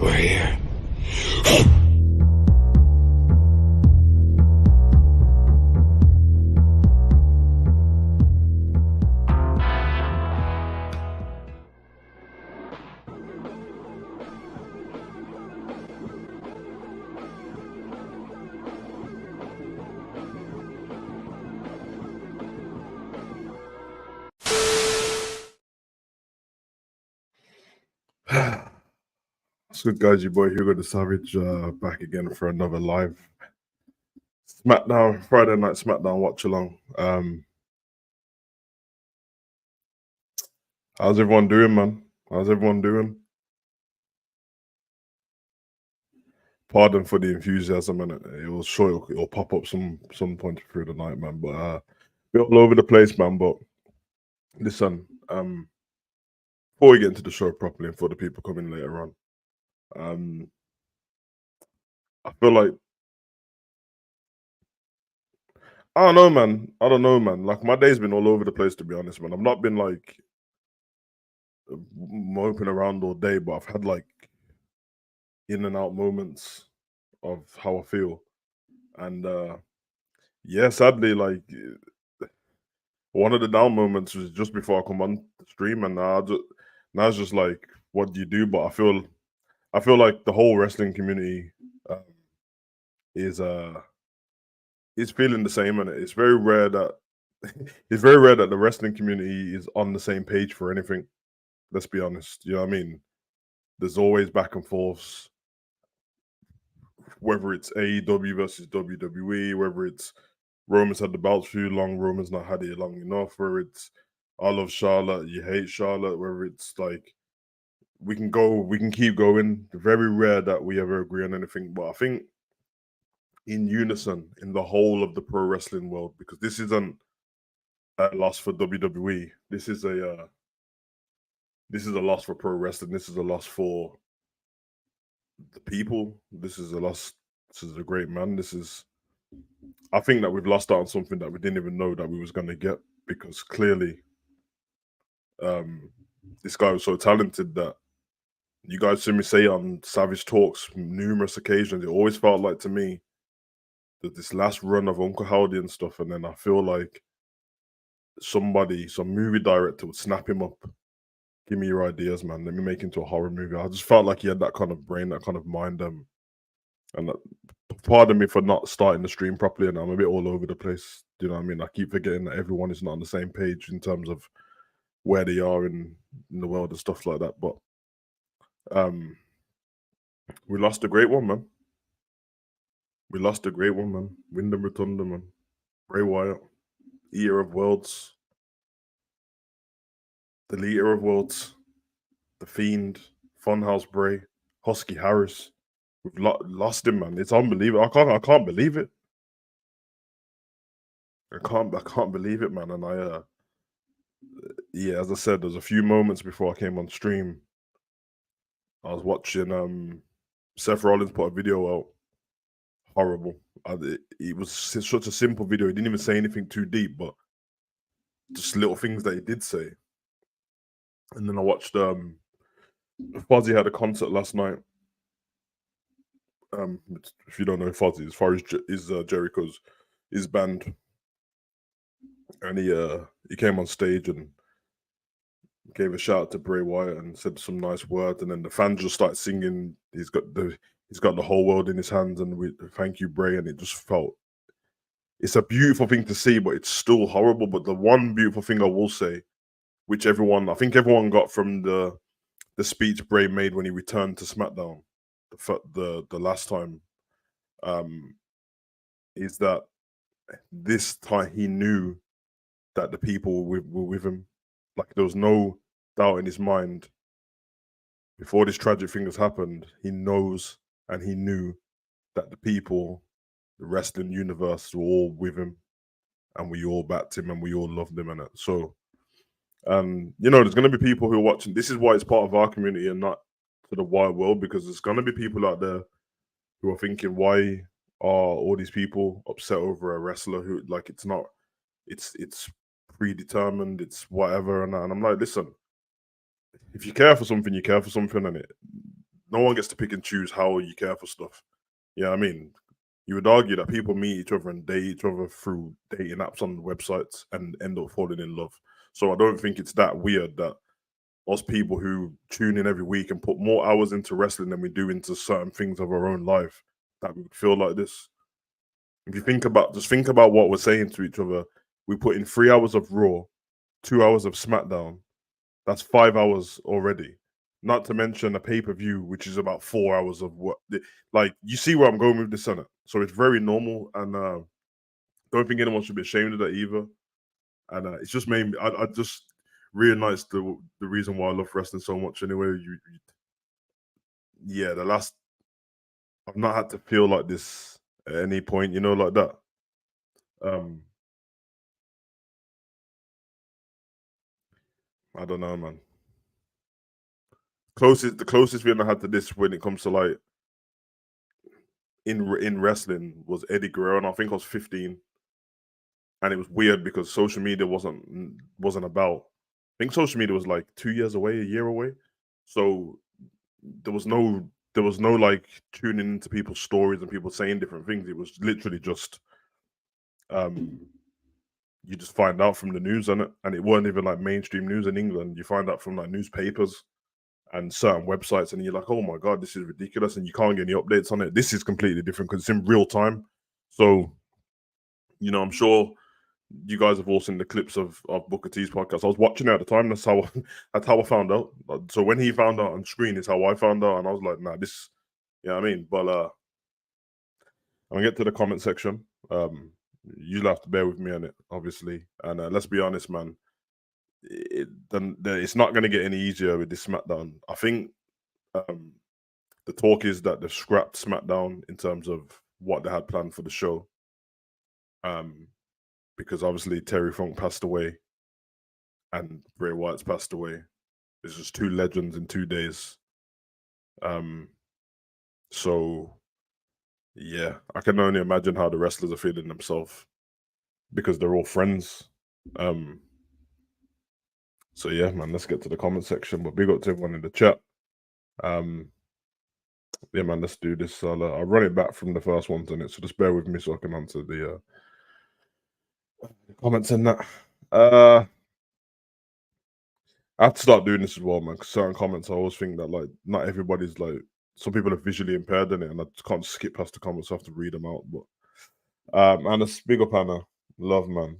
We're here. What's good, guys? Your boy Hugo the Savage back again for another live Smackdown, Friday night Smackdown watch along. How's everyone doing, man? How's everyone doing? Pardon for the enthusiasm, and it was sure it'll pop up some point through the night, man. But we're all over the place, man. But listen, before we get into the show properly, and for the people coming later on, I feel like I don't know, man. Like my day's been all over the place, to be honest, man. I've not been like moping around all day, but I've had like in and out moments of how I feel. And yeah, sadly, like one of the down moments was just before I come on the stream, and now it's just like, what do you do? But I feel like the whole wrestling community is feeling the same, and it's very rare that the wrestling community is on the same page for anything. Let's be honest. You know what I mean? There's always back and forths, whether it's AEW versus WWE, whether it's Roman's had the belt too long, Roman's not had it long enough, whether it's I love Charlotte, you hate Charlotte, whether it's like we can keep going. Very rare that we ever agree on anything, but I think in unison in the whole of the pro wrestling world, because this isn't a loss for WWE. This is a loss for pro wrestling. This is a loss for the people. This is a loss. This is a great man. I think that we've lost out on something that we didn't even know that we was going to get, because clearly this guy was so talented that you guys see me say on Savage Talks numerous occasions, it always felt like to me that this last run of Uncle Howdy and stuff, and then I feel like some movie director would snap him up. Give me your ideas, man. Let me make into a horror movie. I just felt like he had that kind of brain, that kind of mind. And pardon me for not starting the stream properly, and I'm a bit all over the place. Do you know what I mean? I keep forgetting that everyone is not on the same page in terms of where they are in the world and stuff like that. But we lost a great one, man. Wyndham Rotunda, man. Bray Wyatt, Eater of Worlds, the Leader of Worlds, the Fiend, Funhouse Bray, Husky Harris. We've lost him, man. It's unbelievable. I can't believe it. I can't believe it, man. And yeah, as I said, there's a few moments before I came on stream. I was watching Seth Rollins put a video out. Horrible. It was such a simple video. He didn't even say anything too deep, but just little things that he did say. And then I watched Fozzy had a concert last night. If you don't know Fozzy, as far as Jericho's his band, and he came on stage and gave a shout out to Bray Wyatt and said some nice words, and then the fans just started singing. He's got the whole world in his hands, and we thank you, Bray. And it just felt, it's a beautiful thing to see, but it's still horrible. But the one beautiful thing I will say, which I think everyone got from the speech Bray made when he returned to SmackDown the last time, is that this time he knew that the people were with him. Like there was no doubt in his mind before this tragic thing has happened. He knows and he knew that the people, the wrestling universe, were all with him, and we all backed him and we all loved him. And so, there's going to be people who are watching. This is why it's part of our community and not to the wide world, because there's going to be people out there who are thinking, why are all these people upset over a wrestler who, like, it's predetermined, it's whatever. And I'm like, listen, if you care for something, you care for something, and no one gets to pick and choose how you care for stuff. Yeah, I mean, you would argue that people meet each other and date each other through dating apps on websites and end up falling in love. So I don't think it's that weird that us people who tune in every week and put more hours into wrestling than we do into certain things of our own life, that we would feel like this. If you just think about what we're saying to each other. We put in 3 hours of Raw, 2 hours of Smackdown. That's 5 hours already. Not to mention a pay-per-view, which is about 4 hours of what. Like, you see where I'm going with this, innit? So it's very normal, and don't think anyone should be ashamed of that either. And it's just made me. I just realized the reason why I love wrestling so much. Anyway, yeah, I've not had to feel like this at any point, like that. Um, I don't know, man. The closest thing I had to this when it comes to like in wrestling was Eddie Guerrero, and I think I was 15, and it was weird because social media wasn't about. I think social media was like 2 years away, a year away, so there was no like tuning into people's stories and people saying different things. It was literally just um you just find out from the news on it, and it weren't even like mainstream news in England. You find out from like newspapers and certain websites, and you're like, oh my god, this is ridiculous, and you can't get any updates on it. This is completely different because it's in real time. So, I'm sure you guys have all seen the clips of Booker T's podcast. I was watching it at the time. That's how that's how I found out. So when he found out on screen is how I found out, and I was like, nah, this, I mean. But I'm gonna get to the comment section. You'll have to bear with me on it, obviously. And let's be honest, man. It's not going to get any easier with this SmackDown. I think the talk is that they've scrapped SmackDown in terms of what they had planned for the show. Because obviously Terry Funk passed away and Bray Wyatt's passed away. It's just two legends in 2 days. So yeah, I can only imagine how the wrestlers are feeling themselves because they're all friends. So yeah, man, let's get to the comment section. But big up to everyone in the chat. Yeah, man, let's do this. I'll run it back from the first ones in it, so just bear with me so I can answer the comments in that. I have to start doing this as well, man, because certain comments I always think that like not everybody's like, some people are visually impaired in it, and I just can't skip past the comments. I have to read them out. But Anna, big up Anna, love, man.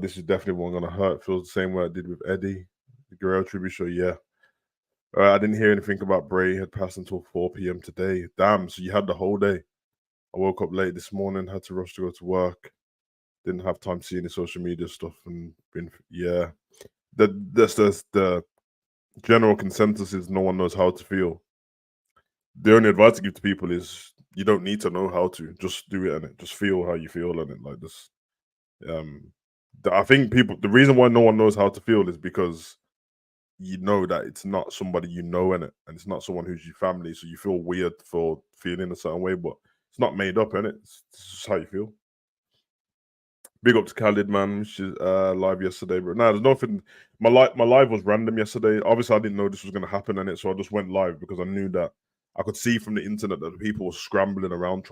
This is definitely one gonna hurt. Feels the same way I did with Eddie, the Guerrero tribute show. Yeah. I didn't hear anything about Bray had passed until 4 p.m. today. Damn, so you had the whole day. I woke up late this morning, had to rush to go to work. Didn't have time to see any social media stuff, and yeah. That's the general consensus is no one knows how to feel. The only advice to give to people is you don't need to know how to, just do it, and it just feel how you feel, and it like this. I think the reason why no one knows how to feel is because you know that it's not somebody you know in it, and it's not someone who's your family, so you feel weird for feeling a certain way, but it's not made up in it. It's just how you feel. Big up to Khalid, man, which is live yesterday, but no, there's nothing. My live was random yesterday. Obviously, I didn't know this was going to happen in it, so I just went live because I knew that I could see from the internet that the people were scrambling around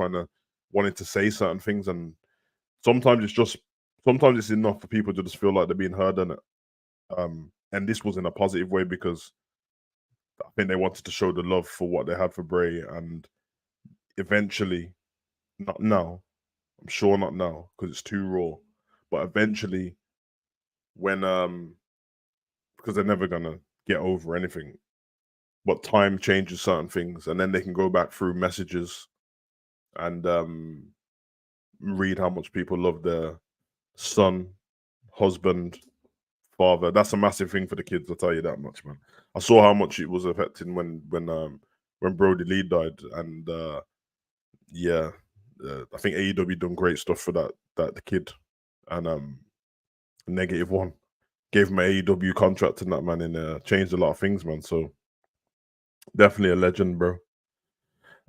wanting to say certain things, and sometimes it's enough for people to just feel like they're being heard in it. And this was in a positive way because I think they wanted to show the love for what they had for Bray, and eventually, not now, I'm sure not now because it's too raw, but eventually, when because they're never gonna get over anything, but time changes certain things, and then they can go back through messages and read how much people love their son, husband, father. That's a massive thing for the kids. I'll tell you that much, man. I saw how much it was affecting when Brody Lee died, and yeah, I think AEW done great stuff for that the kid, and -1 gave him an AEW contract and that, man, and changed a lot of things, man. So definitely a legend, bro.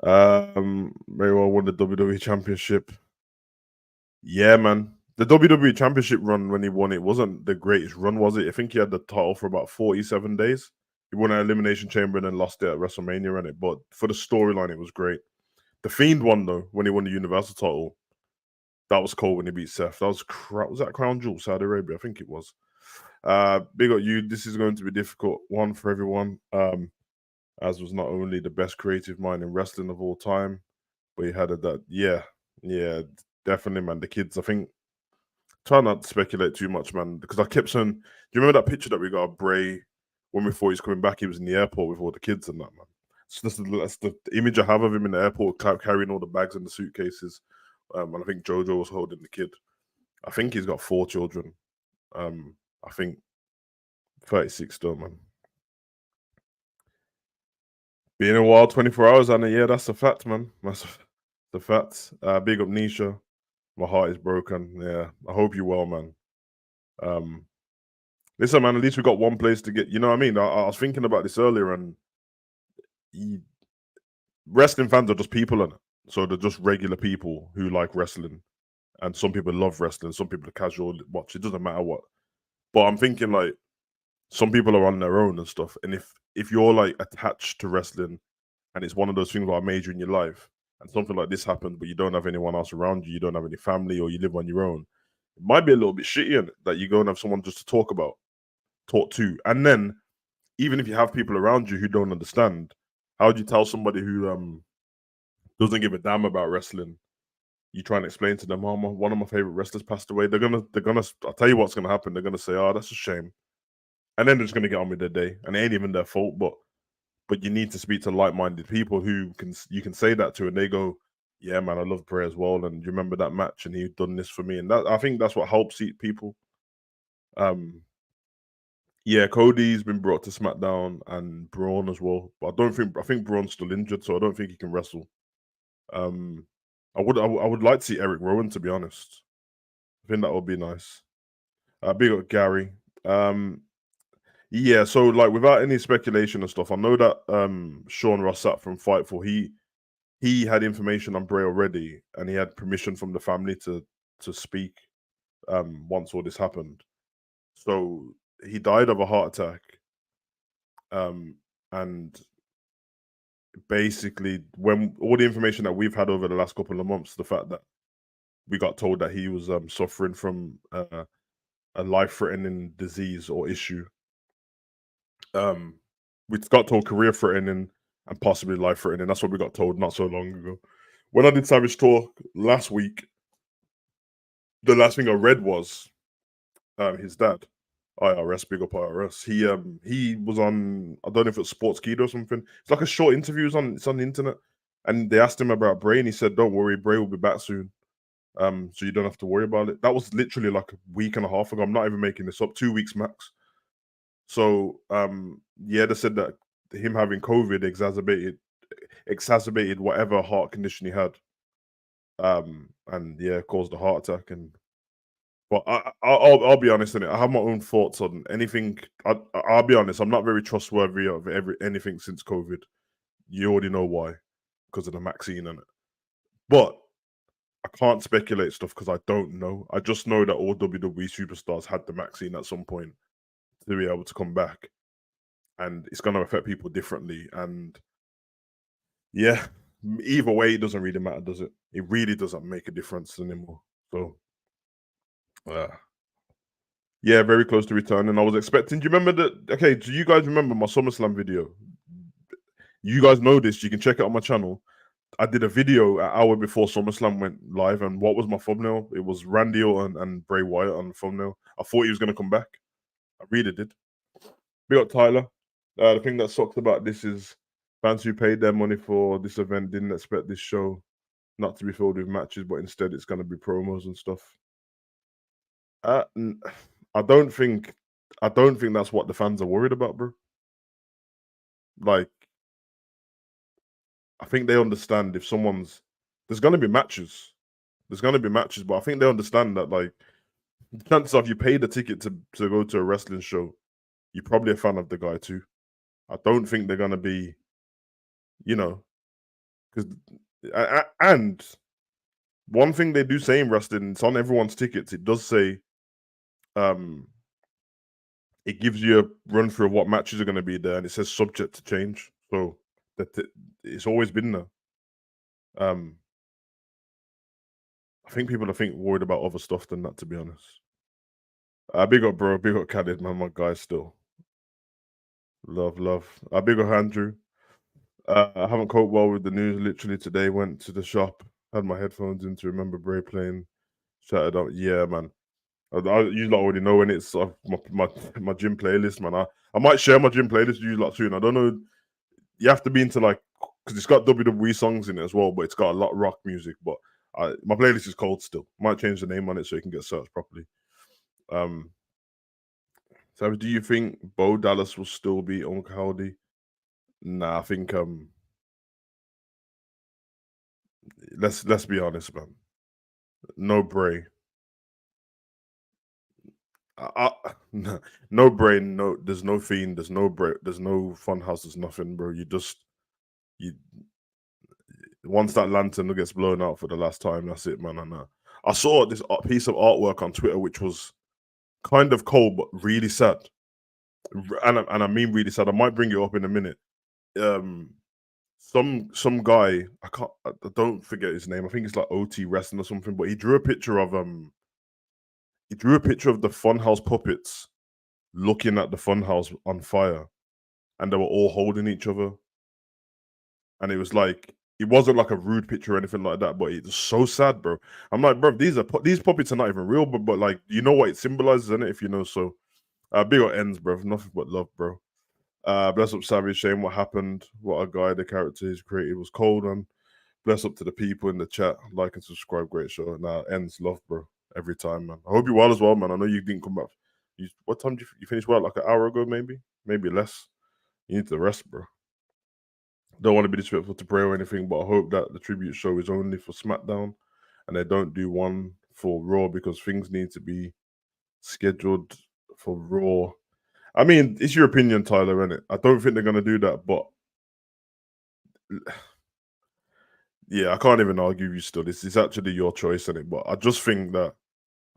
Very well won the WWE Championship. Yeah, man. The WWE Championship run when he won it wasn't the greatest run, was it? I think he had the title for about 47 days. he won an Elimination Chamber and then lost it at WrestleMania, and it. But for the storyline, it was great. The Fiend won though when he won the Universal title. That was cool when he beat Seth. That was was that Crown Jewel, Saudi Arabia? I think it was. Big up you. This is going to be a difficult one for everyone. As was not only the best creative mind in wrestling of all time, but he had that. Yeah, definitely, man. The kids. I think try not to speculate too much, man, because I kept saying. Do you remember that picture that we got of Bray when we thought he was coming back? He was in the airport with all the kids and that, man. So that's the image I have of him in the airport, carrying all the bags and the suitcases. And I think JoJo was holding the kid. I think he's got 4 children. I think 36 still, man. Being a while 24 hours, and yeah, that's a fact, man. That's the fact. Big up Nisha. My heart is broken. Yeah, I hope you're well, man. Listen, man, at least we got one place to get. You know what I mean? I was thinking about this earlier, and wrestling fans are just people, in it. So they're just regular people who like wrestling, and some people love wrestling. Some people are casual watch. It doesn't matter what. But I'm thinking like some people are on their own and stuff. And if you're like attached to wrestling, and it's one of those things that are major in your life, and something like this happened, but you don't have anyone else around you, you don't have any family, or you live on your own, it might be a little bit shitty in it, that you go and have someone just to talk to. And then even if you have people around you who don't understand, how would you tell somebody who doesn't give a damn about wrestling? You try and explain to them, oh, one of my favorite wrestlers passed away. They're gonna. I'll tell you what's gonna happen. They're gonna say, oh, that's a shame, and then they're just gonna get on with their day, and it ain't even their fault. But you need to speak to like-minded people who you can say that to, and they go, yeah, man, I love Bray as well, and you remember that match, and he done this for me, and that I think that's what helps people. Yeah, Cody's been brought to SmackDown and Braun as well, but I think Braun's still injured, so I don't think he can wrestle. I would like to see Eric Rowan, to be honest. I think that would be nice. Big up Gary. Yeah, so like without any speculation and stuff, I know that Sean Rossap from Fightful, he had information on Bray already, and he had permission from the family to speak once all this happened. So he died of a heart attack. And basically, when all the information that we've had over the last couple of months, the fact that we got told that he was suffering from a life-threatening disease or issue. We got told career-threatening and possibly life-threatening. That's what we got told not so long ago. When I did Savage Talk last week, the last thing I read was his dad, IRS, big up IRS. He was on, I don't know if it's Sports Kid or something. It's like a short interview. It's on the internet, and they asked him about Bray, and he said, "Don't worry, Bray will be back soon. So you don't have to worry about it." That was literally like a week and a half ago. I'm not even making this up. 2 weeks max. So yeah, they said that him having COVID exacerbated whatever heart condition he had. And yeah, caused a heart attack. But I'll be honest in it. I have my own thoughts on anything. I'll be honest. I'm not very trustworthy of anything since COVID. You already know why, because of the vaccine and it. But I can't speculate stuff because I don't know. I just know that all WWE superstars had the vaccine at some point to be able to come back, and it's going to affect people differently. And yeah, either way, it doesn't really matter, does it? It really doesn't make a difference anymore. So, yeah, very close to returning. I was expecting. Do you remember that? Okay, do you guys remember my SummerSlam video? You guys know this. You can check it on my channel. I did a video an hour before SummerSlam went live, and what was my thumbnail? It was Randy Orton and Bray Wyatt on the thumbnail. I thought he was going to come back. I really did. Big up Tyler. The thing that sucks about this is fans who paid their money for this event didn't expect this show not to be filled with matches, but instead it's going to be promos and stuff. I don't think that's what the fans are worried about, bro. Like, I think they understand if there's going to be matches. There's going to be matches, but I think they understand that, like, the chances of you pay the ticket to go to a wrestling show, you're probably a fan of the guy too. I don't think they're going to be, because, and one thing they do say in wrestling, it's on everyone's tickets. It does say, it gives you a run through of what matches are going to be there, and it says subject to change. So it's always been there. I think people are worried about other stuff than that, to be honest. Big up, bro. Big up, Khaled, man. My guy still. Love, love. Big up, Andrew. I haven't coped well with the news. Literally today, went to the shop, had my headphones in to remember Bray playing. Shouted out, yeah, man. You lot already know when it's my gym playlist, man. I might share my gym playlist with you lot soon. I don't know. You have to be into like because it's got WWE songs in it as well, but it's got a lot of rock music. But my playlist is cold still. Might change the name on it so it can get searched properly. So do you think Bo Dallas will still be on Howdy? Nah, I think let's be honest, man. No Bray. No, no Bray, no there's no Fiend, there's no Bray, there's no Funhouse, there's nothing, bro. You once that lantern gets blown out for the last time, that's it, man. And I saw this piece of artwork on Twitter which was kind of cold but really sad. And I mean really sad. I might bring it up in a minute. Some guy, I don't forget his name. I think it's like OT Wrestling or something, but he drew a picture of the Funhouse puppets looking at the Funhouse on fire, and they were all holding each other. And it was like it wasn't like a rude picture or anything like that, but it's so sad, bro. I'm like, bro, these puppets are not even real, but like you know what it symbolizes, innit? If you know, so big or ends, bro. Nothing but love, bro. Bless up Savage, shame what happened. What a guy, the character he's created was cold on. Bless up to the people in the chat. Like and subscribe. Great show. Nah, ends love, bro. Every time, man. I hope you're well as well, man. I know you didn't come back. What time did you finish? Well, like an hour ago, maybe less. You need to rest, bro. Don't want to be disrespectful to Bray or anything, but I hope that the tribute show is only for SmackDown and they don't do one for Raw because things need to be scheduled for Raw. I mean, it's your opinion, Tyler, innit? I don't think they're gonna do that, but yeah, I can't even argue with you still. This is actually your choice, innit? But I just think that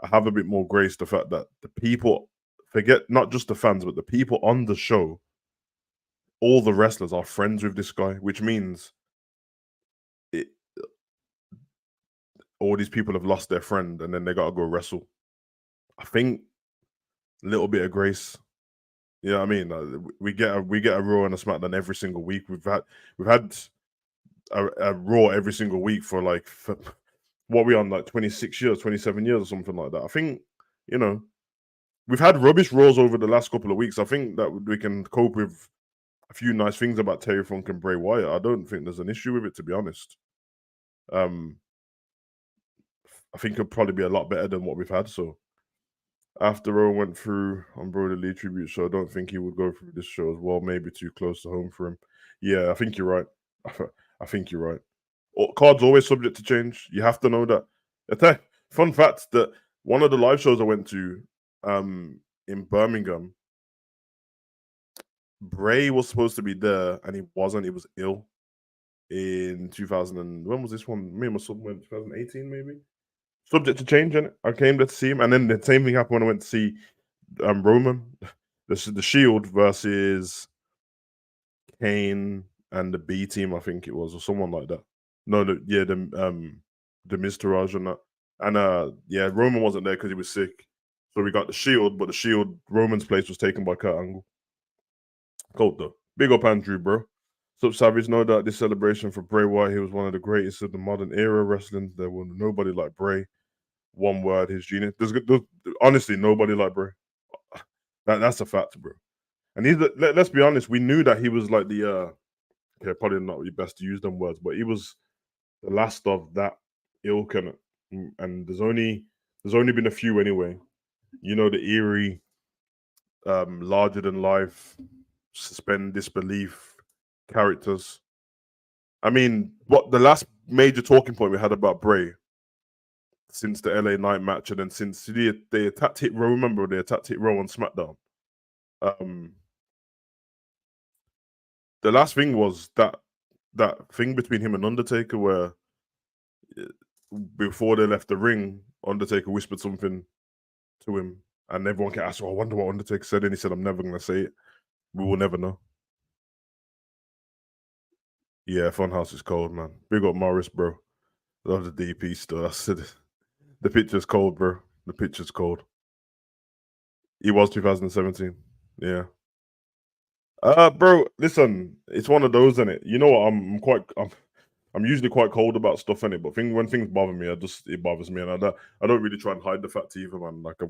I have a bit more grace the fact that the people forget not just the fans, but the people on the show, all the wrestlers are friends with this guy, which means it, all these people have lost their friend and then they gotta go wrestle. I think a little bit of grace. You know what I mean? We get a Raw and a SmackDown every single week. We've had a Raw every single week for like what we on like 26 years, 27 years or something like that. I think you know we've had rubbish Raws over the last couple of weeks. I think that we can cope with a few nice things about Terry Funk and Bray Wyatt. I don't think there's an issue with it, to be honest. I think it'll probably be a lot better than what we've had. So after Rowan went through on Brody Lee tribute show, I don't think he would go through this show as well. Maybe too close to home for him. Yeah, I think you're right. I think you're right. Cards always subject to change. You have to know that. Fun fact that one of the live shows I went to in Birmingham, Bray was supposed to be there and he wasn't. He was ill in 2000. When was this one? Me and my son went 2018, maybe. Subject to change, and I came there to see him, and then the same thing happened when I went to see Roman, the Shield versus Kane and the B team, I think it was, or someone like that. No, the Miz Taraj and that, and yeah, Roman wasn't there because he was sick, so we got the Shield, but the Shield Roman's place was taken by Kurt Angle. Cold though. Big up Andrew, bro. So Savage, know that this celebration for Bray Wyatt, he was one of the greatest of the modern era wrestling. There was nobody like Bray. One word, his genius. There's honestly nobody like Bray. That's a fact, bro. And let's be honest, we knew that he was like the okay, probably not the best to use them words, but he was the last of that ilk, and there's only been a few anyway. You know, the eerie, larger than life, suspend disbelief characters. I mean, what the last major talking point we had about Bray since the LA Knight match, and then since they attacked Hit Row, remember they attacked Hit Row on SmackDown. The last thing was that thing between him and Undertaker, where before they left the ring, Undertaker whispered something to him, And everyone can ask, "Oh, I wonder what Undertaker said." And he said, "I'm never gonna say it. We will never know." Yeah, Funhouse is cold, man. Big up Morris, bro. Love the DP stuff. I said the picture's cold, bro. The picture's cold. He was 2017. Yeah. Bro, listen, it's one of those, innit? You know what? I'm usually quite cold about stuff, innit? But when things bother me, it bothers me, and I don't really try and hide the fact either, man. Like it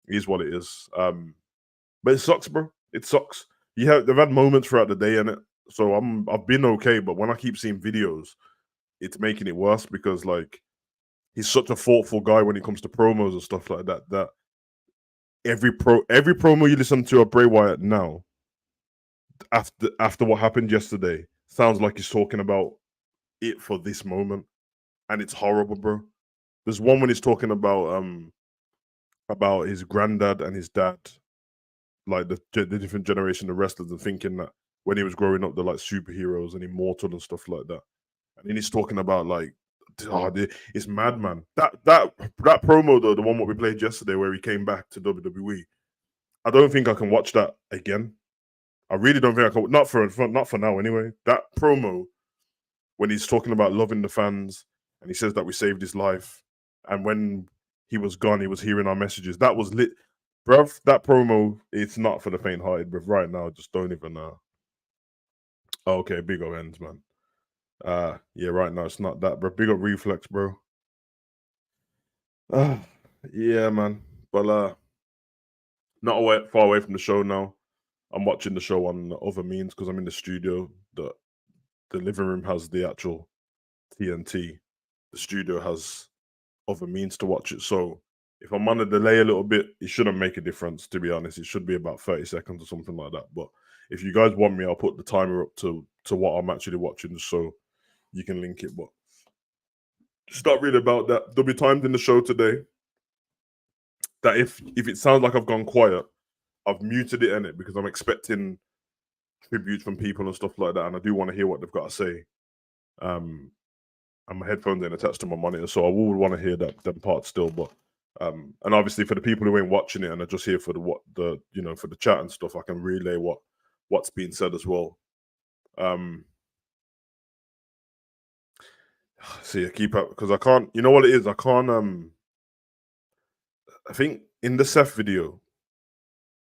is what it is. But it sucks, bro. It sucks. They've had moments throughout the day, innit? So I've been okay, but when I keep seeing videos, it's making it worse because like he's such a thoughtful guy when it comes to promos and stuff like that. That every promo you listen to of Bray Wyatt now, after what happened yesterday, sounds like he's talking about it for this moment, and it's horrible, bro. There's one when he's talking about his granddad and his dad, like the different generation of wrestlers, and thinking that when he was growing up, they're like superheroes and immortal and stuff like that. And then he's talking about like, it's madman. That promo though, the one what we played yesterday, where he came back to WWE. I don't think I can watch that again. I really don't think I can. Not for now, anyway. That promo when he's talking about loving the fans and he says that we saved his life, and when he was gone, he was hearing our messages. That was lit, bruv. That promo, it's not for the faint-hearted, bruv. Right now, just don't even. Okay, big O ends, man. Yeah, right now it's not that, bro. Big up Reflex, bro. Yeah, man. But not far away from the show now. I'm watching the show on other means because I'm in the studio. The living room has the actual TNT. The studio has other means to watch it. So if I'm on a delay a little bit, it shouldn't make a difference. To be honest, it should be about 30 seconds or something like that. But if you guys want me, I'll put the timer up to what I'm actually watching, so you can link it. But just not really about that. There'll be times in the show today that if it sounds like I've gone quiet, I've muted it in it because I'm expecting tributes from people and stuff like that, and I do want to hear what they've got to say. And my headphones ain't attached to my monitor, so I would want to hear them parts still. But and obviously for the people who ain't watching it and are just here for for the chat and stuff, I can relay what's being said as well. See, I keep up because I can't. You know what it is? I can't. I think in the Seth video,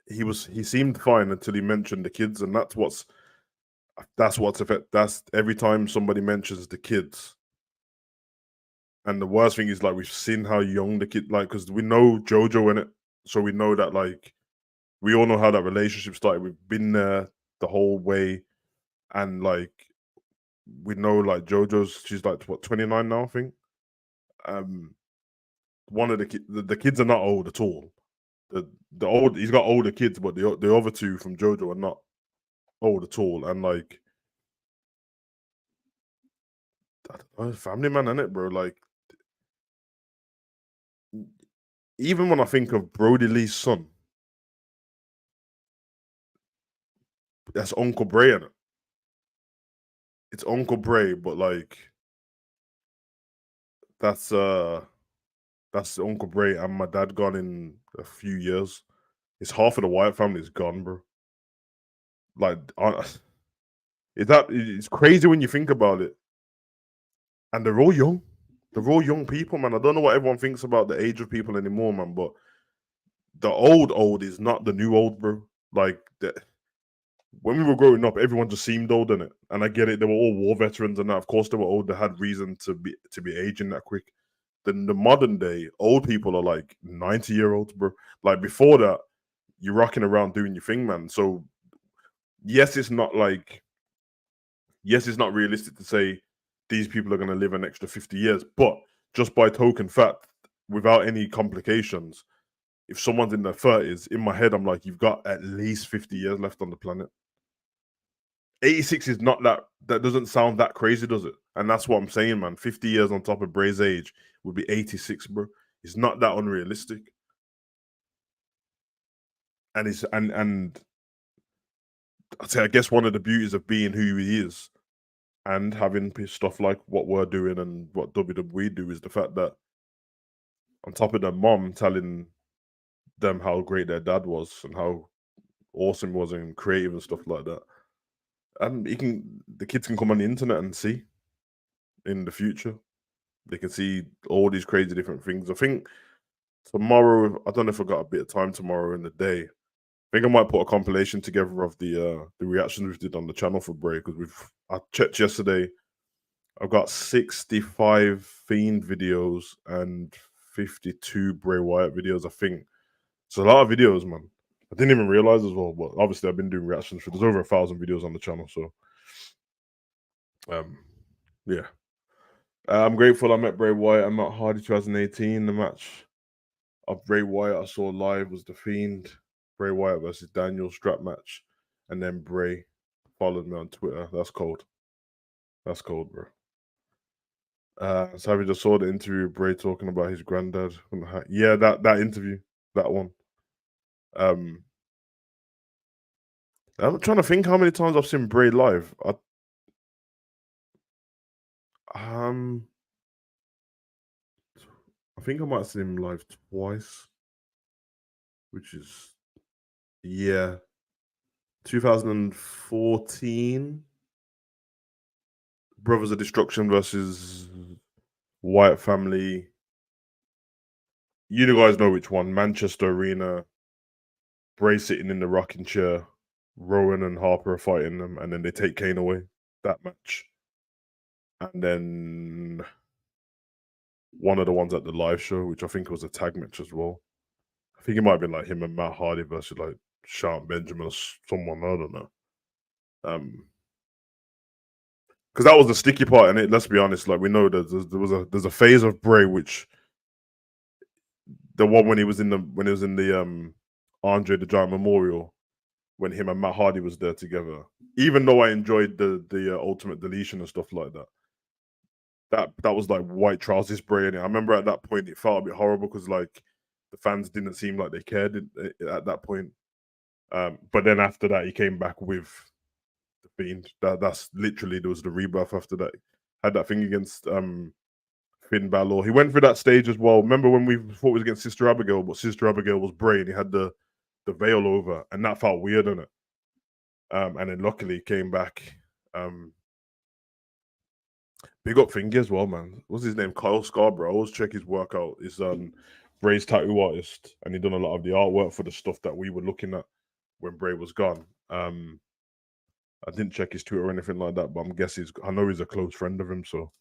he seemed fine until he mentioned the kids, and that's what's affect. That's every time somebody mentions the kids. And the worst thing is, like, we've seen how young the kid, like, because we know JoJo in it, so we know that, like, we all know how that relationship started. We've been there the whole way, and like, we know, like, she's like what 29 now, I think. One of the kids are not old at all. He's got older kids, but the other two from JoJo are not old at all, and like, I don't know, family man, innit, bro? Like, even when I think of Brody Lee's son, that's Uncle Bray in it. It's Uncle Bray, but like that's uh that's Uncle Bray and my dad gone in a few years. It's half of the Wyatt family is gone, bro. Like it's crazy when you think about it. And they're all young. They're all young people, man. I don't know what everyone thinks about the age of people anymore, man, but the old is not the new old, bro. Like when we were growing up, everyone just seemed old in it. And I get it, they were all war veterans and that. Of course they were old, they had reason to be aging that quick. Then the modern day, old people are like 90-year-olds, bro. Like before that, you're rocking around doing your thing, man. So yes, it's not realistic to say these people are gonna live an extra 50 years, but just by token fact, without any complications, if someone's in their 30s, in my head, I'm like, you've got at least 50 years left on the planet. 86 is not that doesn't sound that crazy, does it? And that's what I'm saying, man. 50 years on top of Bray's age would be 86, bro. It's not that unrealistic. And I'd say, I guess one of the beauties of being who he is and having stuff like what we're doing and what WWE do is the fact that on top of their mom telling them how great their dad was and how awesome he was and creative and stuff like that. And the kids can come on the internet and see in the future. They can see all these crazy different things. I think tomorrow, I don't know if I got a bit of time tomorrow in the day. I think I might put a compilation together of the reactions we did on the channel for Bray because I checked yesterday. I've got 65 Fiend videos and 52 Bray Wyatt videos. I think it's a lot of videos, man. I didn't even realize as well, but obviously I've been doing reactions for. There's over 1,000 videos on the channel, so yeah. I'm grateful I met Bray Wyatt and Matt Hardy 2018. The match of Bray Wyatt I saw live was The Fiend, Bray Wyatt versus Daniel strap match, and then Bray followed me on Twitter. That's cold. That's cold, bro. Savage, I saw the interview with Bray talking about his granddad. Yeah, that interview, that one. I'm trying to think how many times I've seen Bray live. I think I might have seen him live twice, which is 2014. Brothers of Destruction versus Wyatt family. You guys know which one. Manchester Arena. Bray sitting in the rocking chair. Rowan and Harper are fighting them, and then they take Kane away. That match. And then one of the ones at the live show, which I think was a tag match as well. I think it might have been like him and Matt Hardy versus like Sharp Benjamin or someone. I don't know. Because that was the sticky part in it. Let's be honest. Like we know that there's a phase of Bray which the one when he was in the Andre the Giant Memorial when him and Matt Hardy was there together. Even though I enjoyed the Ultimate Deletion and stuff like that, that was like white trousers Bray. And I remember at that point it felt a bit horrible because like the fans didn't seem like they cared at that point. But then after that, he came back with the Fiend. That's literally there was the rebirth after that. Had that thing against Finn Balor. He went through that stage as well. Remember when we thought it was against Sister Abigail, but Sister Abigail was Bray and he had the veil over, and that felt weird, didn't it? And then luckily came back. Big up Fingy as well, man. What's his name? Kyle Scarborough. I always check his work out. He's Bray's tattoo artist, and he done a lot of the artwork for the stuff that we were looking at when Bray was gone. I didn't check his Twitter or anything like that, but I'm guessing I know he's a close friend of him, so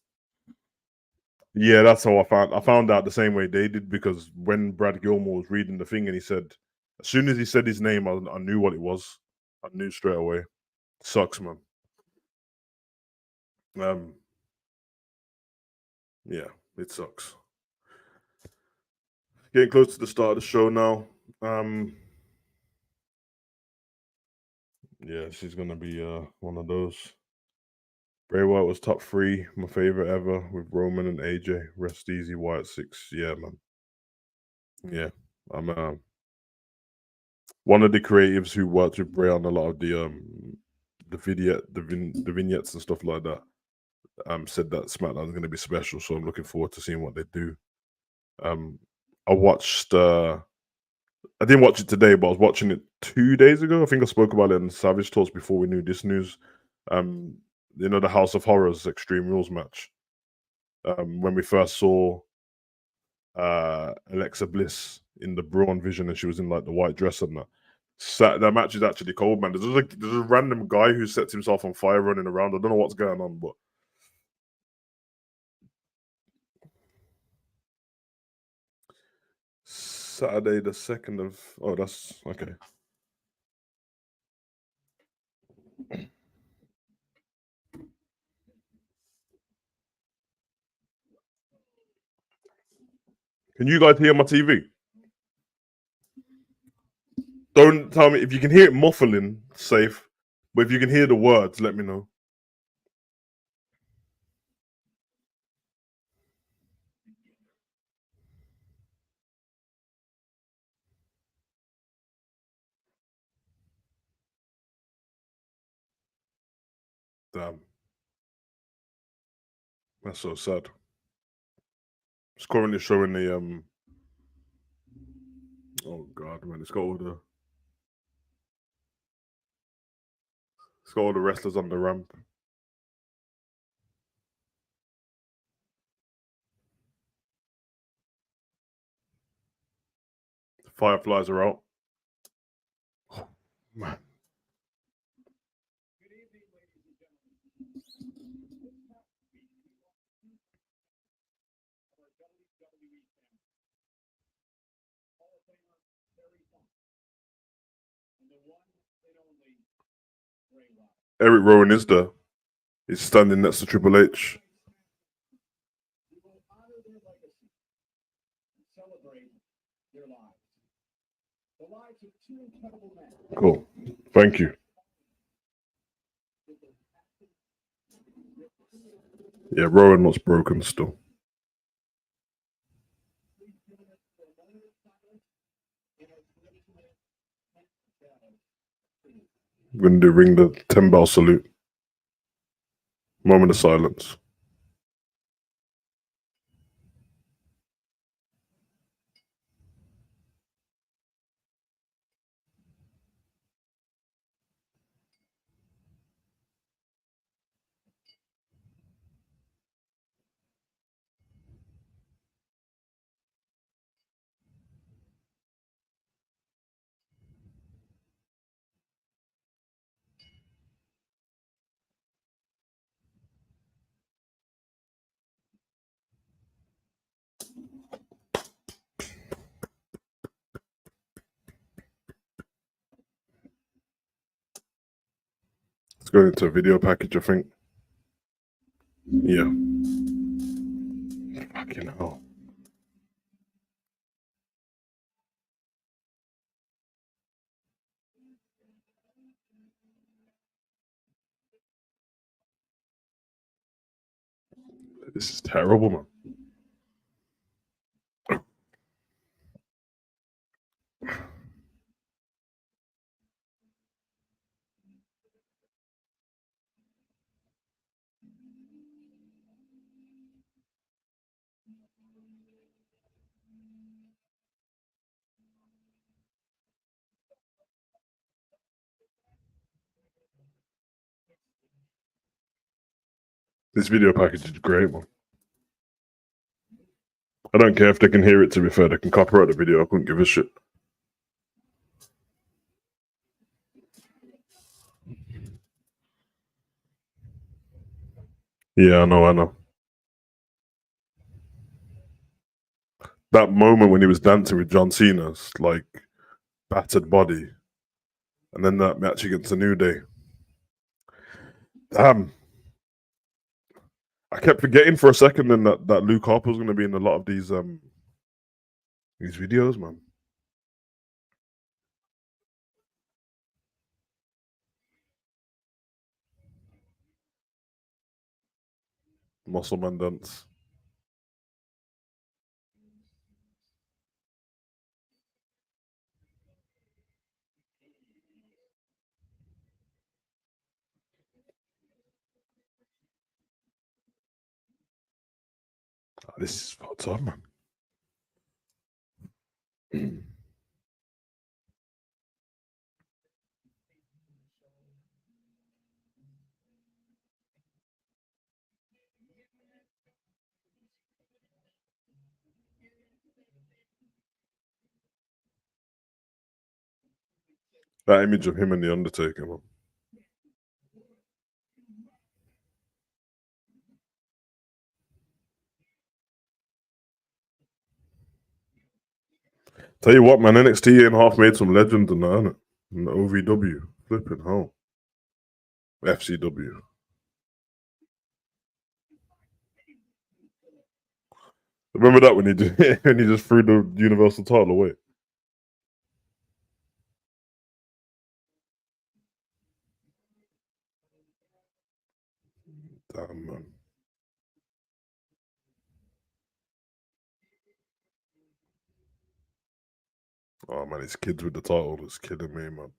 yeah, that's how I found out the same way they did because when Brad Gilmore was reading the thing and he said, as soon as he said his name, I knew what it was. I knew straight away. Sucks, man. Yeah, it sucks. Getting close to the start of the show now. Yeah, she's gonna be one of those. Bray Wyatt was top 3, my favorite ever, with Roman and AJ. Rest easy, Wyatt 6. Yeah, man. Yeah, I'm one of the creatives who worked with Bray on a lot of the vignettes and stuff like that. Said that SmackDown is going to be special, so I'm looking forward to seeing what they do. I watched. I didn't watch it today, but I was watching it 2 days ago. I think I spoke about it in Savage Talks before we knew this news. The House of Horrors Extreme Rules match. When we first saw Alexa Bliss in the Braun Vision, and she was in like the white dress and that. That match is actually cold, man. There's a random guy who sets himself on fire running around. I don't know what's going on, but Saturday the 2nd of that's okay. Can you guys hear my TV? Don't tell me if you can hear it muffling, safe. But if you can hear the words, let me know. Damn. That's so sad. It's currently showing Oh god, man, it's got all the wrestlers on the ramp. The Fireflies are out. Oh, man. Eric Rowan is there. He's standing next to Triple H. Cool. Thank you. Yeah, Rowan looks broken still. We're going to ring the 10 bell salute. Moment of silence. It's going into a video package, I think. Yeah. Fucking hell. This is terrible, man. This video package is great, man. I don't care if they can hear it, to be fair. They can copyright the video. I couldn't give a shit. Yeah, I know. That moment when he was dancing with John Cena's, like, battered body. And then that match against the New Day. Damn. I kept forgetting for a second then that Luke Harper was going to be in a lot of these videos, man. Muscle Man dance. Oh, this is fucked up, man. That image of him and the Undertaker, man. Tell you what, man, NXT and half made some legends in that, innit? And the OVW. Flipping hell. FCW. Remember that when he when he just threw the Universal title away? Damn, man. Oh, man, his kids with the title is killing me, man.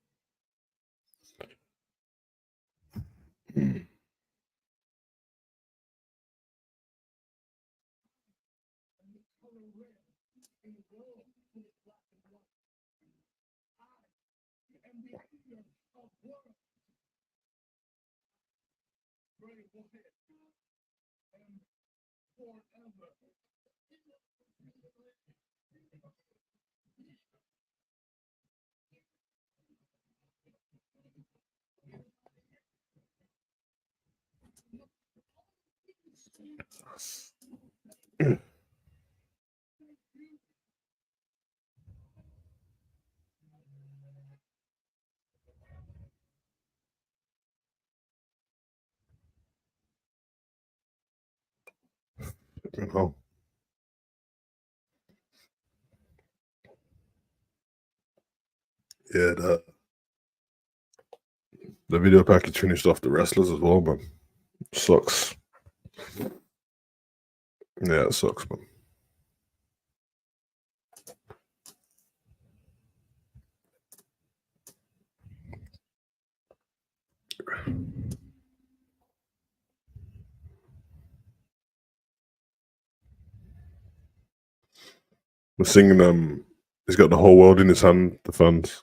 You know. Yeah, the video package finished off the wrestlers as well, man. Sucks. Yeah, it sucks, man. We're singing he's got the whole world in his hand, the fans.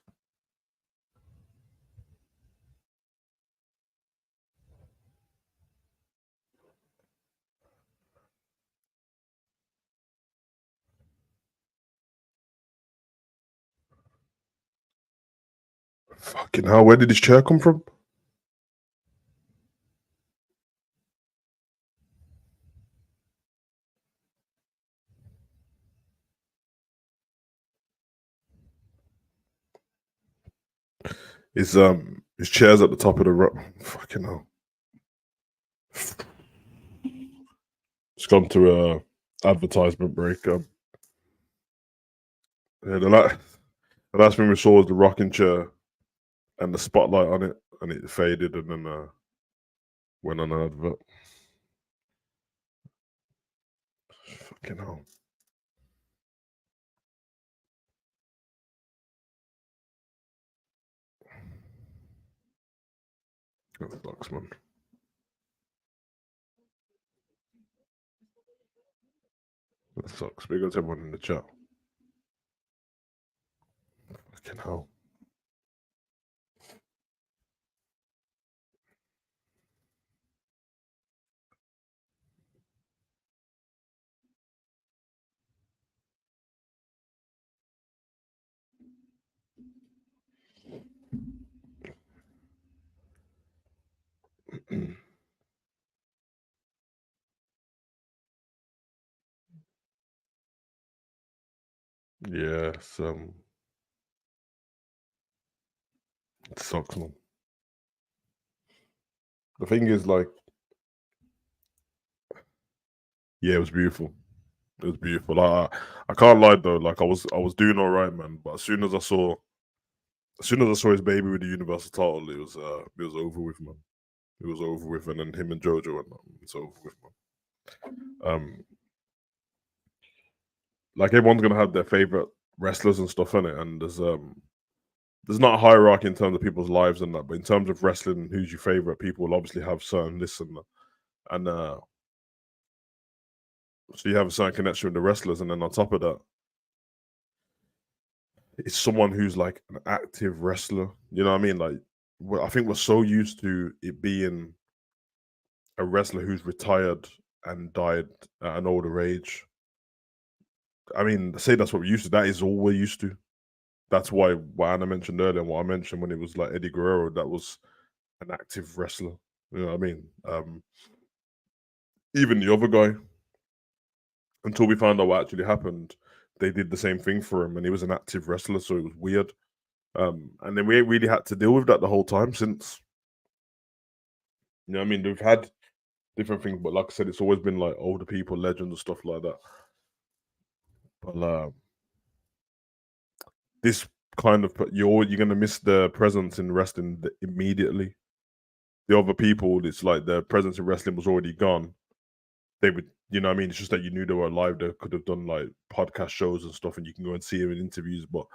Fucking hell, where did his chair come from? His chair's at the top of the row. Fucking hell. It's gone to a advertisement break. Yeah, the last thing we saw was the rocking chair and the spotlight on it, and it faded and then went on an advert. Fucking hell. That sucks, man. That sucks. Big up to everyone in the chat. Fucking hell. Yeah, it sucks, man. The thing is, like, yeah, it was beautiful. It was beautiful. I can't lie though. Like, I was doing all right, man. But as soon as I saw his baby with the Universal title, it was over with, man. It was over with, and then him and JoJo, and it's over with, man. Like everyone's gonna have their favorite wrestlers and stuff in it, and there's not a hierarchy in terms of people's lives and that, but in terms of wrestling, who's your favorite, people will obviously have certain this and that, and so you have a certain connection with the wrestlers, and then on top of that, it's someone who's like an active wrestler. You know what I mean? Like, I think we're so used to it being a wrestler who's retired and died at an older age. I mean, say that's what we're used to. That is all we're used to. That's why what Anna mentioned earlier and what I mentioned when it was like Eddie Guerrero, that was an active wrestler. You know what I mean? Even the other guy, until we found out what actually happened, they did the same thing for him, and he was an active wrestler, so it was weird. And then we ain't really had to deal with that the whole time since. You know what I mean? We've had different things, but like I said, it's always been like older people, legends, and stuff like that. But this kind of you're gonna miss the presence in wrestling immediately. The other people, it's like their presence in wrestling was already gone. They would, you know what I mean? It's just that you knew they were alive. They could have done like podcast shows and stuff, and you can go and see them in interviews, but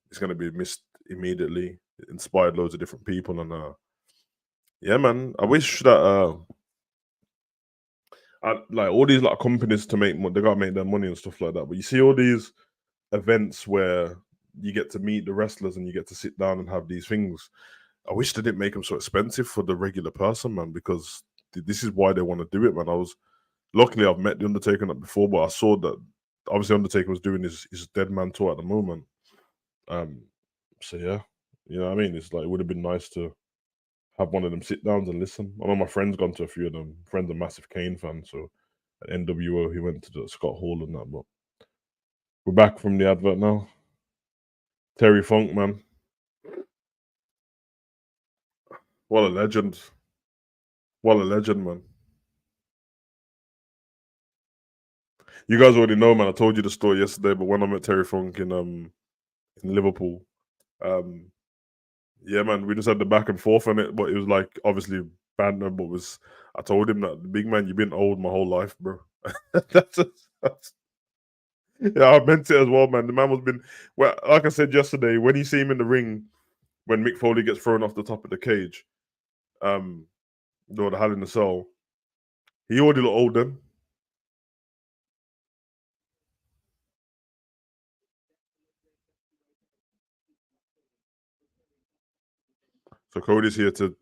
it's gonna be missed immediately. It inspired loads of different people, and yeah, man. I wish that like all these like companies to make they gotta make their money and stuff like that. But you see all these events where you get to meet the wrestlers and you get to sit down and have these things. I wish they didn't make them so expensive for the regular person, man, because this is why they want to do it, man. Luckily I've met the Undertaker not before, but I saw that obviously Undertaker was doing his Dead Man tour at the moment. So yeah, you know what I mean. It's like it would have been nice to have one of them sit downs and listen. I know my friend's gone to a few of them. Friend's a massive Kane fan, so at NWO he went to the Scott Hall and that. But we're back from the advert now. Terry Funk, man, what a legend! What a legend, man. You guys already know, man. I told you the story yesterday, but when I met Terry Funk in Liverpool, um, yeah, man, we just had the back and forth on it, but it was like obviously banter. But was I told him that the big man, you've been old my whole life, bro. that's yeah, I meant it as well, man. The man was been well, like I said yesterday, when you see him in the ring, when Mick Foley gets thrown off the top of the cage, um, or the Hell in the Cell, he already looked old then. So Cody's here to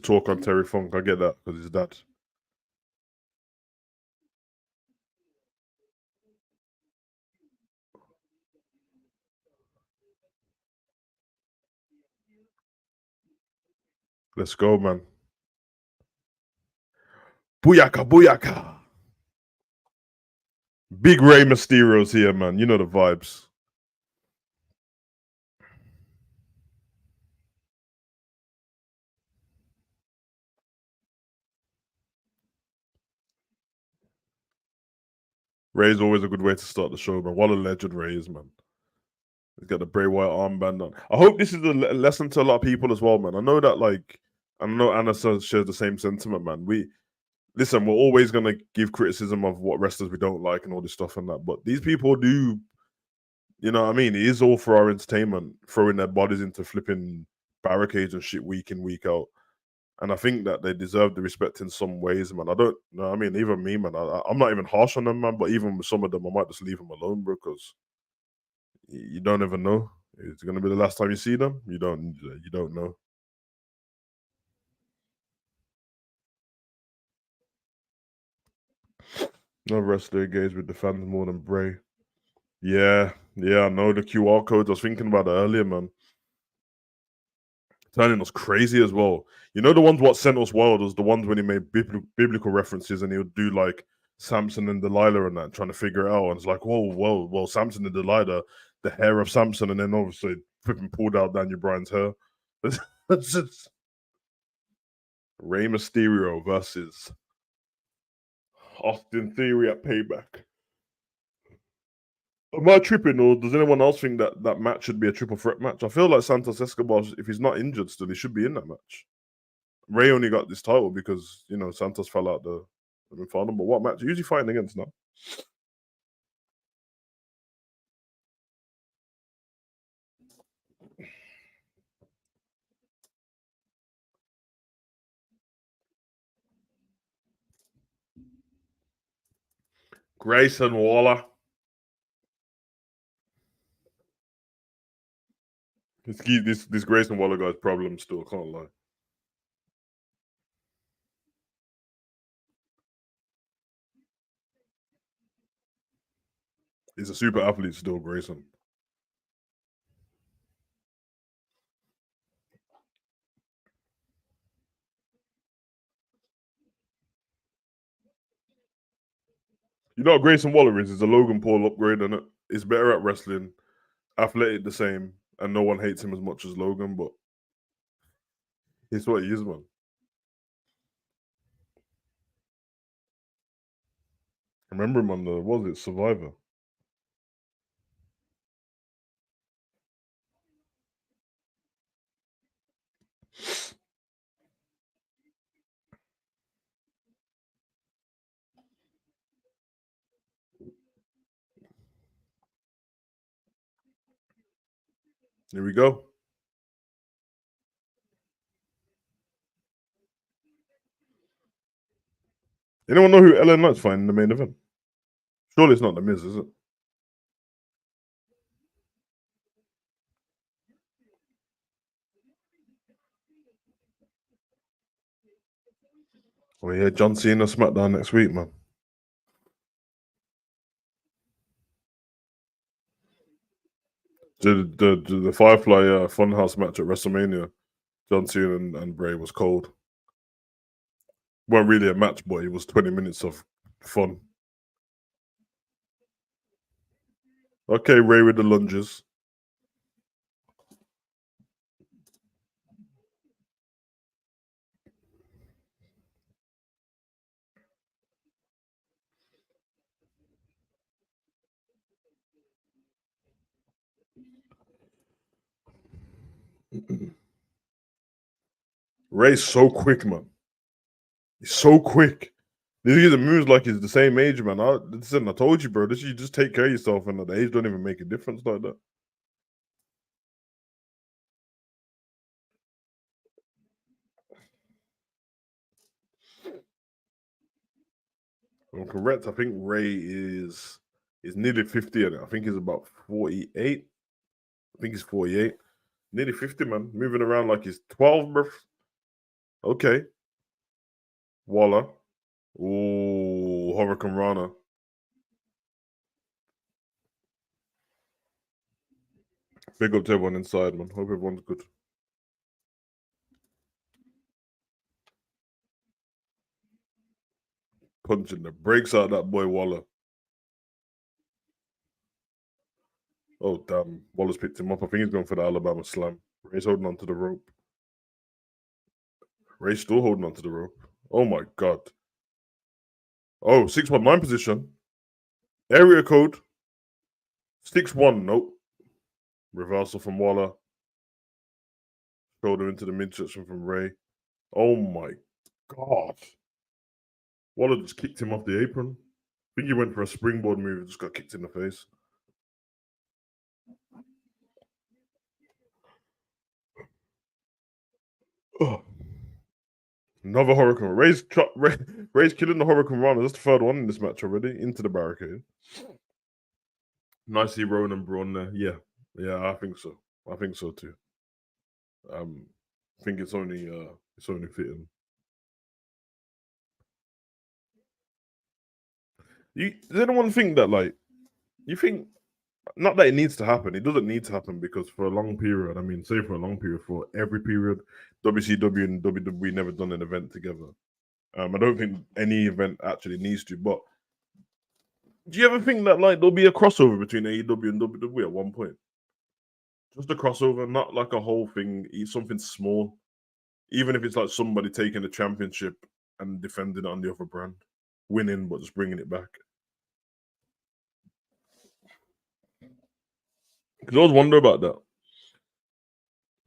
talk on Terry Funk. I get that because his dad. Let's go, man. Booyaka, booyaka. Big Rey Mysterio's here, man. You know the vibes. Ray's always a good way to start the show, man. What a legend Ray is, man. He's got the Bray Wyatt armband on. I hope this is a lesson to a lot of people as well, man. I know that, like, I know Anna shares the same sentiment, man. Listen, we're always gonna give criticism of what wrestlers we don't like and all this stuff and that, but these people do, you know what I mean? It is all for our entertainment, throwing their bodies into flipping barricades and shit week in, week out. And I think that they deserve the respect in some ways, man. I don't know. I mean, even me, man. I'm not even harsh on them, man. But even with some of them, I might just leave them alone, bro, because you don't ever know. It's gonna be the last time you see them. You don't know. No wrestler engaged with the fans more than Bray. Yeah, yeah, I know the QR codes. I was thinking about that earlier, man. Turning us crazy as well. You know the ones what sent us wild was the ones when he made biblical references and he would do like Samson and Delilah and that, trying to figure it out. And it's like, whoa, whoa, well, Samson and Delilah, the hair of Samson, and then obviously flipping pulled out Daniel Bryan's hair. That's just Rey Mysterio versus Austin Theory at Payback. Am I tripping, or does anyone else think that that match should be a triple threat match? I feel like Santos Escobar, if he's not injured still, he should be in that match. Ray only got this title because Santos fell out the final. But what match? Who's he fighting against now? Grayson Waller. This Grayson Waller guy's problem still, can't lie. He's a super athlete still, Grayson. You know what Grayson Waller is? He's a Logan Paul upgrade, and he's better at wrestling, athletic the same, and no one hates him as much as Logan, but it's what he is, man. Remember him on the, what was it, Survivor? Here we go. Anyone know who Ellen Knight's fighting in the main event? Surely it's not The Miz, is it? Oh yeah, John Cena Smackdown next week, man. The Firefly Funhouse match at WrestleMania, John Cena and Bray was cold. Wasn't really a match, but it was 20 minutes of fun. Okay, Ray with the lunges. Ray's so quick, man. He's so quick. He even moves like he's the same age, man. I told you, bro. You just take care of yourself, and the age don't even make a difference like that. I'm correct. I think Ray is nearly 50, and I think he's about 48. I think he's 48. Nearly 50, man. Moving around like he's 12, bro. Okay. Waller. Ooh, Hurricane Rana. Big up to everyone inside, man. Hope everyone's good. Punching the brakes out of that boy Waller. Oh, damn. Waller's picked him up. I think he's going for the Alabama slam. Ray's holding on to the rope. Ray's still holding on to the rope. Oh, my God. Oh, 619 position. Area code. 6-1. Nope. Reversal from Waller. Shoulder into the midsection from Ray. Oh, my God. Waller just kicked him off the apron. I think he went for a springboard move and just got kicked in the face. Oh. Another Hurricane. Ray's killing the Hurricane Rana. That's the third one in this match already. Into the barricade. Nicely Rowan and Braun there. Yeah. Yeah, I think so. I think so too. I think it's only fitting. Does anyone think that, like, you think, not that it needs to happen, it doesn't need to happen, because for a long period, I mean, say for a long period, for every period, WCW and WWE never done an event together. I don't think any event actually needs to, but do you ever think that, like, there'll be a crossover between AEW and WWE at one point? Just a crossover, not like a whole thing, something small. Even if it's like somebody taking the championship and defending it on the other brand, winning but just bringing it back. Because I always wonder about that.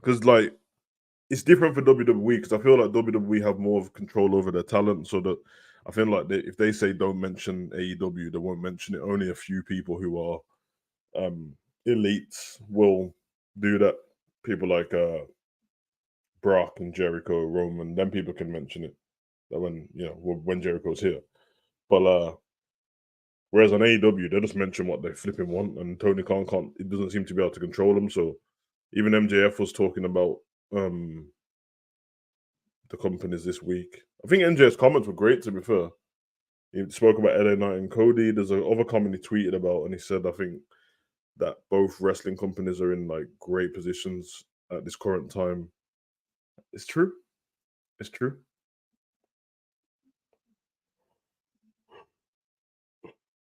Because, like, it's different for WWE, because I feel like WWE have more of control over their talent. So that I feel like if they say don't mention AEW, they won't mention it. Only a few people who are elites will do that. People like Brock and Jericho, Roman, then people can mention it. That when Jericho's here. But whereas on AEW, they just mention what they flipping want, and Tony Khan can't. It doesn't seem to be able to control them. So even MJF was talking about the companies this week. I think MJF's comments were great. To be fair, he spoke about LA Knight and Cody. There's another comment he tweeted about, and he said, I think that both wrestling companies are in like great positions at this current time. It's true. It's true.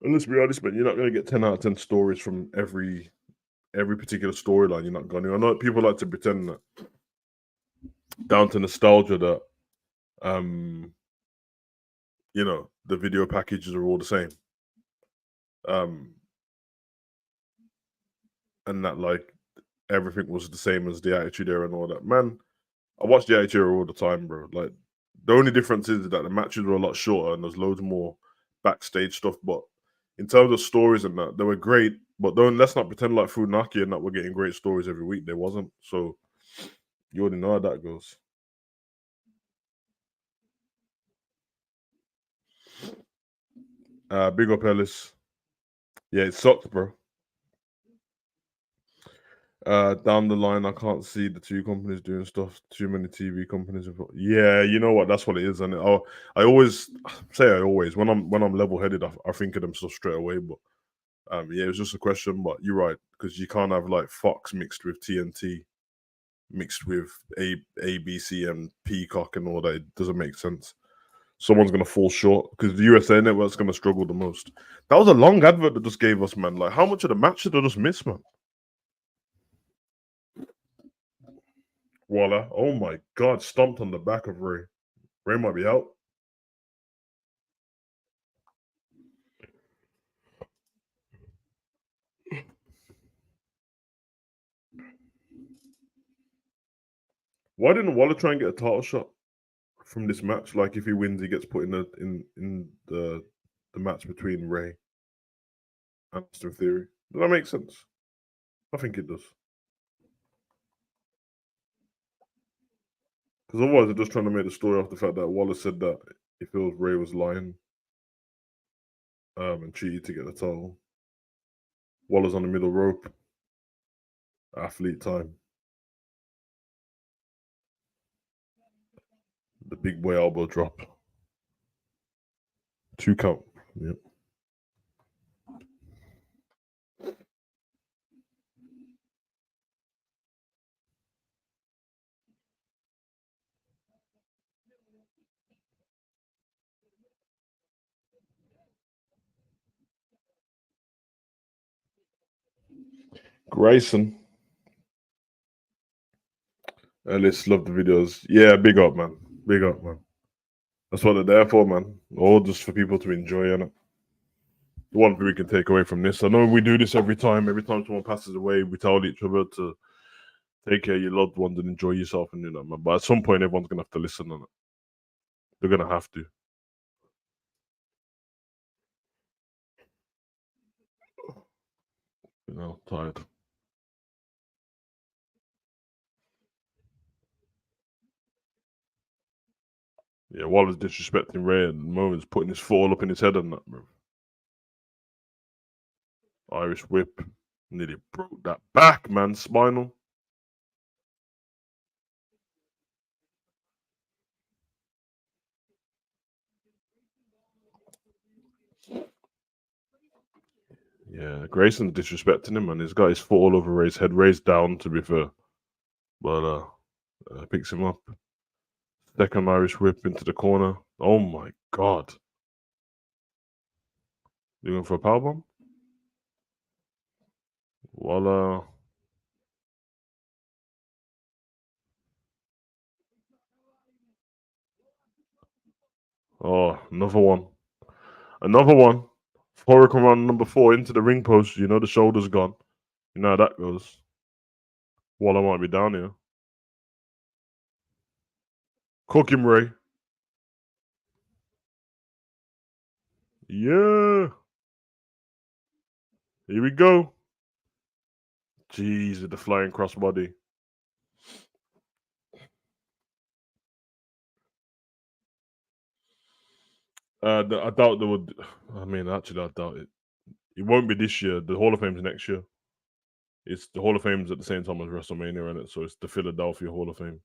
And let's be honest, man, you're not going to get 10 out of 10 stories from every particular storyline. You're not going to. I know people like to pretend that down to nostalgia that the video packages are all the same. And that, like, everything was the same as the Attitude Era and all that. Man, I watch the Attitude Era all the time, bro. Like, the only difference is that the matches were a lot shorter and there's loads more backstage stuff. But in terms of stories and that, they were great. But let's not pretend like Funaki and that we're getting great stories every week. There wasn't. So you already know how that goes. Big up Ellis. Yeah, it sucked, bro. Down the line, I can't see the two companies doing stuff. Too many TV companies. Yeah, you know what? That's what it is. And I always say when I'm level headed, I think of them stuff straight away. But yeah, it was just a question. But you're right, because you can't have like Fox mixed with TNT, mixed with ABC and Peacock and all that. It doesn't make sense. Someone's gonna fall short because the USA network's gonna struggle the most. That was a long advert that just gave us, man. Like, how much of the match did I just miss, man? Voila. Oh my God, stomped on the back of Ray. Ray might be out. Why didn't Waller try and get a title shot from this match? Like, if he wins, he gets put in the match between Ray and Austin Theory. Does that make sense? I think it does. Because otherwise, they're just trying to make the story off the fact that Waller said that he feels Ray was lying and cheated to get the title. Waller's on the middle rope. Athlete time. The big boy elbow drop. 2 count. Yep. Grayson. Let's love the videos. Yeah, big up, man. Big up, man. That's what they're there for, man. All just for people to enjoy, innit? The one thing we can take away from this. I know we do this every time. Every time someone passes away, we tell each other to take care of your loved ones and enjoy yourself and do that, man. But at some point, everyone's gonna have to listen on it. They're gonna have to. You know, tired. Yeah, Waller's disrespecting Ray at the moment, he's putting his foot all up in his head and that, bro. Irish whip. Nearly broke that back, man. Spinal. Yeah, Grayson's disrespecting him, and he's got his foot all over Ray's head. Ray's down, to be fair. But picks him up. Second Irish whip into the corner. Oh my God. You going for a powerbomb? Voila. Oh, another one. Another one. Hurricane run number 4 into the ring post. You know the shoulder's gone. You know how that goes. Voila might be down here. Cook him, Ray. Yeah. Here we go. Jeez, with the flying crossbody. I doubt they would. I mean, actually, I doubt it. It won't be this year. The Hall of Fame's next year. It's the Hall of Fame's at the same time as WrestleMania, isn't it? So it's the Philadelphia Hall of Fame.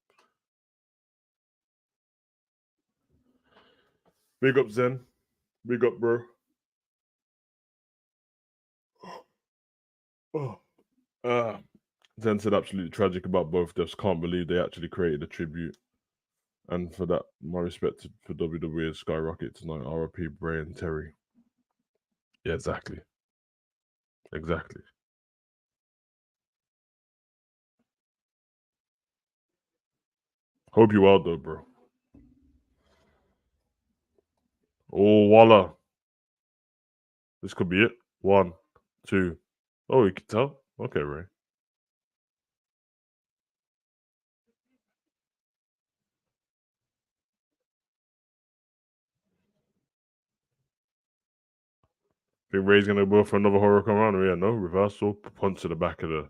Big up, Zen. Big up, bro. Oh. Zen said absolutely tragic about both deaths. Can't believe they actually created a tribute. And for that, my respect for WWE is skyrocket tonight. RIP Bray and Terry. Yeah, exactly. Exactly. Hope you well though, bro. Oh, voila. This could be it. 1, 2. Oh, you can tell? Okay, Ray. Think Ray's gonna go for another Hurricane Run? Yeah, no reversal. Punch to the back of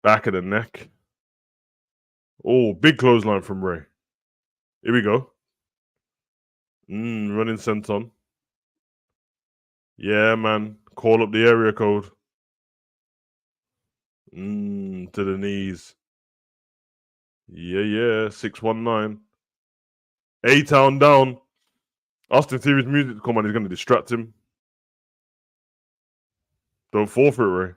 the neck. Oh, big clothesline from Ray. Here we go. Running senton. Yeah, man. Call up the area code. To the knees. Yeah. 619. A-Town down. Austin Theory's music, come on, he's going to distract him. Don't fall for it, Ray.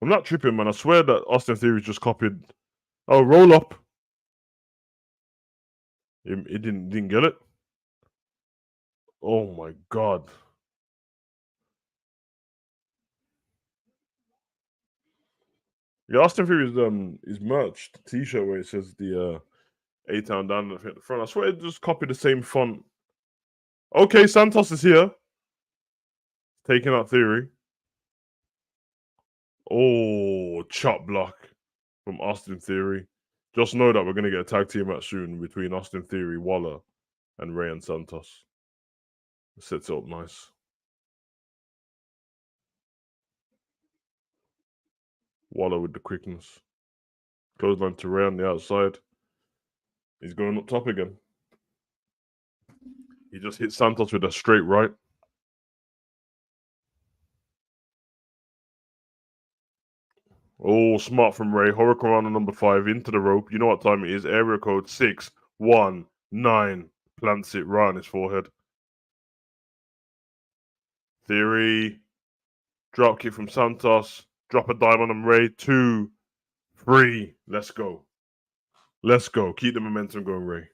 I'm not tripping, man. I swear that Austin Theory just copied. Oh, roll up. He didn't get it. Oh my god. Yeah, Austin Theory's his merch T-shirt where it says the A-Town down at the front. I swear it just copied the same font. Okay, Santos is here, taking out Theory. Oh, chop block from Austin Theory. Just know that we're gonna get a tag team match soon between Austin Theory, Waller, and Ray and Santos. Sets it up nice. Waller with the quickness. Clothesline to Ray on the outside. He's going up top again. He just hit Santos with a straight right. Oh, smart from Ray. Hurricane on number 5 into the rope. You know what time it is. Area code 619. Plants it right on his forehead. Theory. Drop kick from Santos. Drop a dime on him, Ray. 2, 3. Let's go. Let's go. Keep the momentum going, Ray.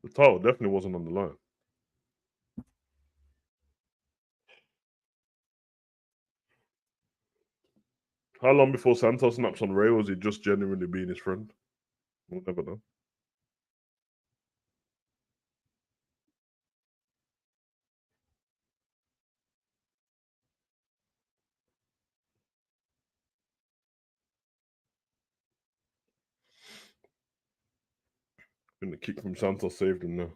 The title definitely wasn't on the line. How long before Santos snaps on Ray? Was he just genuinely being his friend? We'll never know. And the kick from Santos saved him now.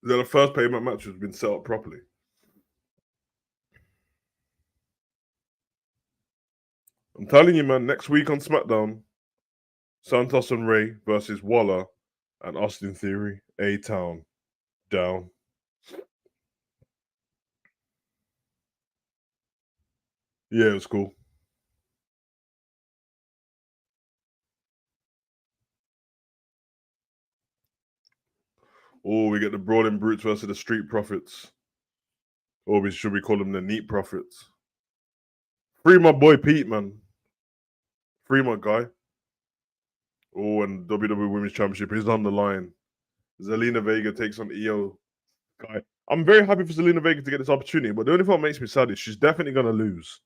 Is that the first payment match has been set up properly? I'm telling you, man, next week on SmackDown, Santos and Ray versus Waller and Austin Theory. A-Town down. Yeah, it was cool. Oh, we get the Brawling Brutes versus the Street Profits. Or should we call them the Neat Profits? Free my boy Pete, man. Free my guy. Oh, and WWE Women's Championship is on the line. Zelina Vega takes on Io Sky. I'm very happy for Zelina Vega to get this opportunity, but the only thing that makes me sad is she's definitely going to lose.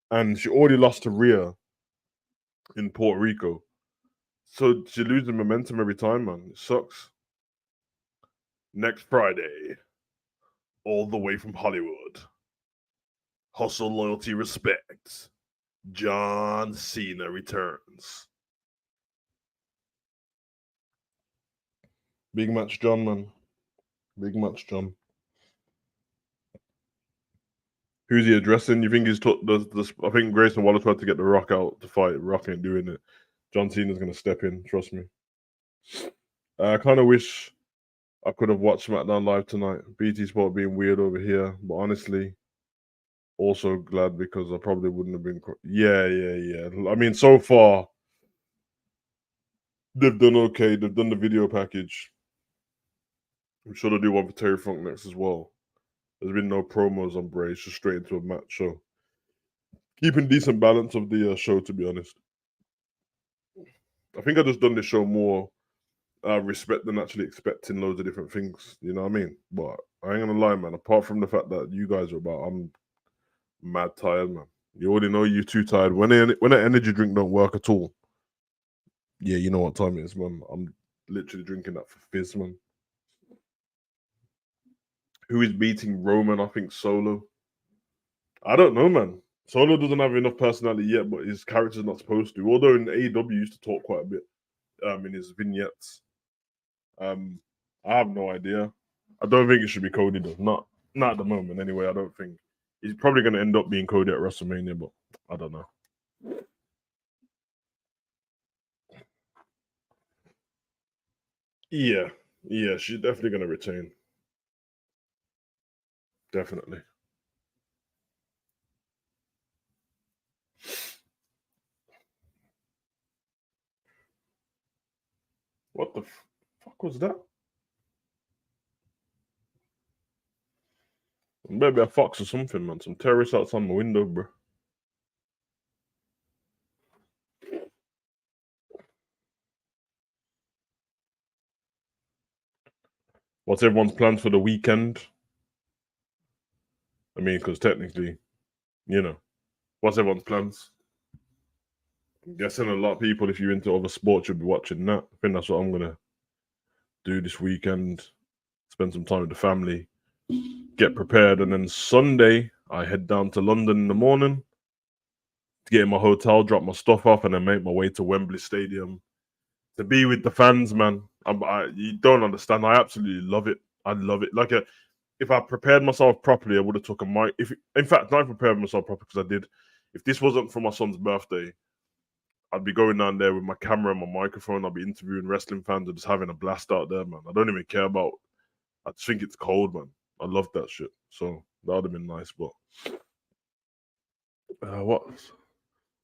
And she already lost to Rhea in Puerto Rico. So she loses momentum every time, man. It sucks. Next Friday, all the way from Hollywood. Hustle, loyalty, respect. John Cena returns. Big match, John, man. Big match, John. Who's he addressing? You think he's I think Grayson Waller tried to get the Rock out to fight. Rock ain't doing it. John Cena's gonna step in. Trust me. I kind of wish I could have watched SmackDown live tonight. BT Sport being weird over here, but honestly, also glad because I probably wouldn't have been. Yeah. I mean, so far they've done okay. They've done the video package. I'm sure they'll do one for Terry Funk next as well. There's been no promos on Bray. It's just straight into a match. So keeping decent balance of the show, to be honest. I think I just done this show more respect than actually expecting loads of different things. You know what I mean? But I ain't gonna lie, man. Apart from the fact that you guys are about, I'm mad tired, man. You already know you're too tired. When an energy drink don't work at all, yeah, you know what time it is, man. I'm literally drinking that for fizz, man. Who is beating Roman? I think Solo. I don't know, man. Solo doesn't have enough personality yet, but his character's not supposed to. Although in AEW he used to talk quite a bit in his vignettes. I have no idea. I don't think it should be Cody though. Not at the moment anyway. I don't think he's probably going to end up being Cody at WrestleMania, but I don't know. Yeah, she's definitely going to retain. Definitely. What the fuck was that? Maybe a fox or something, man. Some terrorists outside my window, bro. What's everyone's plans for the weekend? I mean, because technically, what's everyone's plans? I'm guessing a lot of people, if you're into other sports, you'll be watching that. I think that's what I'm gonna do this weekend. Spend some time with the family, get prepared, and then Sunday I head down to London in the morning, get in my hotel, drop my stuff off, and then make my way to Wembley Stadium to be with the fans, man. You don't understand. I absolutely love it. I love it. If I prepared myself properly, I would have took a mic. In fact, I prepared myself properly because I did. If this wasn't for my son's birthday, I'd be going down there with my camera and my microphone. I'd be interviewing wrestling fans and just having a blast out there, man. I don't even care about. I just think it's cold, man. I love that shit. So that would have been nice. But what?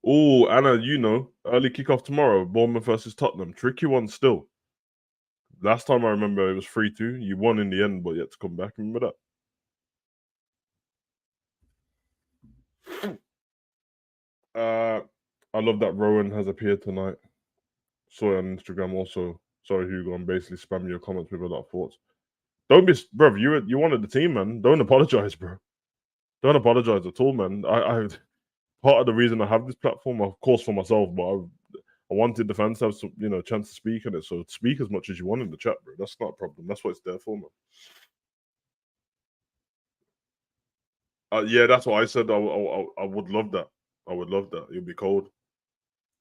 Oh, Anna, early kickoff tomorrow. Bournemouth versus Tottenham. Tricky one still. Last time I remember it was 3-2. You won in the end, but you had to come back. Remember that? I love that Rowan has appeared tonight. Saw it on Instagram also. Sorry, Hugo, I'm basically spamming your comments with a lot of thoughts. Don't be, bro. You wanted the team, man. Don't apologize, bro. Don't apologize at all, man. I part of the reason I have this platform, of course, for myself, but I wanted the fans to have some, chance to speak on it. So speak as much as you want in the chat, bro. That's not a problem. That's what it's there for, man. Yeah, that's what I said. I would love that. I would love that. It'll be cold.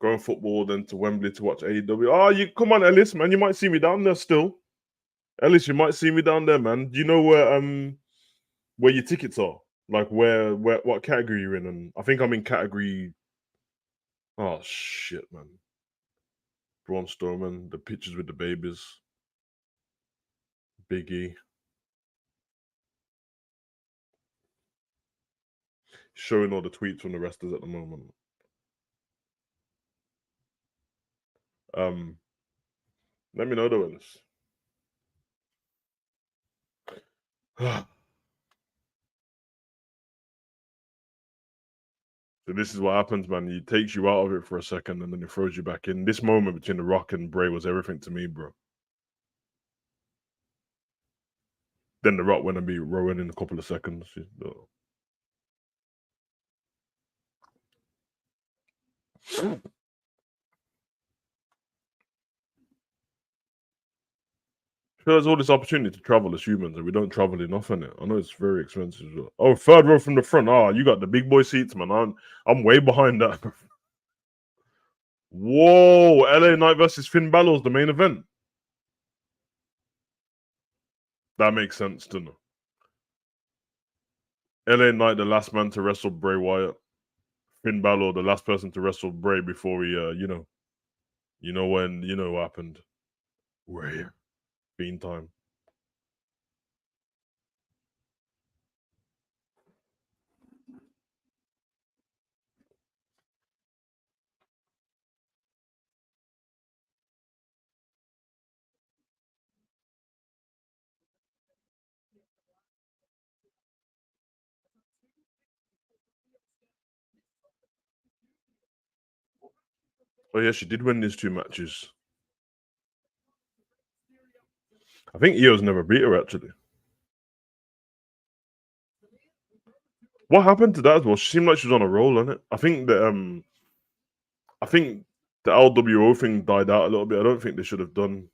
Going football, then to Wembley to watch AEW. Oh, you come on, Ellis, man. You might see me down there still. Ellis, you might see me down there, man. Do you know where your tickets are? Like where what category you're in? And I think I'm in category. Oh shit, man. Braun Strowman, the pictures with the babies, Biggie. Showing all the tweets from the wrestlers at the moment. Let me know though, Ellis. So this is what happens, man. He takes you out of it for a second and then he throws you back in. This moment between The Rock and Bray was everything to me, bro. Then The Rock went and beat Rowan in a couple of seconds. There's all this opportunity to travel as humans, and we don't travel enough in it. I know it's very expensive. Oh, third row from the front. You got the big boy seats, man. I'm way behind that. Whoa, LA Knight versus Finn Balor's the main event. That makes sense, doesn't it? LA Knight, the last man to wrestle Bray Wyatt. Finn Balor, the last person to wrestle Bray before he, what happened. Bray, Fiend time. Oh yeah, she did win these 2 matches. I think Io's never beat her actually. What happened to that as well? She seemed like she was on a roll on it. I think the LWO thing died out a little bit. I don't think they should have done.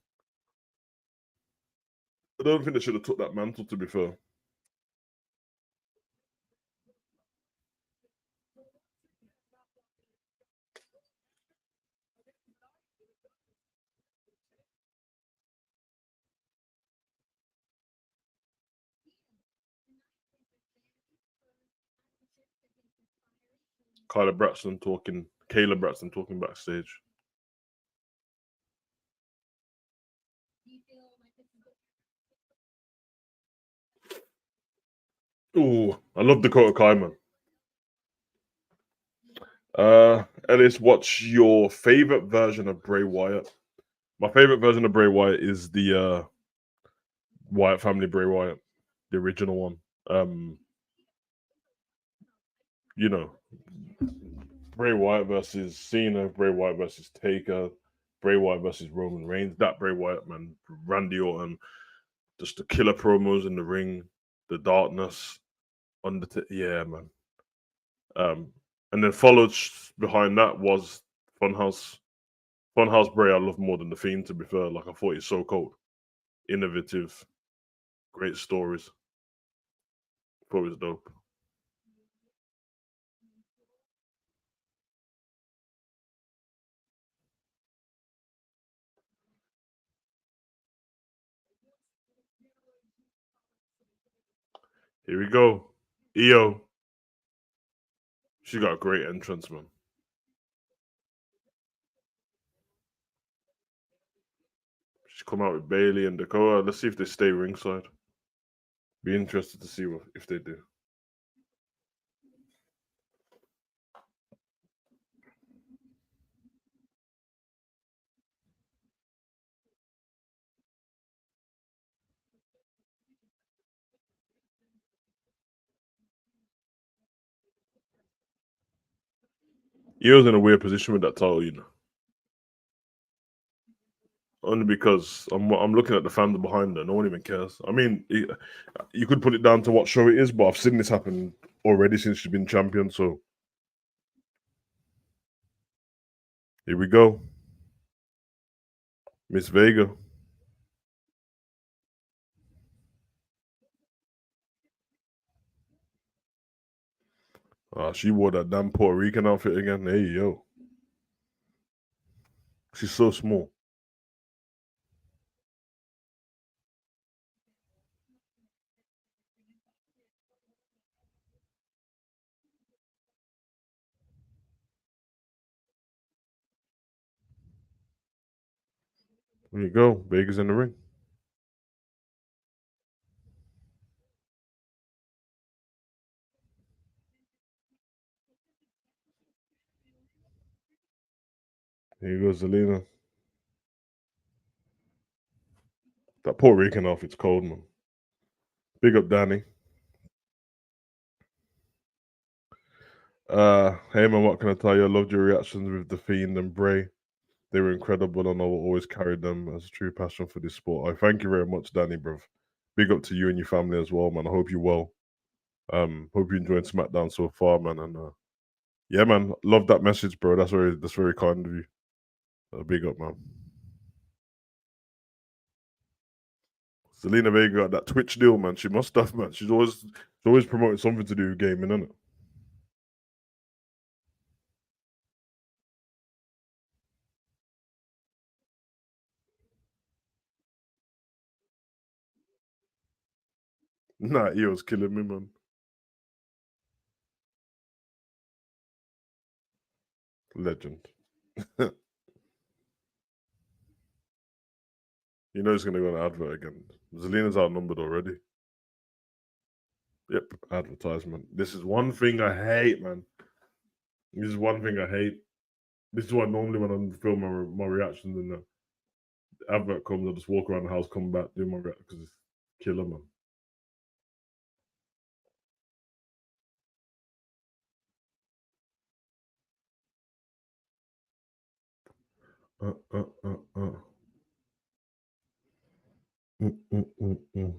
I don't think they should have took that mantle. To be fair, Kayla Braxton talking backstage. Ooh, I love Dakota Kai, man. Ellis, what's your favorite version of Bray Wyatt? My favorite version of Bray Wyatt is the Wyatt family Bray Wyatt, the original one. You know, Bray Wyatt versus Cena, Bray Wyatt versus Taker, Bray Wyatt versus Roman Reigns. That Bray Wyatt, man, Randy Orton, just the killer promos in the ring, the darkness, yeah, man. And then followed behind that was Funhouse. Funhouse Bray, I love more than the Fiend. To be fair, like I thought he's so cold, innovative, great stories. Thought it was dope. Here we go. EO. She got a great entrance, man. She's come out with Bailey and Dakota. Let's see if they stay ringside. Be interested to see if they do. EO's in a weird position with that title, you know. Only because I'm looking at the fans behind her. No one even cares. I mean, you could put it down to what show it is, but I've seen this happen already since she's been champion. So here we go, Miss Vega. She wore that damn Puerto Rican outfit again. Hey yo, she's so small. There you go. Vega's in the ring. Here you go, Zelina. That Puerto Rican outfit's cold, man. Big up, Danny. Hey man, what can I tell you? I loved your reactions with the Fiend and Bray. They were incredible, and I will always carry them as a true passion for this sport. I thank you very much, Danny, bruv. Big up to you and your family as well, man. I hope you're well. Hope you enjoyed SmackDown so far, man. And yeah, man, love that message, bro. That's very kind of you. Big up, man. Selena Vega got that Twitch deal, man. She must have, man. She's always promoting something to do with gaming, isn't it? Nah, EO's killing me, man. Legend. You know he's gonna go on advert again. Zelina's outnumbered already. Yep, advertisement. This is one thing I hate, man. This is one thing I hate. This is why normally when I'm filming my reactions and the advert comes, I just walk around the house, come back, do my reaction because it's killer, man. Uh, uh, uh, uh. Mm, mm, mm, mm.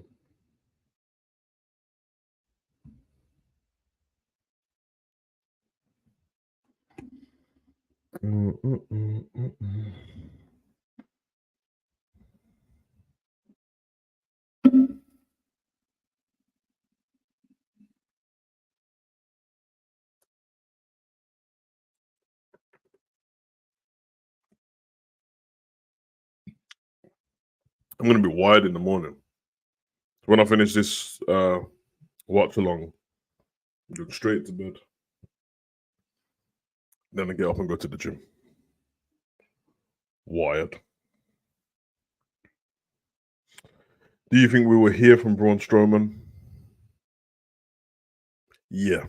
Mm, mm, mm, mm, mm. I'm gonna be wired in the morning. When I finish this watch along, I'm going straight to bed. Then I get up and go to the gym. Wyatt. Do you think we will hear from Braun Strowman? Yeah.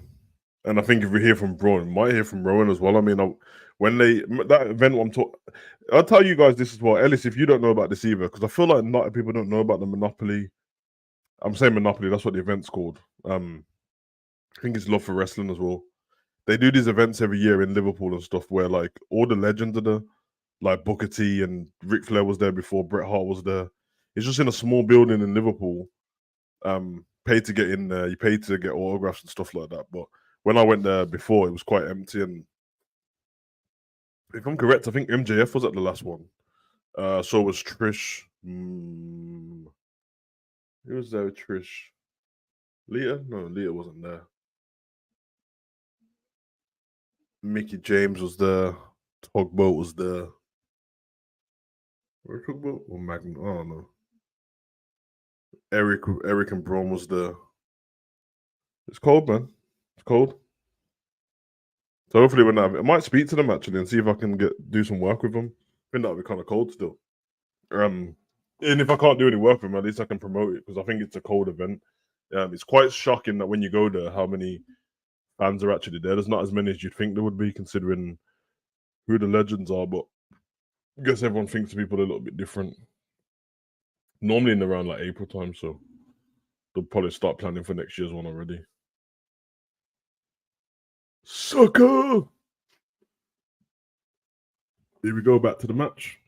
And I think if we hear from Braun, we might hear from Rowan as well. I mean, when that event I'm talking, I'll tell you guys this as well. Ellis, if you don't know about this either, because I feel like a lot of people don't know about the Monopoly. I'm saying Monopoly, that's what the event's called. I think it's Love for Wrestling as well. They do these events every year in Liverpool and stuff where like all the legends are there. Like Booker T and Ric Flair was there before, Bret Hart was there. It's just in a small building in Liverpool. Pay to get in there, you pay to get autographs and stuff like that. But when I went there before, it was quite empty. And if I'm correct, I think MJF was at the last one. So was Trish. Who was there with Trish? Lita? No, Lita wasn't there. Mickey James was there. Tugboat was there. Where Tugboat? Or Magnum? I don't know. Eric and Braun was there. It's cold, man. It's cold. So hopefully when I might speak to them actually and see if I can do some work with them. I think that'll be kind of cold still. And if I can't do any work with them, at least I can promote it because I think it's a cold event. It's quite shocking that when you go there, how many fans are actually there. There's not as many as you'd think there would be, considering who the legends are. But I guess everyone thinks of people a little bit different. Normally in around like April time, so they'll probably start planning for next year's one already. Sucker! Here we go, back to the match.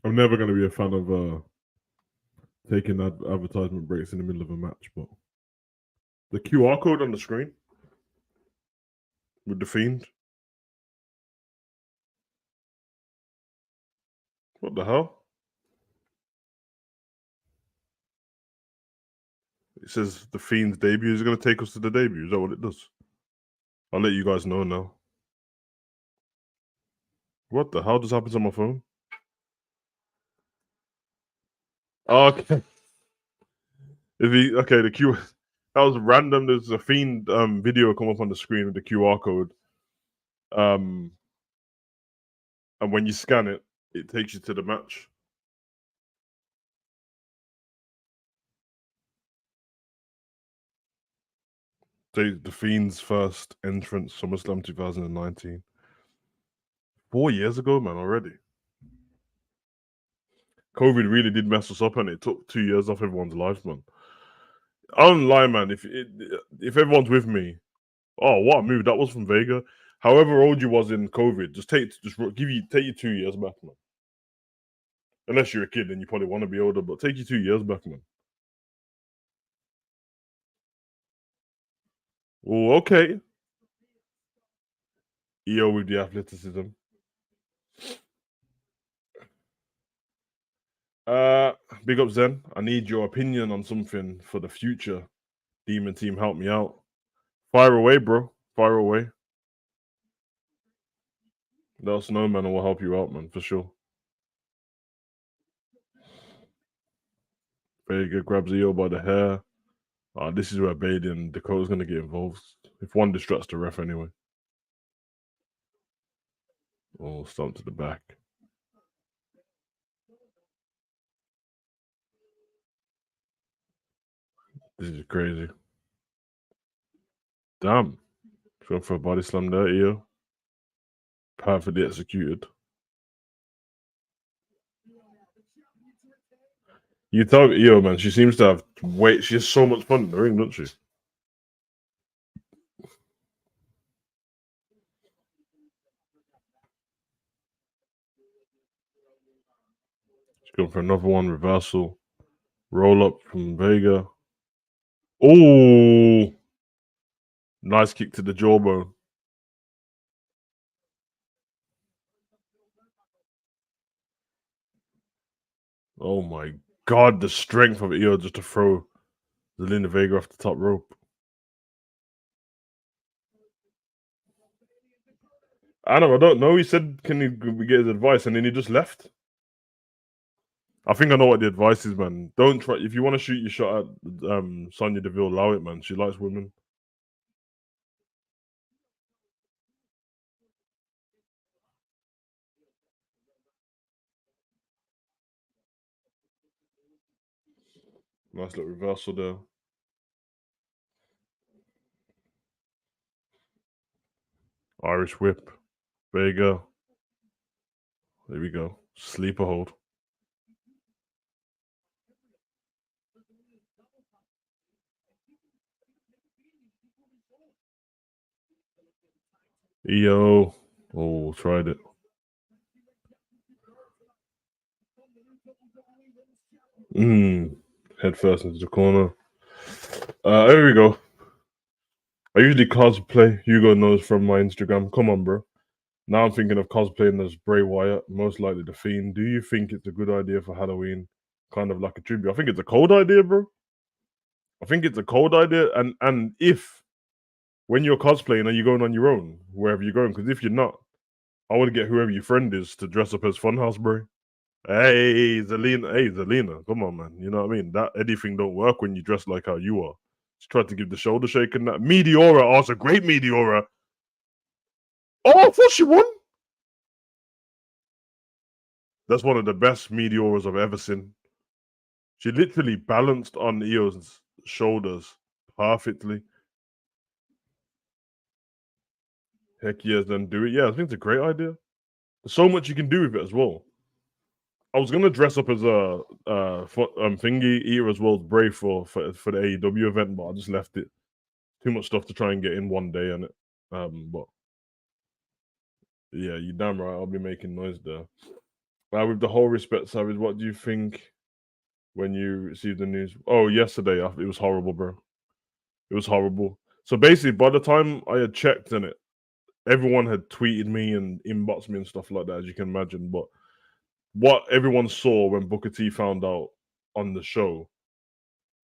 I'm never going to be a fan of taking advertisement breaks in the middle of a match, but the QR code on the screen with the Fiend. What the hell? It says the Fiend's debut is going to take us to the debut. Is that what it does? I'll let you guys know now. What the hell just happens on my phone? Okay. The Q that was random. There's a Fiend video come up on the screen with the QR code. And when you scan it, it takes you to the match. The Fiend's first entrance, SummerSlam 2019. 4 years ago, man, already. COVID really did mess us up, and it took 2 years off everyone's life, man. I don't lie, man. If everyone's with me, oh, what a move that was from Vega. However old you was in COVID, take you 2 years back, man. Unless you're a kid, then you probably want to be older, but take you 2 years back, man. Oh, okay. EO with the athleticism. Big up Zen. I need your opinion on something for the future. Demon Team, help me out. Fire away, bro. Fire away. Let us know, man, and we'll help you out, man, for sure. Vega grabs EO by the hair. This is where Bailey and Dakota's going to get involved. If one distracts the ref anyway. Oh, stomp to the back. This is crazy. Damn. Going for a body slam there, EO. Perfectly executed. You tell EO, man, she seems to have she has so much fun in the ring, doesn't she? She's going for another one, reversal. Roll up from Vega. Oh, nice kick to the jawbone. Oh my god, the strength of EO just to throw Zelina Vega off the top rope. I don't know. He said, "Can he get his advice?" And then he just left. I think I know what the advice is, man. Don't try if you want to shoot your shot at Sonya Deville. Allow it, man. She likes women. Nice little reversal there. Irish whip. There you go. There we go. Sleeper hold. Yo. Oh, tried it. Head first into the corner. There we go. I usually cosplay. Hugo knows from my Instagram. Come on, bro. Now I'm thinking of cosplaying as Bray Wyatt, most likely the Fiend. Do you think it's a good idea for Halloween? Kind of like a tribute. I think it's a cold idea, bro. I think it's a cold idea. And if when you're cosplaying, are you going on your own wherever you're going? Because if you're not, I would get whoever your friend is to dress up as Funhouse Bray. Hey, Zelina. Hey, Zelina. Come on, man. You know what I mean? That Eddie thing don't work when you dress like how you are. She tried to give the shoulder shake and that. Meteora. Oh, it's a great Meteora. Oh, I thought she won. That's one of the best Meteoras I've ever seen. She literally balanced on Io's shoulders perfectly. Heck yes, then do it. Yeah, I think it's a great idea. There's so much you can do with it as well. I was gonna dress up as a thingy eater as well as Bray for the AEW event, but I just left it. Too much stuff to try and get in one day on it. But yeah, you damn right. I'll be making noise there. With the whole respect, Savage, what do you think when you received the news? Oh, yesterday, it was horrible, bro. It was horrible. So basically, by the time I had checked in it, everyone had tweeted me and inboxed me and stuff like that, as you can imagine. But what everyone saw when Booker T found out on the show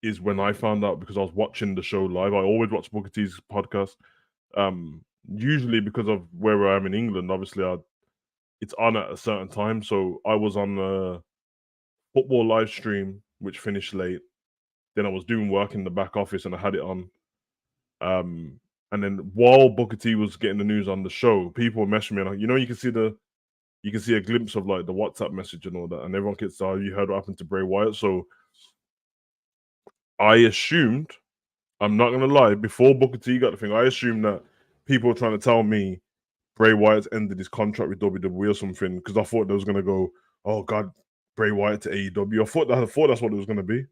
is when I found out because I was watching the show live. I always watch Booker T's podcast. Usually because of where I am in England, obviously it's on at a certain time. So I was on a football live stream, which finished late. Then I was doing work in the back office and I had it on. And then while Booker T was getting the news on the show, people were messaging me, and you can see a glimpse of like the WhatsApp message and all that, and everyone gets, "Oh, you heard what happened to Bray Wyatt?" So I assumed, I'm not gonna lie, before Booker T got the thing, I assumed that people were trying to tell me Bray Wyatt's ended his contract with WWE or something because I thought they was gonna go, "Oh God, Bray Wyatt to AEW." I thought that's what it was gonna be.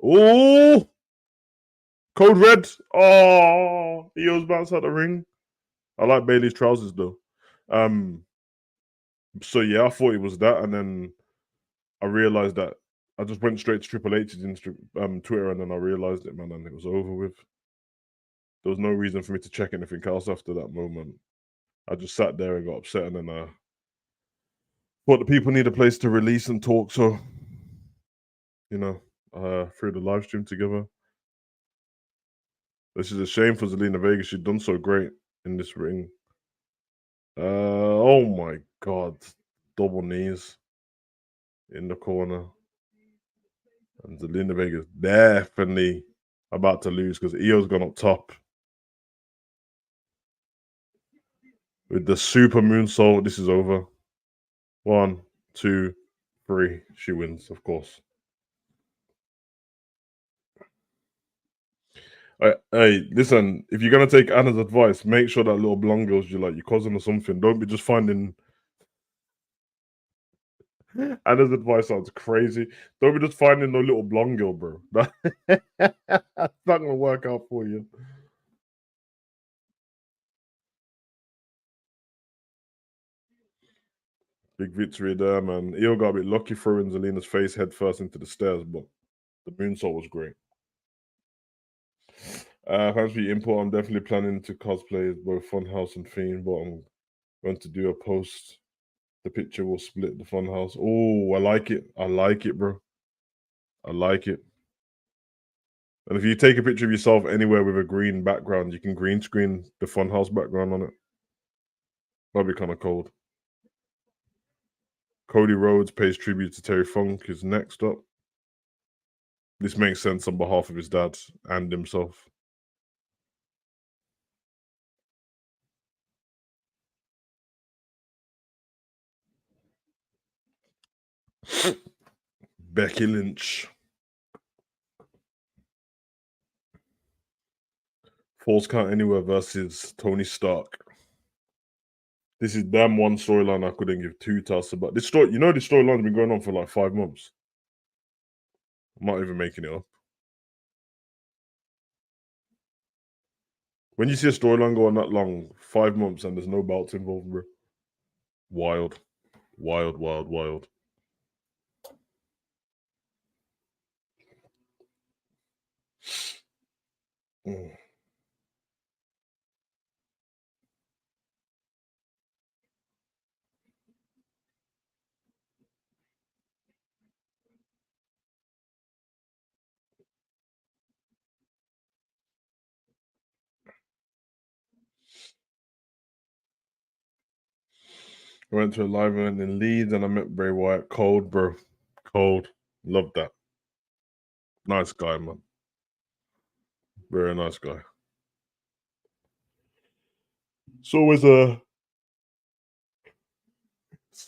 Oh, Code Red. Oh, Eo's bounce out the ring. I like Bailey's trousers though. So yeah, I thought it was that, and then I realized that I just went straight to Triple H's Twitter, and then I realized it, man, and it was over with. There was no reason for me to check anything else after that moment. I just sat there and got upset, and then thought the people need a place to release and talk, so you know, through the live stream together. This is a shame for Zelina Vega. She'd done so great in this ring. Oh my god, double knees in the corner. And Zelina Vega's definitely about to lose because Io's gone up top. With the super moonsault, this is over. 1, 2, 3. She wins, of course. Hey, listen, if you're gonna take Anna's advice, make sure that little blonde girl's your cousin or something. Don't be just finding Anna's advice sounds crazy. Don't be just finding no little blonde girl, bro. That's not gonna work out for you. Big victory there, man. Io got a bit lucky throwing Zelina's face head first into the stairs, but the moonsault was great. Thanks for your input. I'm definitely planning to cosplay as both Funhouse and Fiend, but I'm going to do a post. The picture will split the Funhouse. Oh, I like it. I like it, bro. I like it. And if you take a picture of yourself anywhere with a green background, you can green screen the Funhouse background on it. That'd be kind of cold. Cody Rhodes pays tribute to Terry Funk is next up. This makes sense on behalf of his dad and himself. Becky Lynch. Falls Count Anywhere versus Tony Stark. This is damn one storyline I couldn't give two tosses about. This story, this storyline's been going on for like 5 months. I'm not even making it up. When you see a storyline go on that long, 5 months, and there's no belts involved, bro. Wild. Wild, wild, wild. Mm. I went to a live event in Leeds and I met Bray Wyatt. Cold, bro. Cold. Love that. Nice guy, man. Very nice guy. It's always it's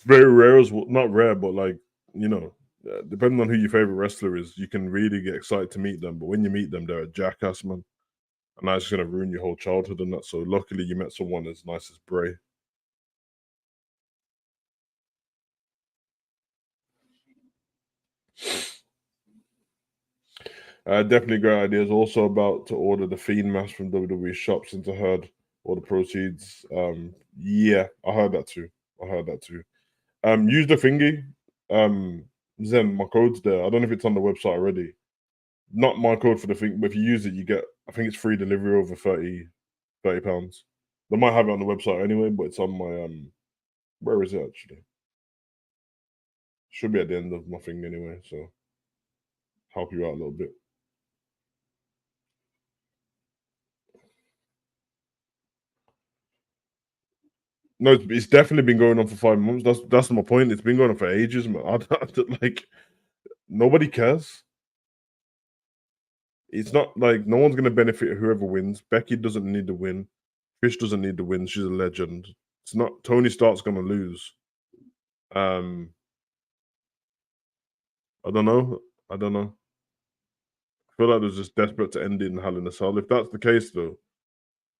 very rare as well. Not rare, but like, depending on who your favorite wrestler is, you can really get excited to meet them. But when you meet them, they're a jackass, man. And that's going to ruin your whole childhood and that. So luckily you met someone as nice as Bray. Definitely great ideas. Also about to order the Fiend mask from WWE shops since I heard all the proceeds. Yeah, I heard that too. Use the thingy. Zen, my code's there. I don't know if it's on the website already. Not my code for the thing, but if you use it, you get, I think it's free delivery over 30 pounds. They might have it on the website anyway, but it's on my where is it actually? Should be at the end of my thing anyway, so help you out a little bit. No, it's definitely been going on for 5 months. That's my point. It's been going on for ages, man. Like nobody cares. It's not like no one's gonna benefit whoever wins. Becky doesn't need to win. Trish doesn't need to win. She's a legend. It's not Tony Stark's gonna lose. I don't know. I feel like they're just desperate to end it in Hell in a Cell. If that's the case, though,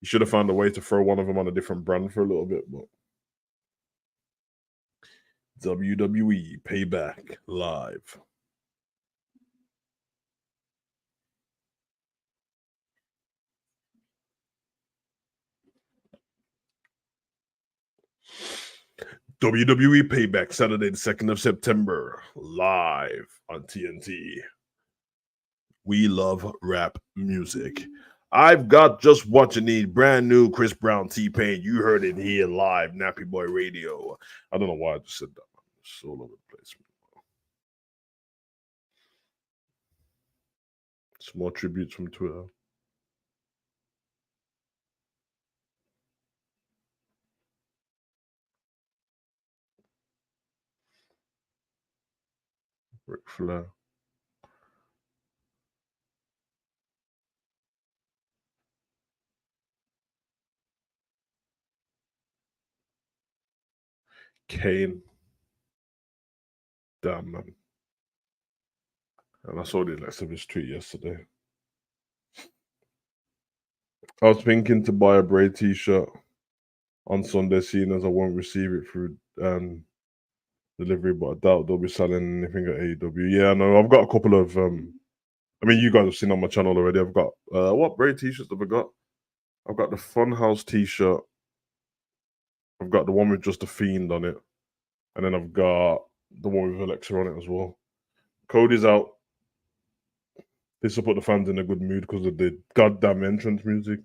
you should have found a way to throw one of them on a different brand for a little bit. But WWE Payback Live. WWE Payback, Saturday the 2nd of September, live on TNT. We love rap music. I've got just what you need. Brand new Chris Brown, T-Pain. You heard it here live, Nappy Boy Radio. I don't know why I just said that. It's all over the place. Some more tributes from Twitter. Ric Flair. Kane. Damn, man. And I saw the next of his tweet yesterday. I was thinking to buy a Bray t-shirt on Sunday, seeing as I won't receive it through delivery, but I doubt they'll be selling anything at AEW. Yeah, no, I've got a couple of I mean, you guys have seen on my channel already. I've got what Bray t-shirts have I got? I've got the Funhouse t-shirt. I've got the one with just a Fiend on it, and then I've got the one with Alexa on it as well. Cody's out. This will put the fans in a good mood because of the goddamn entrance music.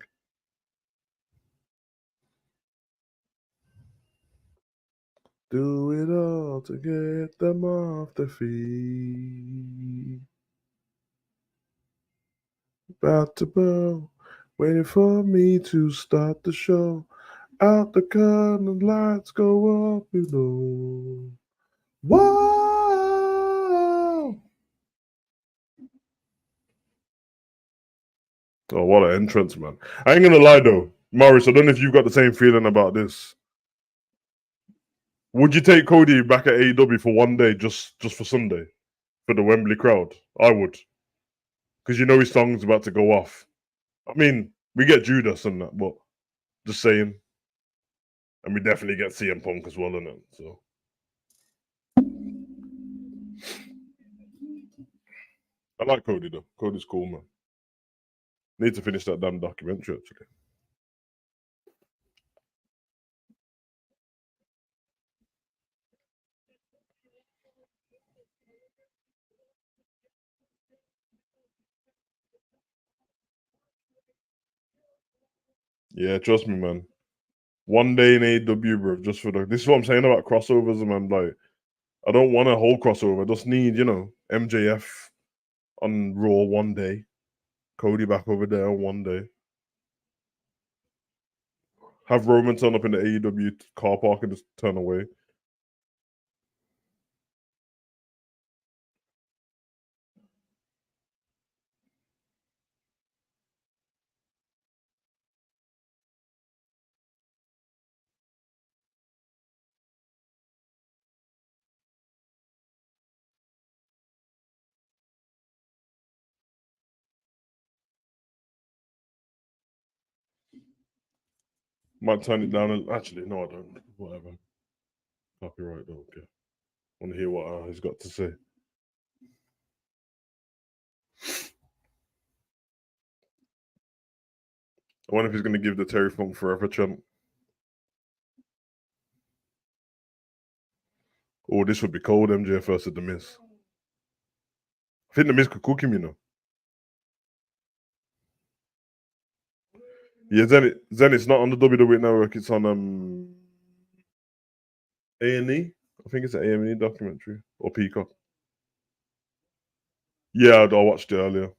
Do it all to get them off their feet. About to blow, waiting for me to start the show. Out the curtain, lights go up below. Whoa! Oh, what an entrance, man. I ain't gonna lie though. Morris, I don't know if you've got the same feeling about this. Would you take Cody back at AEW for one day just for Sunday? For the Wembley crowd? I would. Because you know his song's about to go off. I mean, We get Judas and that, but just saying. And we definitely get CM Punk as well in it. So I like Cody though. Cody's cool, man. Need to finish that damn documentary actually. Yeah, trust me, man. One day in AEW, bro, just for this is what I'm saying about crossovers, man. Like, I don't want a whole crossover. I just need, MJF on Raw one day, Cody back over there one day. Have Roman turn up in the AEW car park and just turn away. Might turn it down. Actually, no, I don't. Whatever. Copyright, though. Okay. Want to hear what he's got to say. I wonder if he's going to give the Terry Funk Forever chant. Oh, this would be cold. MJF versus The Miz. I think The Miz could cook him, Yeah, then it's not on the WWE Network. It's on A&E. I think it's an A&E documentary or Peacock. Yeah, I watched it earlier.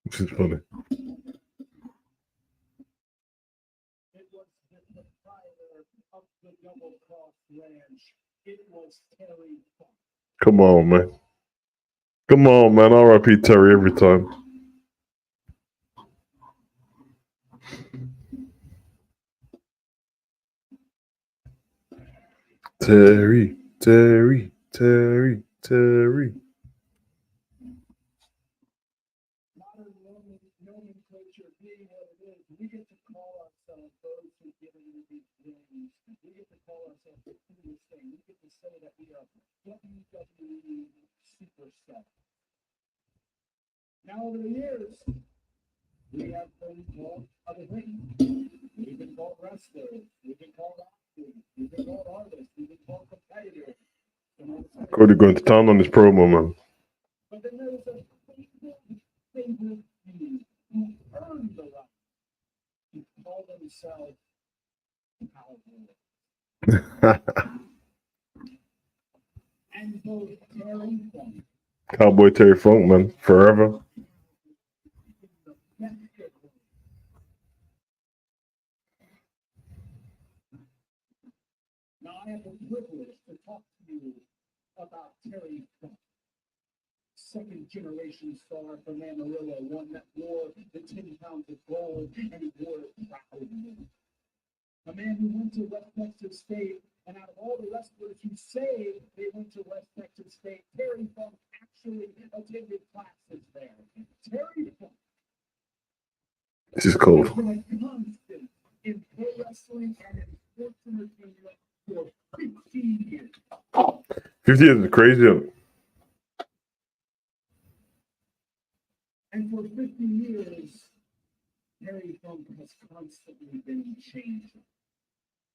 This is funny. Come on, man. Come on, man. R.I.P. Terry every time. Terry, Terry, Terry, Terry. Now, over the years, we have been called other things. We've been called wrestlers. We've been called actors. We've been called artists. We've been called competitors. Cody going to town on this promo, man. But then there's a favorite few who earned the right to call themselves cowboys. And both Terry Funk. Cowboy Terry Funk, man. Forever. Now, I have the privilege to talk to you about Terry Funk, second generation star from Amarillo, one that wore the 10 pounds of gold and he wore it proudly. A man who went to West Texas State, and out of all the wrestlers who say they went to West Texas State, Terry Funk actually attended classes there. Terry Funk. This is cold. Has been a constant in pro wrestling and in sports entertainment for 15 years. 50 years is crazy. And for 50 years, Terry Funk has constantly been changing.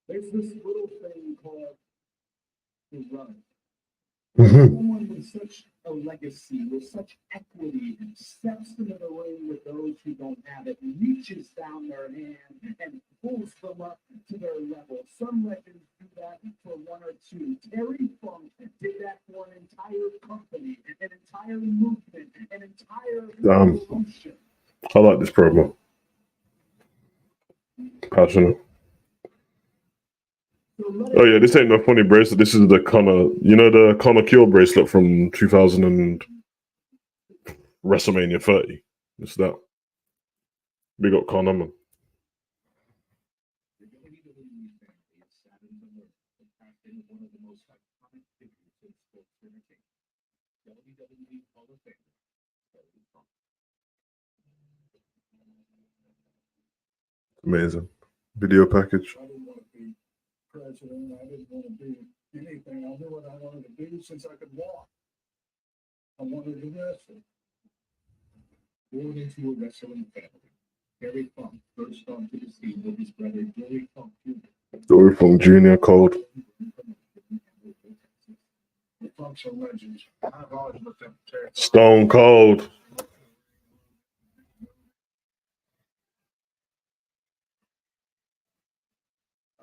There's this little thing called the run. Someone with such a legacy, with such equity, steps into the ring with those who don't have it, reaches down their hand and pulls them up to their level. Some legends do that for one or two. Terry Funk did that for an entire company, an entire movement, an entire revolution. I like this promo. Passionate. Oh yeah, this ain't no funny bracelet. This is the Connor, the Connor Cure bracelet from 2000 and WrestleMania 30. It's that. Big up Connor, man. Amazing. Video package. President. I didn't want to be anything. I knew what I wanted to do since I could walk. I wanted to wrestle. Born into a wrestling family, Terry Funk first onto the scene with his brother Dory Funk Jr. Dory Funk Jr. Cold. The Funks are legends. I've always looked up to Terry. Stone Cold.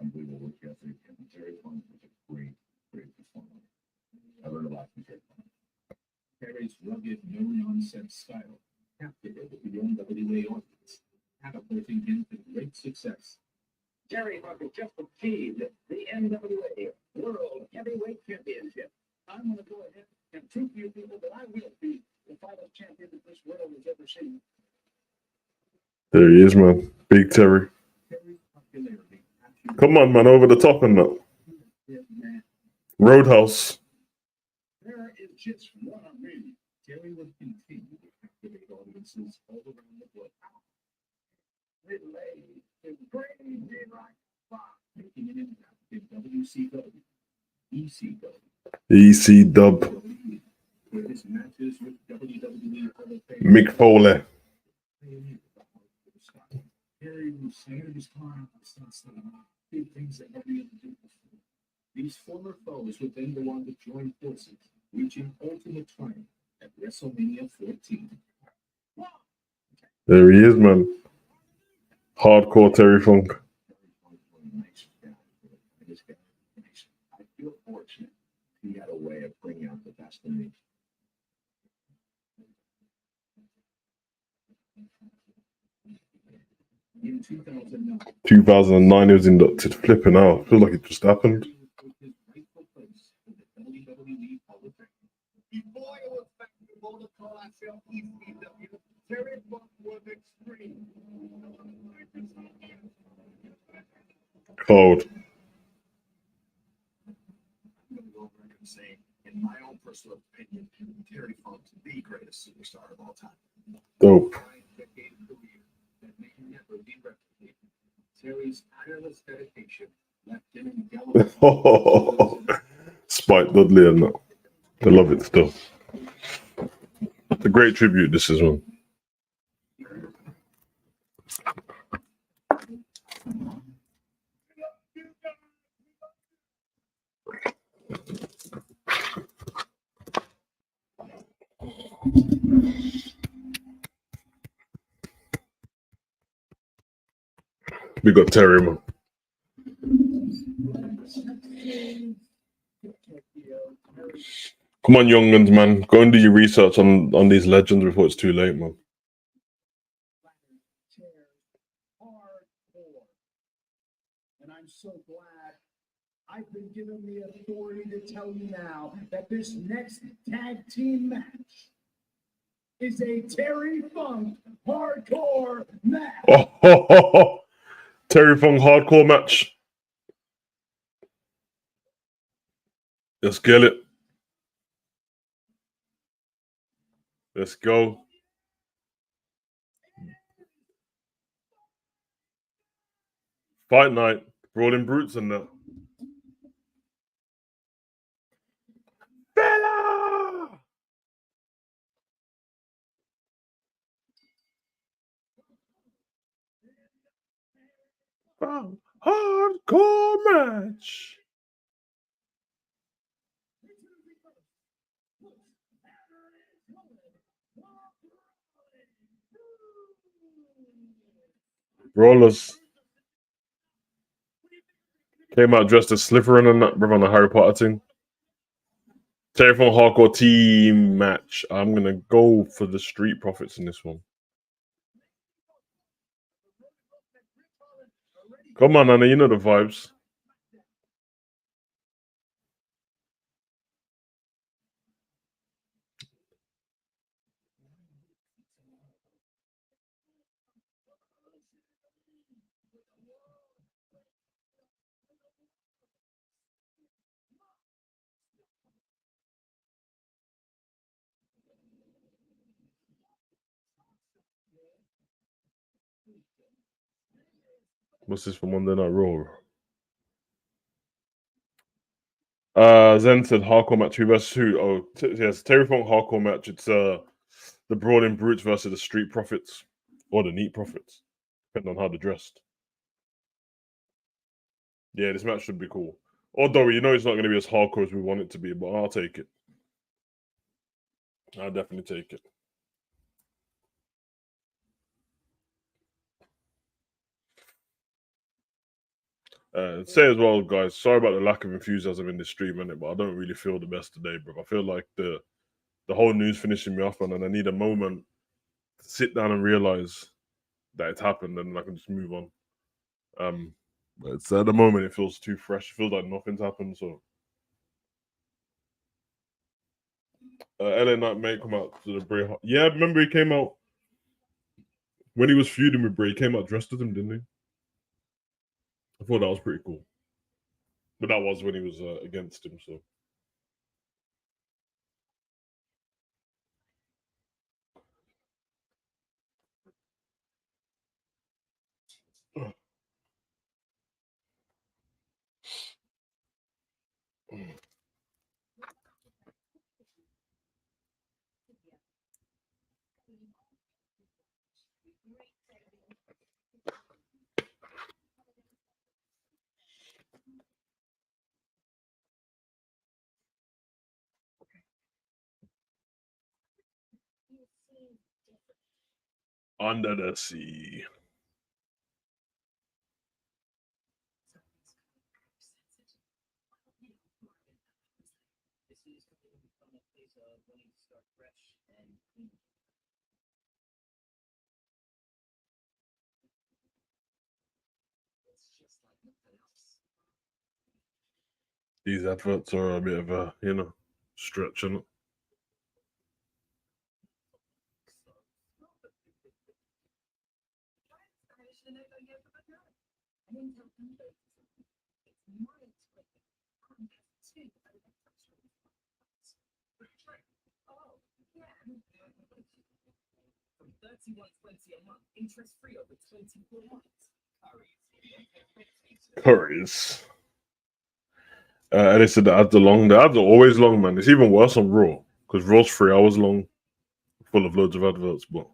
Unbelievable work ethic, and Terry Funk was a great performer. I learned a lot from Terry Funk. Terry's rugged, no-nonsense style captivated the young WA audience, catapulting him to great success. Terry Funk has just achieved the NWA World Heavyweight Championship. I'm going to go ahead and prove to you people that I will be the finest champion that this world has ever seen. There he is, man. Big Terry. Come on, man, over the top and that. Roadhouse. There is just one of me. Terry would continue to captivate audiences all around the globe. Relay is Bray like Fox, making an impact in WCW, EC Dub. with his matches with WWE Hall of Fame. Mick Foley. Terry was ahead of his time since did things that nobody ever did before. These former foes would then go on to join forces, reaching ultimate triumph at WrestleMania 14. There he is, man. Hardcore Terry Funk. I feel fortunate he had a way of bringing out the best in me. In 2009, 2009, he was inducted. Flipping out. Feels like it just happened. Before it was fashionable to call ourselves ECW, Terry Funk was extreme. Cold. I'm going to go over and say, in my own personal opinion, Terry Funk's the greatest superstar of all time. Dope. That may never be replicated. Terry's tireless dedication left him indelible. Spike Dudley and that. I love it still. It's a great tribute, this is one. We got Terry, man. Come on, young'uns, man. Go and do your research on these legends before it's too late, man. And I'm so glad I've been given the authority to tell you now that this next tag team match is a Terry Funk hardcore match. Terry Funk hardcore match. Let's get it. Let's go. Fight night. Brawling Brutes and that. Bella! Hardcore match. Rollers came out dressed as Slytherin and that, brother, on the Harry Potter thing. Terrifying hardcore team match. I'm gonna go for the Street Profits in this one. Come on, Anna, you know the vibes. What's this for Monday Night Raw? Zen said hardcore match 2 versus 2. Oh, yes, Terry Funk hardcore match. It's the Brawling Brutes versus the Street Profits or the Neat Profits, depending on how they're dressed. Yeah, this match should be cool. Although you know it's not going to be as hardcore as we want it to be, but I'll take it. I'll definitely take it. Say as well, guys. Sorry about the lack of enthusiasm in this stream, innit? But I don't really feel the best today, bro. I feel like the whole news finishing me off, and I need a moment to sit down and realize that it's happened, and I can just move on. But it's at the moment it feels too fresh. It feels like nothing's happened. So, LA Knight may come out to the Bray. Yeah, remember he came out when he was feuding with Bray. He came out dressed as him, didn't he? I thought that was pretty cool. But that was when he was against him. So. Under the Sea. These adverts are a bit of a, stretch, innit? Curries. And they said the ads are long. The ads are always long, man. It's even worse on Raw because Raw's 3 hours long, full of loads of adverts. But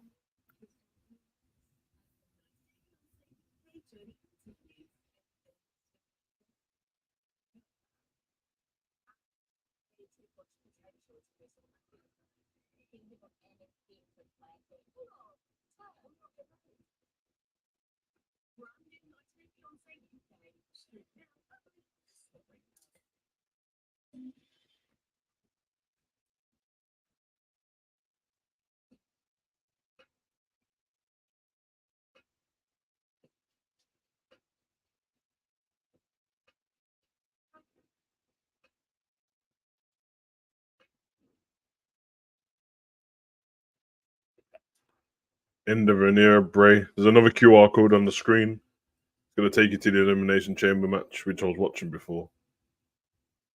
in the Veneer Bray, there's another QR code on the screen. It's gonna take you to the Elimination Chamber match, which I was watching before.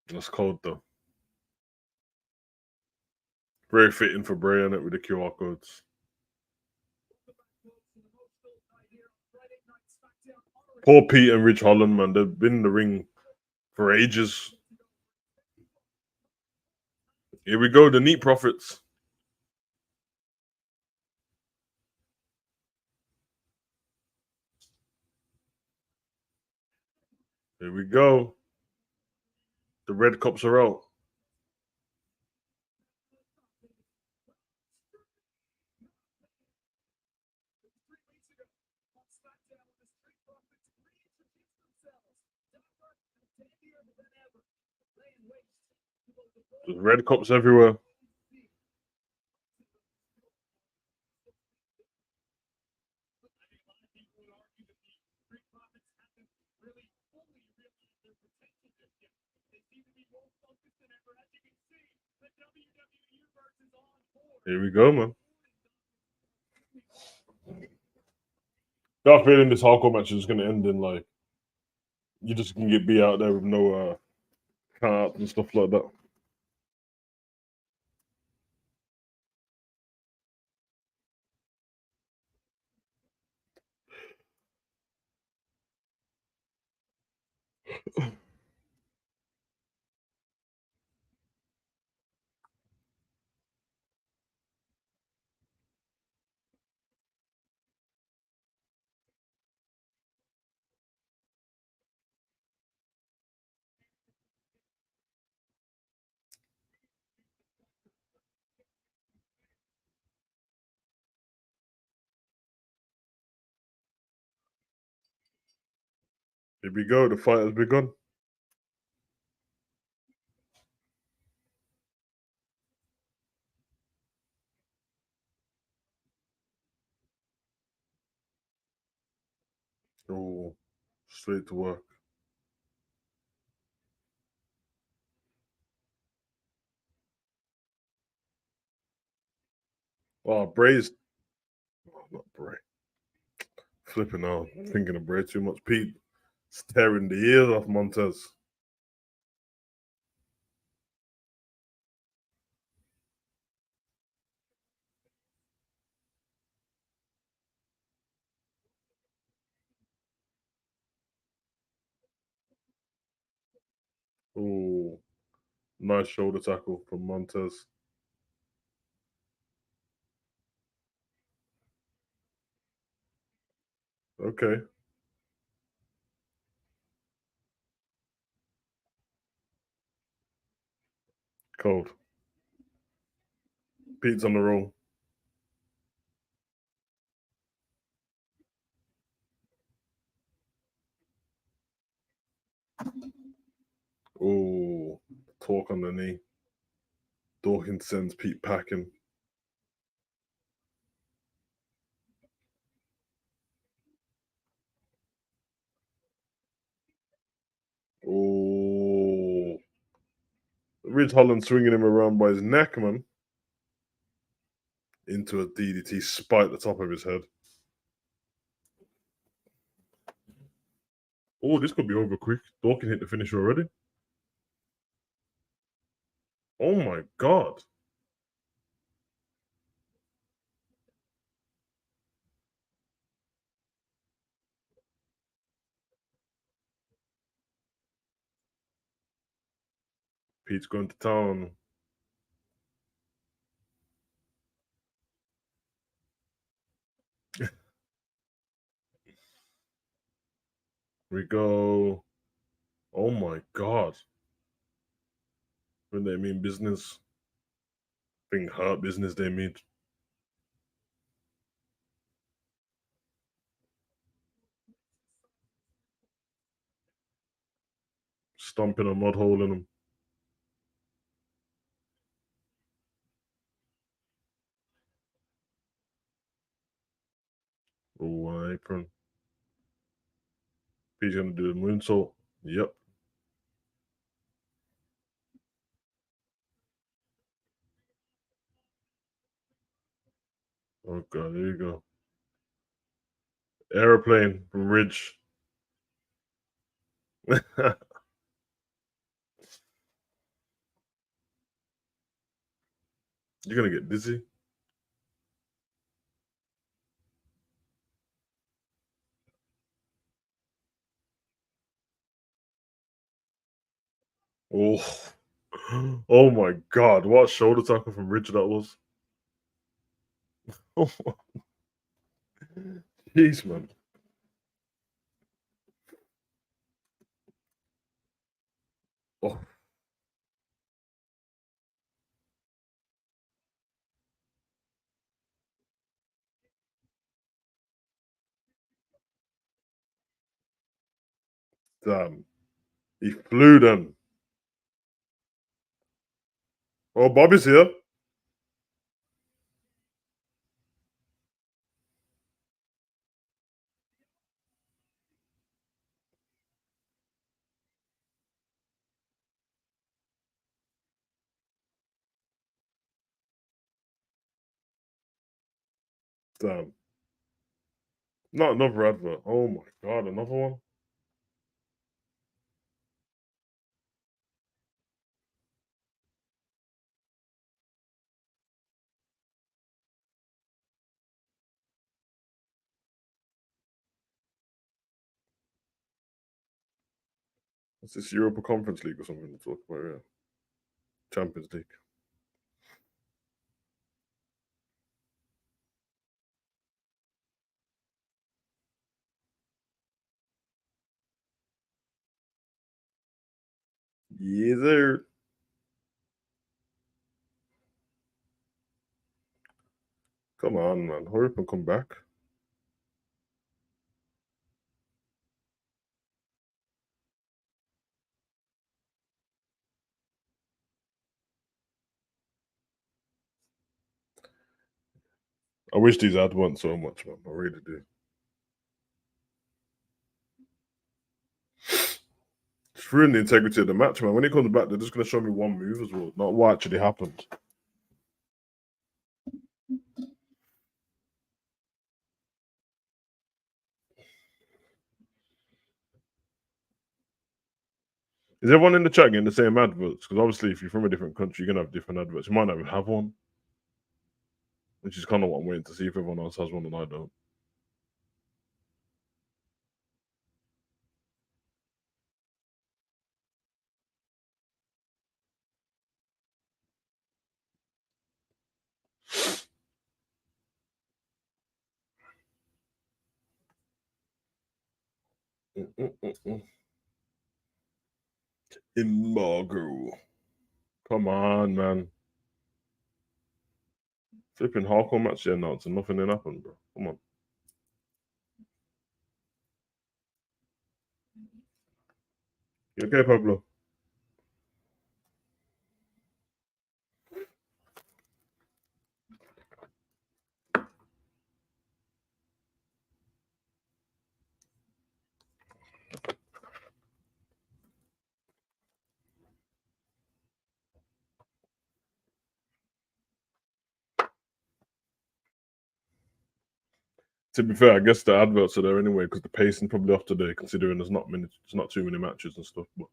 That's cold though. Very fitting for Bray on it with the QR codes. Poor Pete and Rich Holland, man. They've been in the ring for ages. Here we go, the Neat Profits. Here we go. The red cups are out. There's red cups everywhere. Here we go, man. I have a feeling this hardcore match is going to end in like you just can get beat out there with no count and stuff like that. Here we go. The fight has begun. Oh, straight to work. Oh, Bray's not Bray. Flipping out. Thinking of Bray too much. Pete tearing the ears off Montez. Oh, nice shoulder tackle from Montez. Okay. Cold. Pete's on the roll. Oh, talk on the knee. Dawkins sends Pete packing. Oh, Ridge Holland swinging him around by his neck, man. Into a DDT, spike the top of his head. Oh, this could be over quick. Dawkins hit the finish already. Oh my god. Pete's going to town. We go. Oh my god. When they mean business. Being hurt business they mean. Stomping a mud hole in them. Oh, an apron. He's gonna do the moonsault. Yep. Oh god, there you go. Aeroplane from Ridge. You're gonna get dizzy. Oh, oh my god! What shoulder tackle from Ridge that was. Oh, jeez, man. Damn. He flew them. Oh, Bobby's here. Damn. Not another advert. Oh my god, another one? What's this, Europa Conference League or something to talk about? Yeah. Champions League. Yeah, there. Come on, man. Hurry up and come back. I wish these had won so much, man. I really do. It's ruined the integrity of the match, man. When he comes back, they're just going to show me one move as well, not what actually happened. Is everyone in the chat getting the same adverts? Because obviously, if you're from a different country, you're going to have different adverts. You might not even have one, which is kind of what I'm waiting to see if everyone else has one and I don't. Embargo. Come on, man. Flipping hardcore match here now, and nothing did happen, bro. Come on. You okay, Pablo? To be fair, I guess the adverts are there anyway because the pacing probably off today, considering there's not too many matches and stuff. But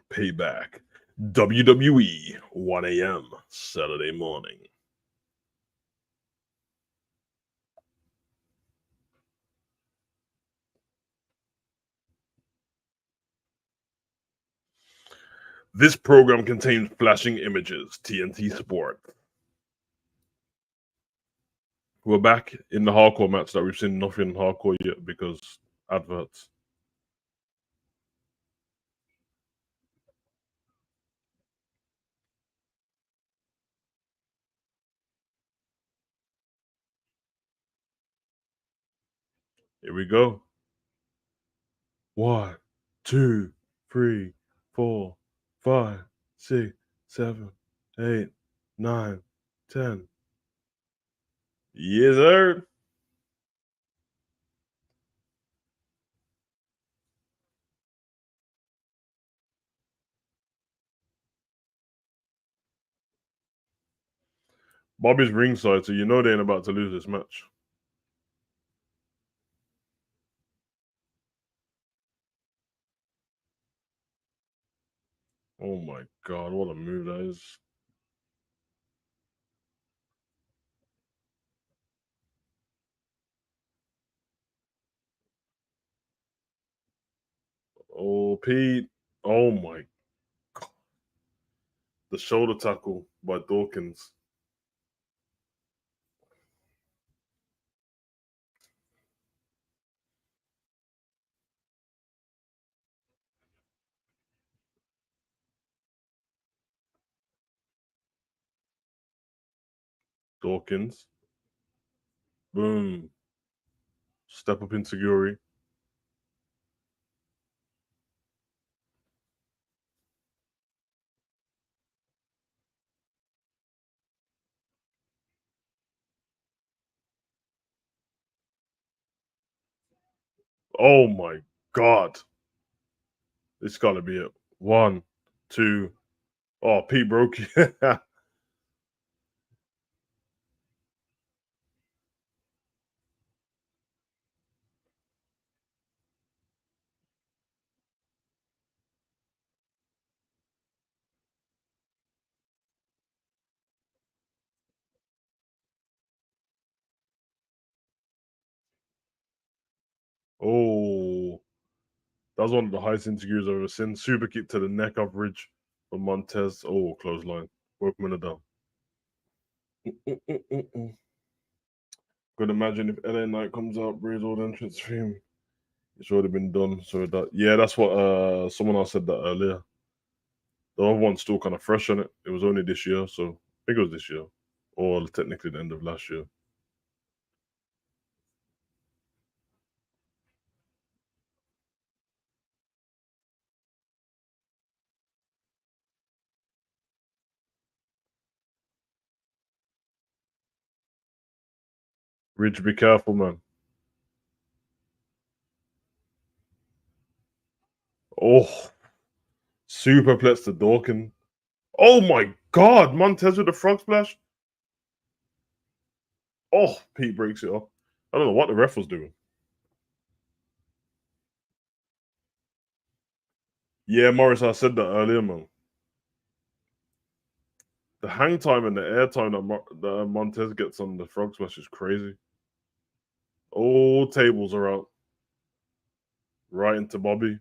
Payback, WWE, 1 a.m. Saturday morning. This program contains flashing images. TNT Sport. We're back in the hardcore match that we've seen nothing hardcore yet because adverts. Here we go. 1, 2, 3, 4, 5, 6, 7, 8, 9, 10. Yes, sir. Bobby's ringside, so you know they ain't about to lose this match. Oh my god, what a move that is. Oh, Pete. Oh my god. The shoulder tackle by Dawkins. Dawkins. Boom. Step up into Guri. Oh my god. It's gotta be it. 1, 2. Oh, Pete broke you. Oh. That was one of the highest interviews I've ever seen. Super kick to the neck coverage from Montez. Oh, clothesline. Both men are down. Could imagine if LA Knight comes out, Bray's old entrance theme. It's already been done. So that, yeah, that's what someone else said that earlier. The other one's still kind of fresh on it. It was only this year, so I think it was this year, or technically the end of last year. Rich, be careful, man. Oh, superplex to Dawkins. Oh my god, Montez with the frog splash. Oh, Pete breaks it off. I don't know what the ref was doing. Yeah, Morris, I said that earlier, man. The hang time and the air time that Montez gets on the frog splash is crazy. All tables are out. Right into Bobby.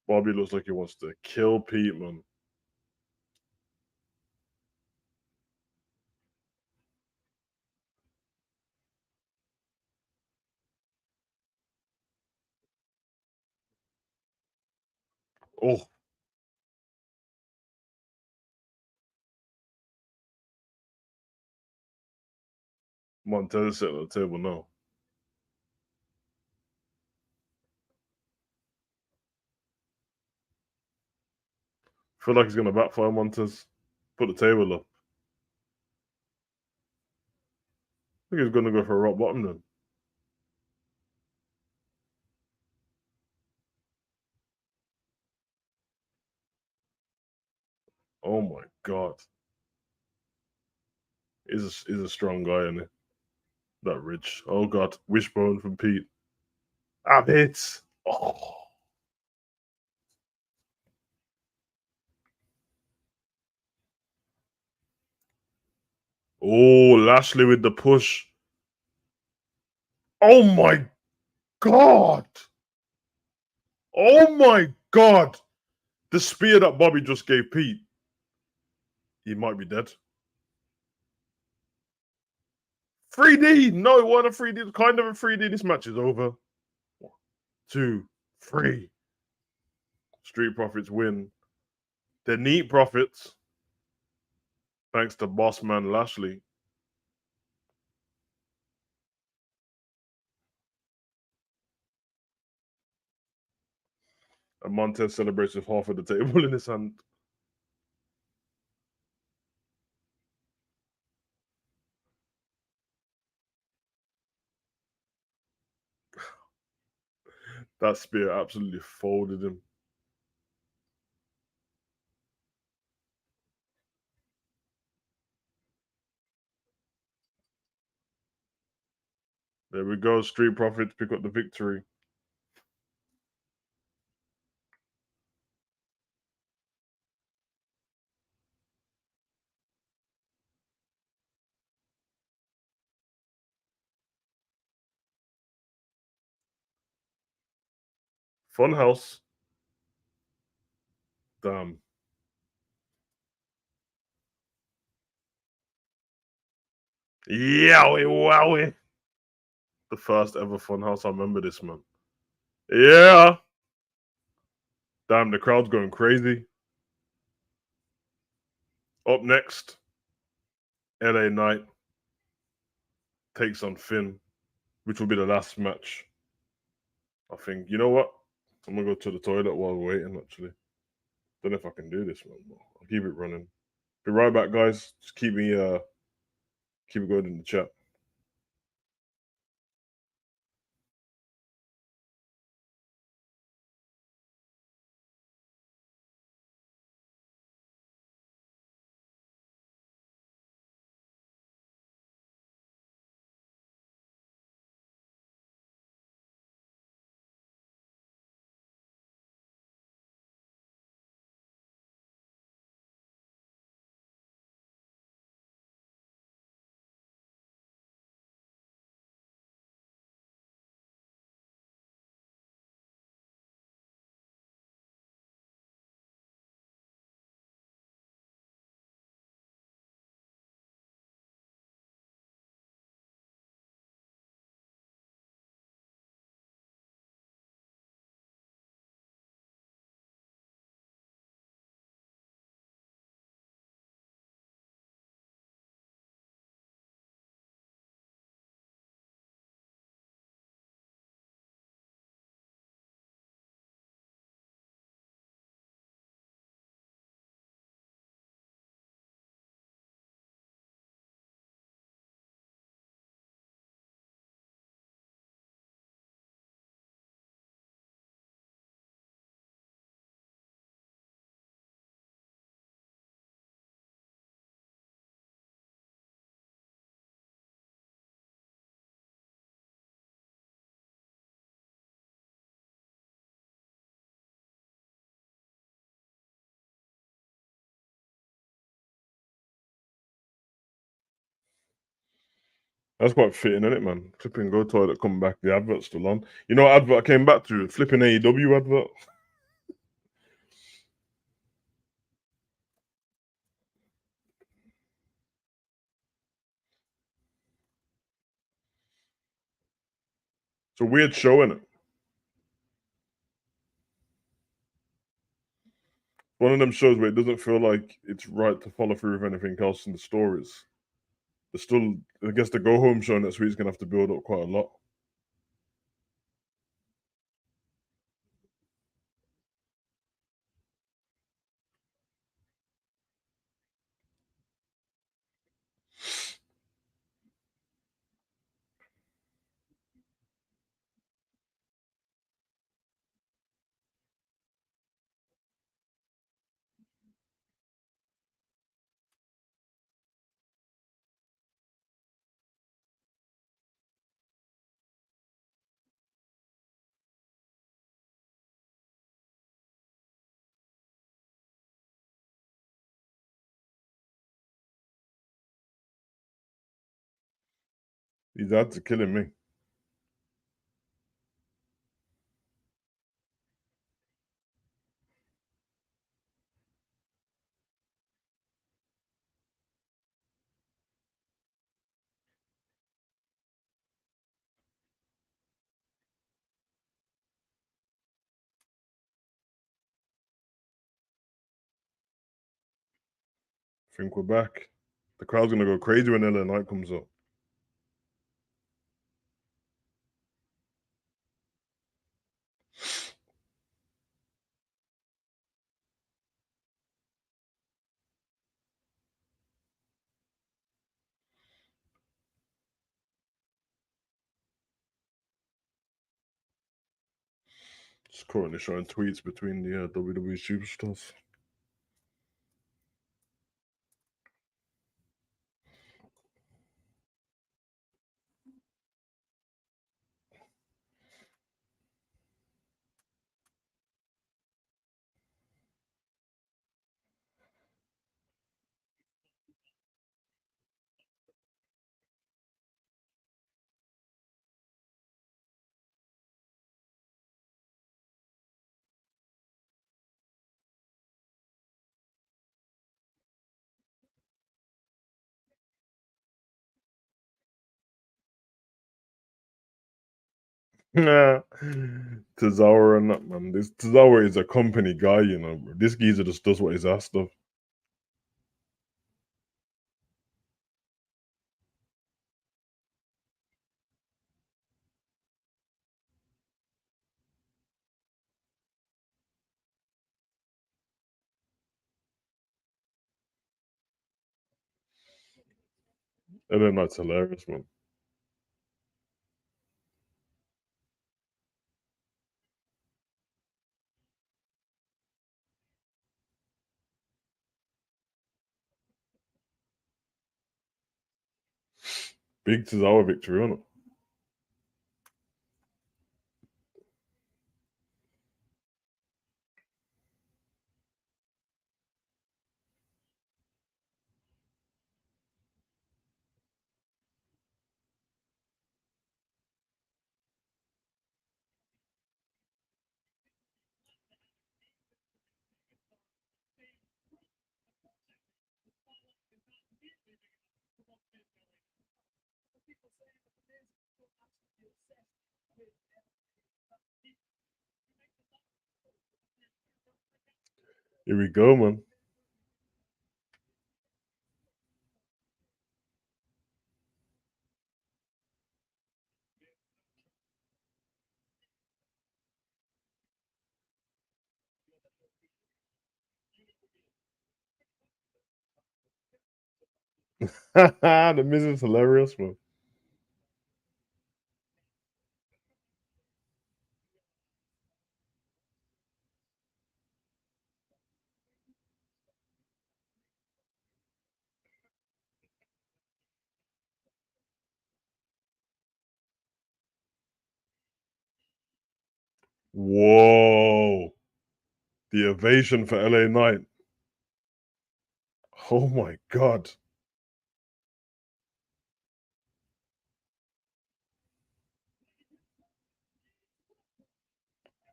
Bobby looks like he wants to kill Pete, man. Oh, Montez is sitting at the table now. Feel like he's gonna backfire Montez. Put the table up. I think he's gonna go for a rock bottom then. Oh my god. He's a strong guy, isn't he? That rich. Oh god. Wishbone from Pete. Ah, hits. Oh. Oh, Lashley with the push. Oh my god. Oh my god. The spear that Bobby just gave Pete. He might be dead. 3D. No, it wasn't a 3D. It's kind of a 3D. This match is over. 1, 2, 3. Street Profits win. The Neat Profits, thanks to boss man Lashley. And Montez celebrates with half of the table in his hand. That spear absolutely folded him. There we go. Street Profits pick up the victory. Funhouse. Damn. Yowie wowie. The first ever Funhouse. I remember this, man. Yeah. Damn, the crowd's going crazy. Up next, LA Knight takes on Finn, which will be the last match. I think. You know what? I'm gonna go to the toilet while we're waiting. Actually, don't know if I can do this, man. I'll keep it running. Be right back, guys. Just keep it going in the chat. That's quite fitting, isn't it, man? Flipping go toilet, come back, the advert's still on. You know what advert I came back to? Flipping AEW advert. It's a weird show, isn't it? One of them shows where it doesn't feel like it's right to follow through with anything else in the stories. There's still, I guess, the go home show next week's gonna have to build up quite a lot. These ads are killing me. I think we're back. The crowd's gonna go crazy when LA Knight comes up. Just currently showing tweets between the WWE superstars. Tozawa and that, man. This Tozawa is a company guy, you know. Bro. This geezer just does what he's asked of. And then that's hilarious, man. Big Tozawa victory, on it. Here we go, man. The Miz is hilarious, man. Whoa. The ovation for LA Knight. Oh my god.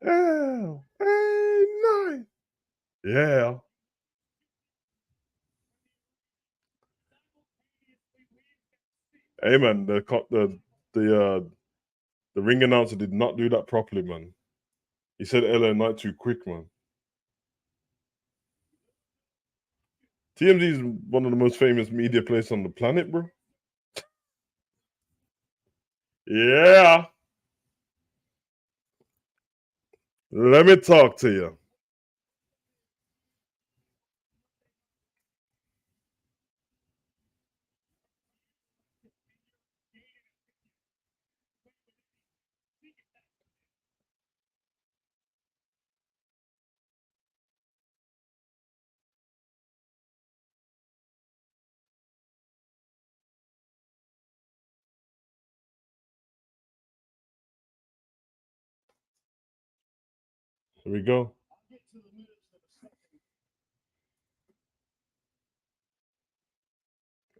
LA Knight. Yeah. Hey man, the ring announcer did not do that properly, man. He said LA Knight too quick, man. TMZ is one of the most famous media places on the planet, bro. Yeah. Let me talk to you. Here we go.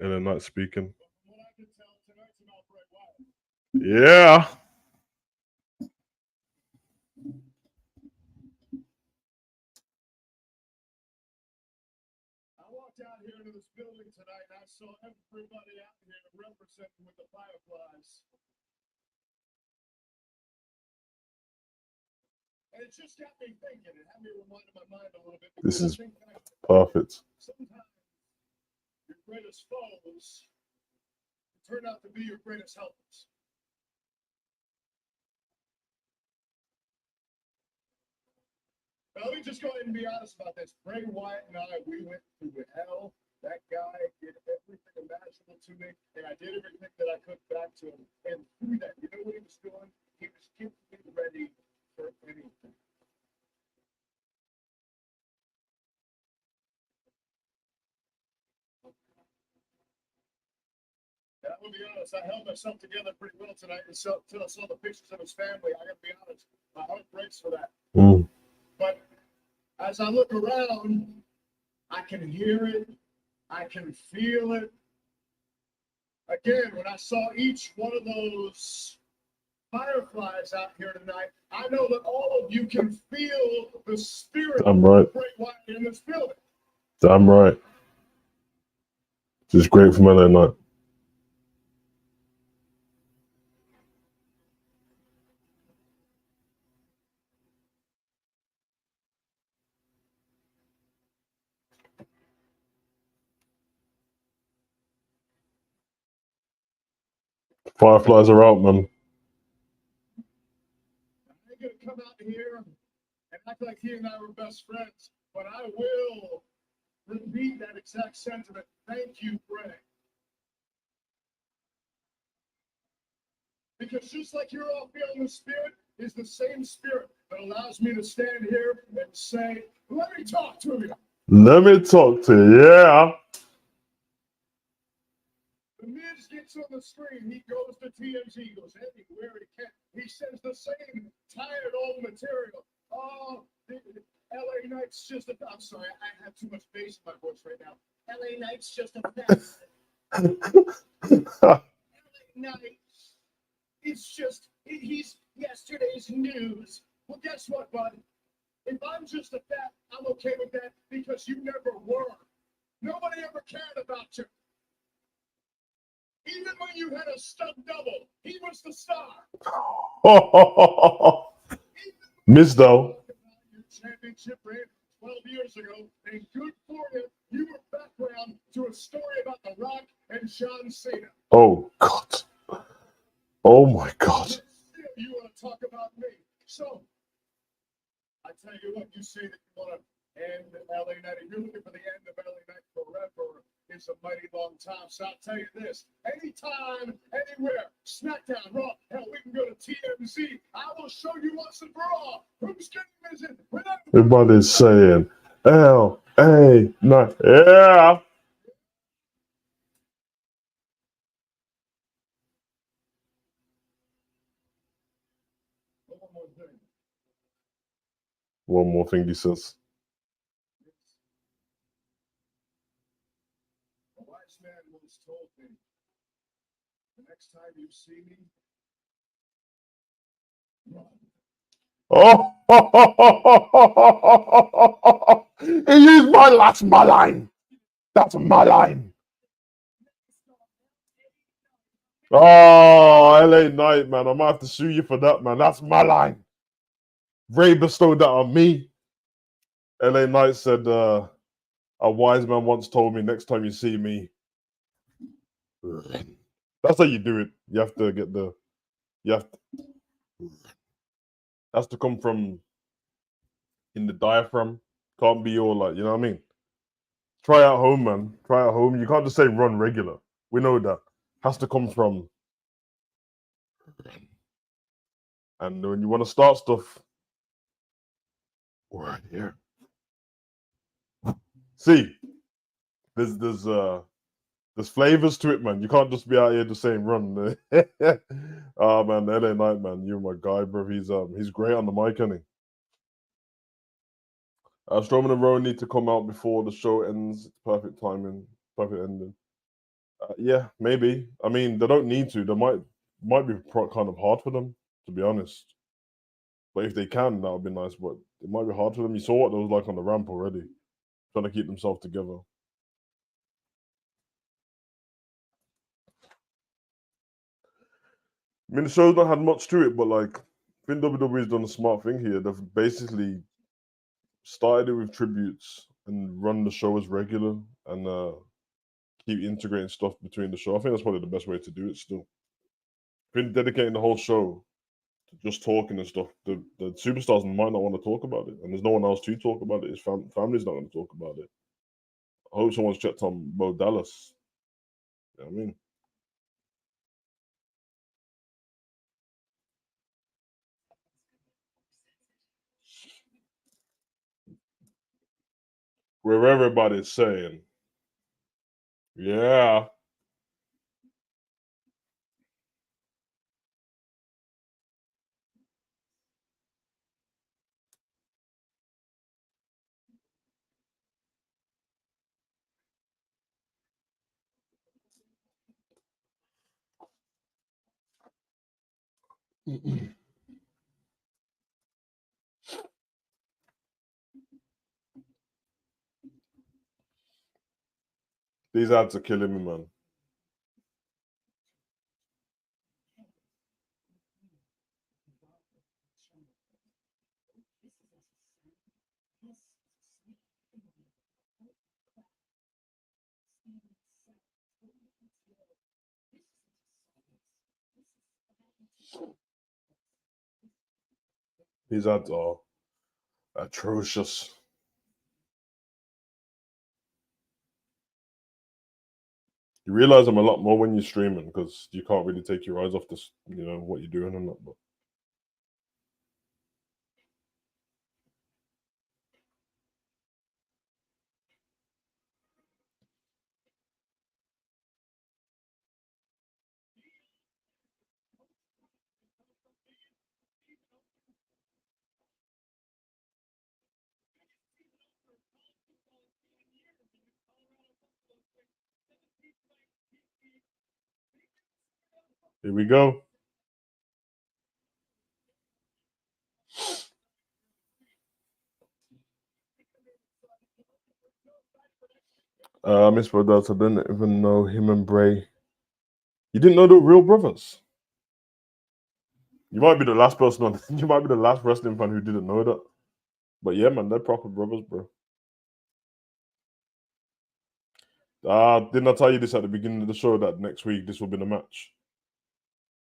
LA Knight speaking. Yeah. I walked out here into this building tonight and I saw everybody out here representing with the Fireflies. And it just got me thinking. It had me reminding my mind a little bit. This is perfect. Sometimes your greatest foes turn out to be your greatest helpers. Now, let me just go ahead and be honest about this. Bray Wyatt and I, we went through hell. That guy did everything imaginable to me, and I did everything that I could back to him. And through that, you know what he was doing? He was getting me ready for anything. And I'm gonna be honest, I held myself together pretty well tonight until I saw the pictures of his family. I gotta be honest, my heart breaks for that. But as I look around, I can hear it, I can feel it. Again, when I saw each one of those Fireflies out here tonight, I know that all of you can feel the spirit I'm right. of Bray Wyatt in this building. Damn right. Just great from LA Knight. Fireflies are out, man. I ain't gonna come out here and act like he and I were best friends, but I will repeat that exact sentiment. Thank you, Bray. Because just like you're all feeling the spirit, is the same spirit that allows me to stand here and say, let me talk to you. Let me talk to you, yeah. The Miz gets on the screen. He goes to TMZ, goes anywhere he can. He says the same tired old material. Oh, the LA Knight's just a... I'm sorry, I have too much bass in my voice right now. LA Knight's just a mess. LA Knight, it's just, he's yesterday's news. Well, guess what, bud? If I'm just a fat, I'm okay with that because you never were. Nobody ever cared about you. Even when you had a stunt double, he was the star. Miss though. Your championship reign 12 years ago, and good for you. You were background to a story about The Rock and John Cena. Oh God. Oh my God. Still, you want to talk about me? So, I tell you what, you say that you want to end LA Knight. If you're looking for the end of LA Knight forever, it's a mighty long time. So I'll tell you this: anytime, anywhere, Smackdown, Raw, hell, we can go to TMZ. I will show you once and for all who's getting visit. Everybody's saying LA Knight, yeah. One more thing he says. A wise man once told me, the next time you see me, run. Oh, he used that's my line. That's my line. Oh, LA Knight, man. I might have to sue you for that, man. That's my line. Ray bestowed that on me. LA Knight said, a wise man once told me, next time you see me, that's how you do it. You have to get the, has to come from in the diaphragm. Can't be all like, you know what I mean? Try at home, man. Try at home. You can't just say run regular. We know that. Has to come from. And when you want to start stuff, right here. See, there's flavors to it, man. You can't just be out here just saying run. Oh man, LA Knight, man, you're my guy, bro. He's great on the mic, isn't he? Strowman and Rowan need to come out before the show ends. Perfect timing, perfect ending. Yeah, maybe. I mean, they don't need to. They might be kind of hard for them, to be honest. But if they can, that would be nice. But it might be hard for them. You saw what they was like on the ramp already, trying to keep themselves together. I mean, the show's not had much to it, but like, I think WWE's done a smart thing here. They've basically started it with tributes and run the show as regular and keep integrating stuff between the show. I think that's probably the best way to do it still. I think dedicating the whole show to just talking and stuff, the superstars might not want to talk about it, and there's no one else to talk about it. His family's not going to talk about it. I hope someone's checked on Bo Dallas. You know what I mean? Where everybody's saying, yeah. These ads are killing me, man. His ads are atrocious. You realize them a lot more when you're streaming because you can't really take your eyes off this, what you're doing and that. But here we go. Miss Brothers, I didn't even know him and Bray. You didn't know the real brothers. You might be the last person on. You might be the last wrestling fan who didn't know that. But yeah, man, they're proper brothers, bro. Didn't I tell you this at the beginning of the show that next week this will be the match?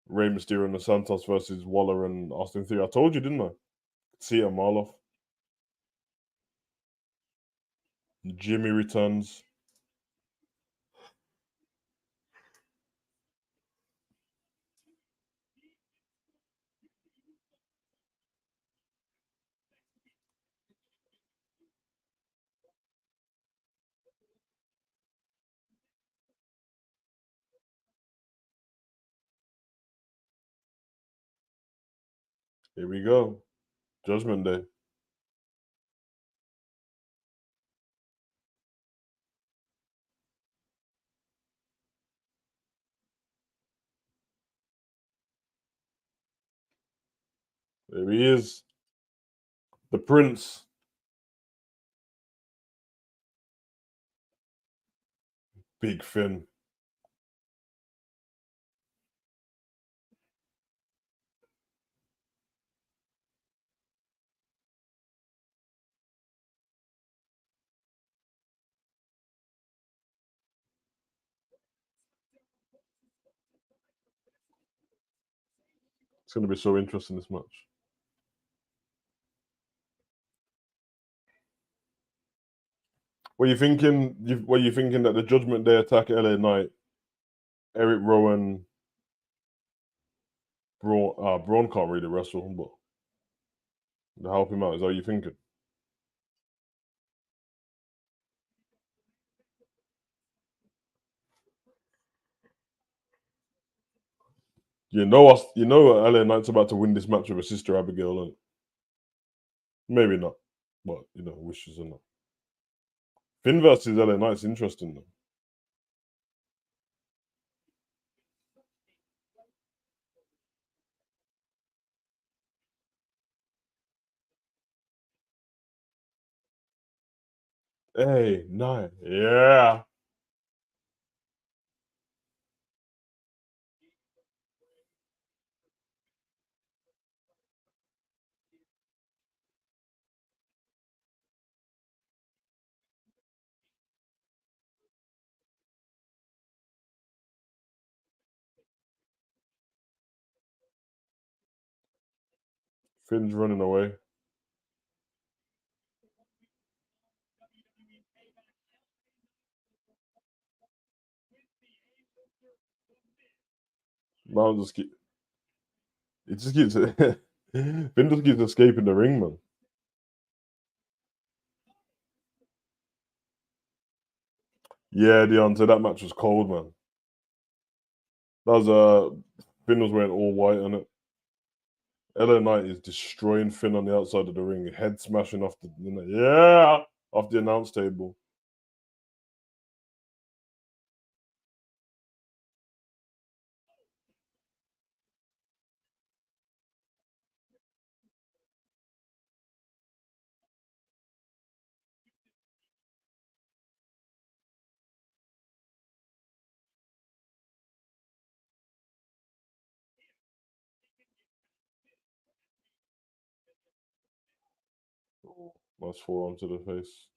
Rey Mysterio and the Santos versus Waller and Austin Theory. I told you, didn't I? See it a mile off. Jimmy returns. Here we go. Judgment Day. There he is. The Prince. Big Finn. It's going to be so interesting, this match. Were you thinking that the Judgment Day attack LA Knight, Eric Rowan, Braun can't really wrestle, but to help him out, is that what you thinking? LA Knight's about to win this match with his sister Abigail, and maybe not, but wishes or not. Finn versus LA Knight's interesting though. Hey, Knight, yeah. Finn's running away. Now just keep. It just keeps. Finn just keeps escaping the ring, man. Yeah, Deontay, that match was cold, man. That was Finn was wearing all white on it. LA Knight is destroying Finn on the outside of the ring, head smashing off off the announce table. Nice forearm to the face.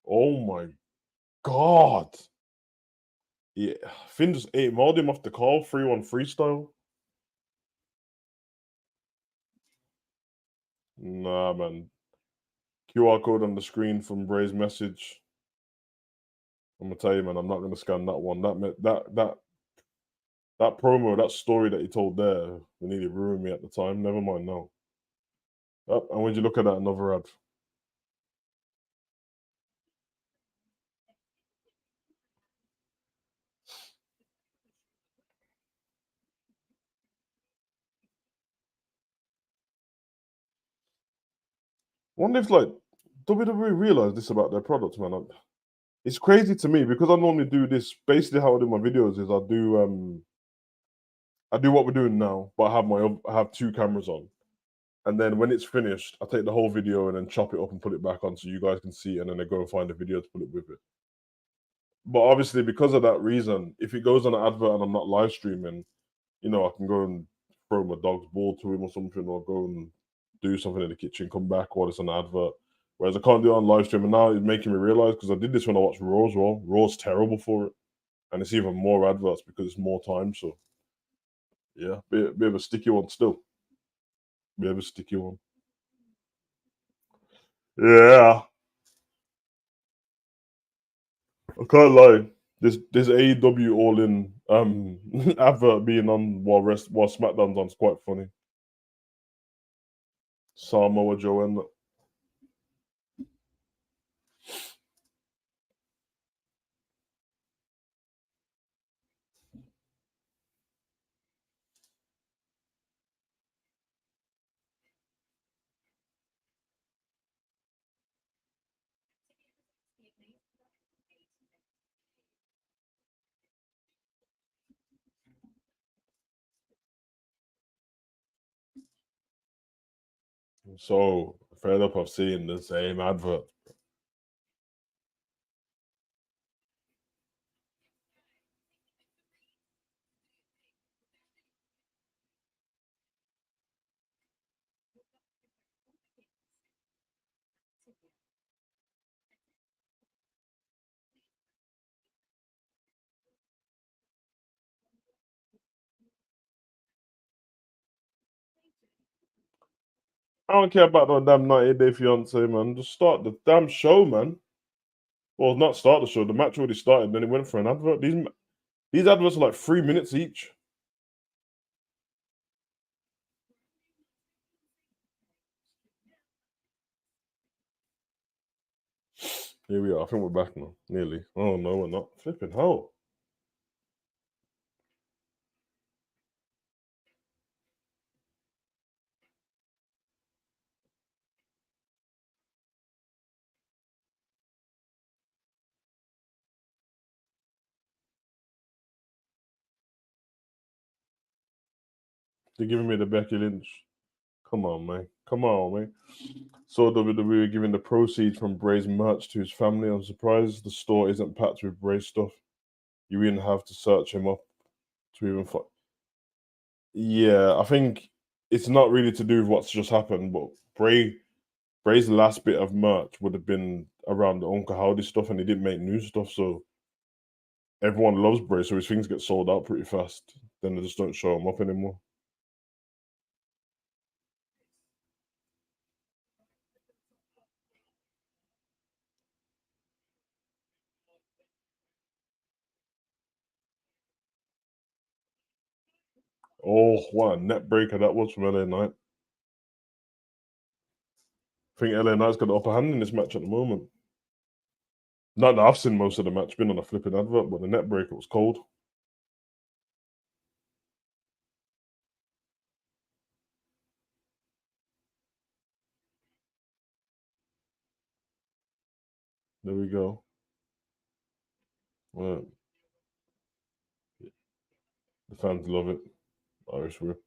Oh my god! Yeah, Finn just mauled him off the call, 3-1 freestyle. Nah, man. QR code on the screen from Bray's message. I'm gonna tell you, man. I'm not gonna scan that one. That promo, that story that he told there, it nearly ruined me at the time. Never mind now. And when you look at that, another ad. Wonder if like WWE realized this about their products, man. It's crazy to me because I normally do this. Basically, how I do my videos is I do what we're doing now, but I have two cameras on, and then when it's finished, I take the whole video and then chop it up and put it back on so you guys can see, and then I go and find a video to put it with it. But obviously, because of that reason, if it goes on an advert and I'm not live streaming, I can go and throw my dog's ball to him or something, or go and do something in the kitchen, come back while it's an advert. Whereas I can't do it on live stream, and now it's making me realize because I did this when I watched Raw as well. Raw's terrible for it, and it's even more adverts because it's more time. So yeah, bit of a sticky one still. Bit of a sticky one. Yeah, I can't lie. This AEW All In advert being on while SmackDown's on is quite funny. Samoa Joe and so fed up of seeing the same advert. I don't care about no damn 90 Day Fiance, man. Just start the damn show, man. Well, not start the show. The match already started. Then it went for an advert. These adverts are like 3 minutes each. Here we are. I think we're back now. Nearly. Oh no, we're not. Flipping hell. They're giving me the Becky Lynch. Come on, man. Come on, man. So WWE giving the proceeds from Bray's merch to his family. I'm surprised the store isn't packed with Bray stuff. You even have to search him up to even find. Yeah, I think it's not really to do with what's just happened, but Bray's last bit of merch would have been around the Uncle Howdy stuff, and he didn't make new stuff, so everyone loves Bray, so his things get sold out pretty fast. Then they just don't show him up anymore. Oh, what a net breaker that was from LA Knight. I think LA Knight's got the upper hand in this match at the moment. Not that I've seen most of the match, been on a flipping advert, but the net breaker was cold. There we go. Well, the fans love it. Irish whip.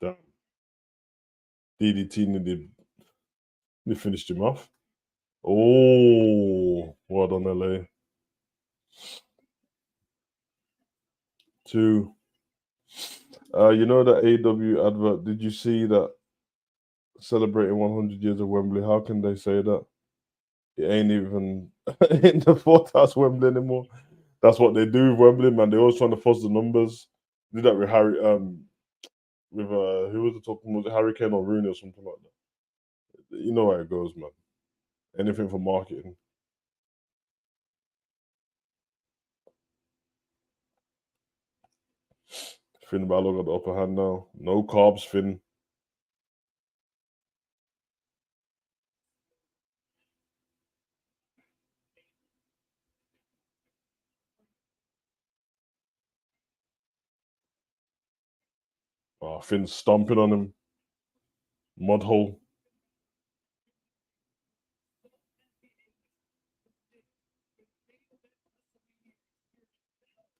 Damn. DDT nearly they finished him off. Oh, well done, LA. 2. You know that AW advert? Did you see that celebrating 100 years of Wembley. How can they say that? It ain't even in the fourth house Wembley anymore. That's what they do with Wembley, man. They always trying to fuzz the numbers. Did that with Harry, with who was the top one? Was it Harry Kane or Rooney or something like that? You know how it goes, man. Anything for marketing. Finn Balor got the upper hand now. No carbs, Finn. Oh, Finn's stomping on him. Mud hole.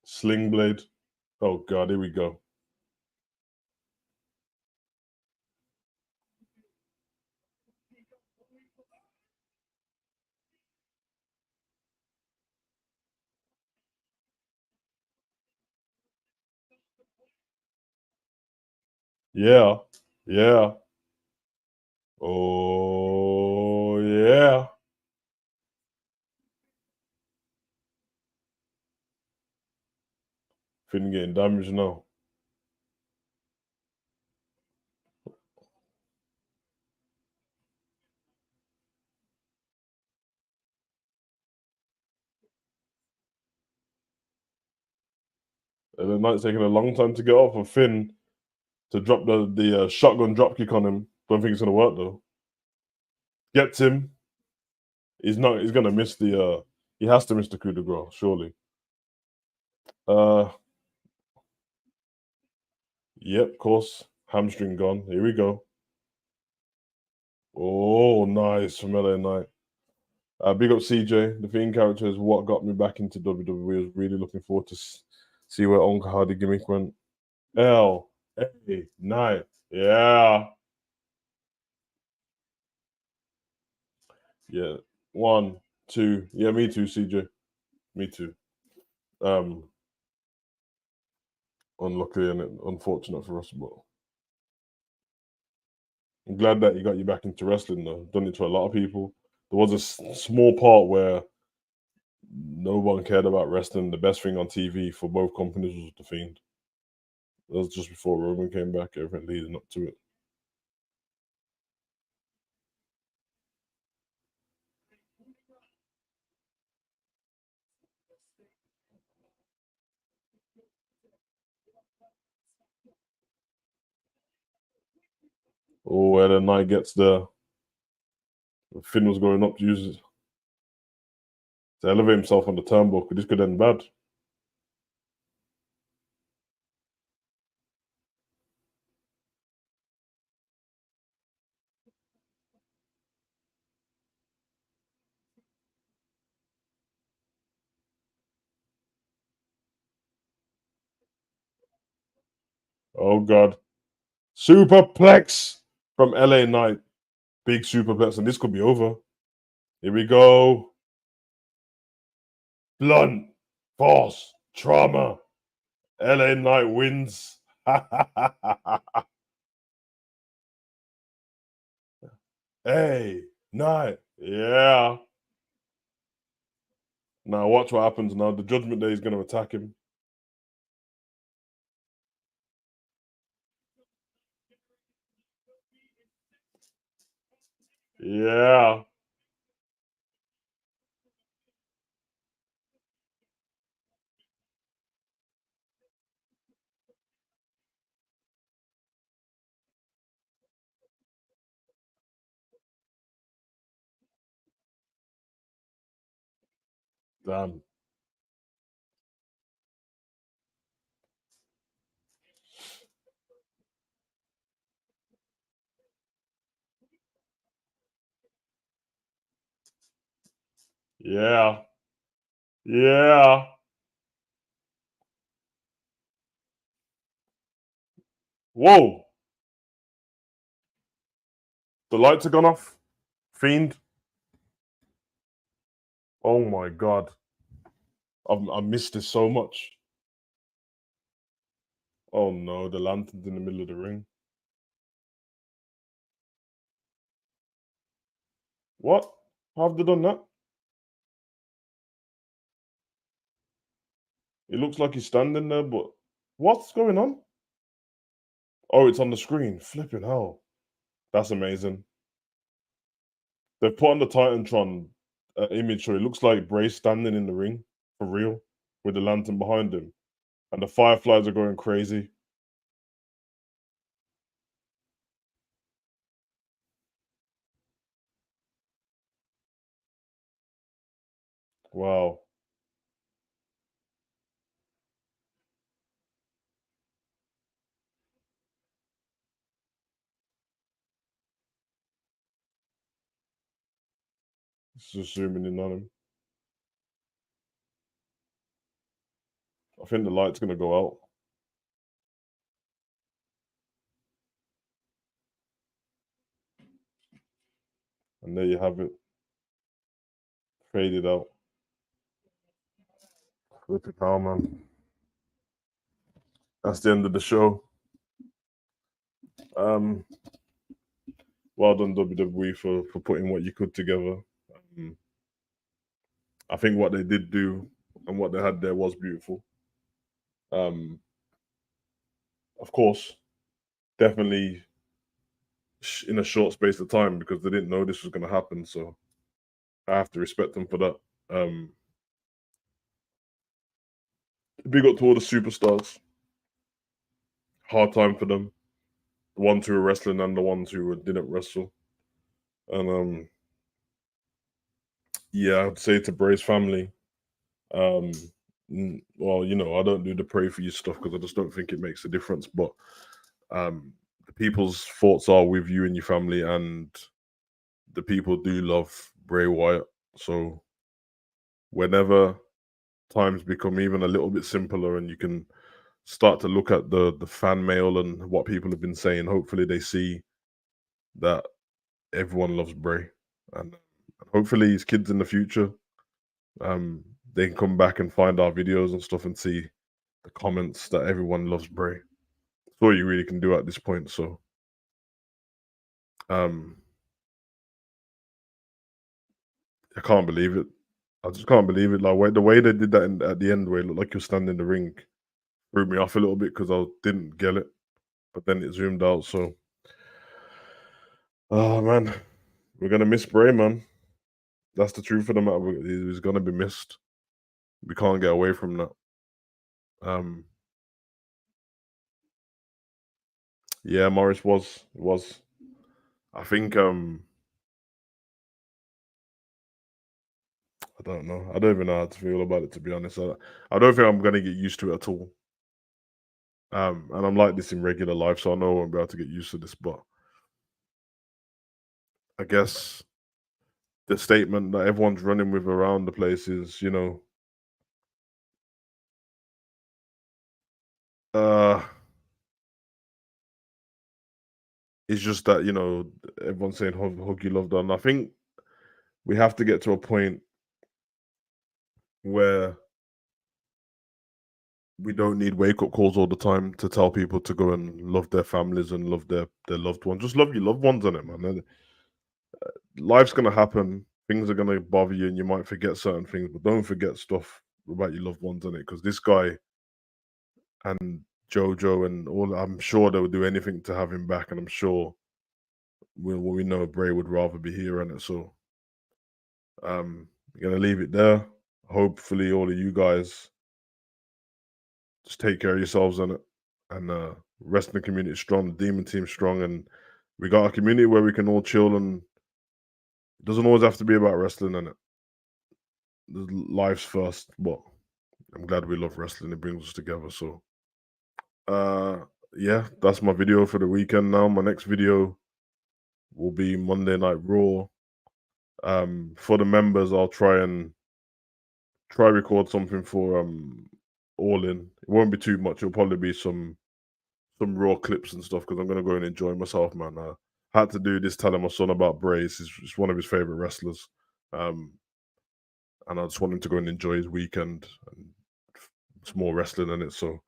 Sling blade. Oh god, here we go. Yeah. Yeah. Oh yeah. Finn getting damaged now. And the Knight's taking a long time to get off for Finn to drop the shotgun drop kick on him. Don't think it's gonna work though. Gets him. He's not. He's gonna miss the. He has to miss the coup de grace, surely. Uh, yep, of course. Hamstring gone. Here we go. Oh, nice from LA Knight. Big up CJ. The Fiend character is what got me back into WWE. I was really looking forward to see where Uncle Hardy gimmick went. LA Knight. Yeah. Yeah. 1, 2. Yeah, me too, CJ. Me too. Unlucky and unfortunate for us, but I'm glad that he got you back into wrestling though. Done it to a lot of people. There was a small part where no one cared about wrestling. The best thing on TV for both companies was The Fiend. That was just before Roman came back, everything leading up to it. Oh, and then Knight gets there. Finn was going up to use it to elevate himself on the turnbuckle. This could end bad. Oh god. Superplex from LA Knight. Big superplex, and this could be over. Here we go. Blunt force trauma. LA Knight wins. Hey, Knight. Yeah. Now watch what happens now. The Judgment Day is going to attack him. Yeah. Damn. Yeah. Yeah. Whoa. The lights are gone off. Fiend. Oh my god. I missed this so much. Oh no, the lantern's in the middle of the ring. What? How have they done that? It looks like he's standing there, but what's going on? Oh, it's on the screen. Flipping hell. That's amazing. They've put on the Titantron image, so it looks like Bray standing in the ring for real with the lantern behind him, and the fireflies are going crazy. Wow. Just zooming in on him. I think the light's gonna go out. And there you have it. Faded out. Flipping hell, man. That's the end of the show. Well done WWE for putting what you could together. I think what they did do and what they had there was beautiful. Of course, definitely in a short space of time because they didn't know this was going to happen. So I have to respect them for that. Big up to all the superstars. Hard time for them. The ones who were wrestling and the ones who didn't wrestle. And yeah, I'd say to Bray's family, well, you know, I don't do the pray for you stuff because I just don't think it makes a difference. But the people's thoughts are with you and your family, and the people do love Bray Wyatt. So whenever times become even a little bit simpler and you can start to look at the fan mail and what people have been saying, hopefully they see that everyone loves Bray, and hopefully his kids in the future, they can come back and find our videos and stuff and see the comments that everyone loves Bray. That's all you really can do at this point. So I can't believe it. I just can't believe it. Like the way they did that at the end, where it looked like you're standing in the ring, threw me off a little bit because I didn't get it. But then it zoomed out. So, oh man, we're gonna miss Bray, man. That's the truth of the matter. He's gonna be missed. We can't get away from that. Yeah, Morris was. I think I don't know. I don't even know how to feel about it, to be honest. I don't think I'm gonna get used to it at all. And I'm like this in regular life, so I know I won't be able to get used to this. But I guess the statement that everyone's running with around the place is, uh, it's just that everyone's saying hug you, love done. I think we have to get to a point where we don't need wake up calls all the time to tell people to go and love their families and love their loved ones. Just love your loved ones on it, man. And life's gonna happen. Things are gonna bother you, and you might forget certain things, but don't forget stuff about your loved ones on it. Because this guy and Jojo and all, I'm sure they would do anything to have him back, and I'm sure we know Bray would rather be here on it. So, we're gonna leave it there. Hopefully, all of you guys just take care of yourselves on it, and wrestling community is strong, the demon team strong, and we got a community where we can all chill, and it doesn't always have to be about wrestling in it. Life's first, but I'm glad we love wrestling. It brings us together. So uh yeah, that's my video for the weekend now. My next video will be Monday Night Raw. For the members, I'll try record something for All In. It won't be too much. It'll probably be some raw clips and stuff because I'm gonna go and enjoy myself, man. I had to do this telling my son about Bray. It's one of his favorite wrestlers, and I just want him to go and enjoy his weekend. And it's more wrestling in it, so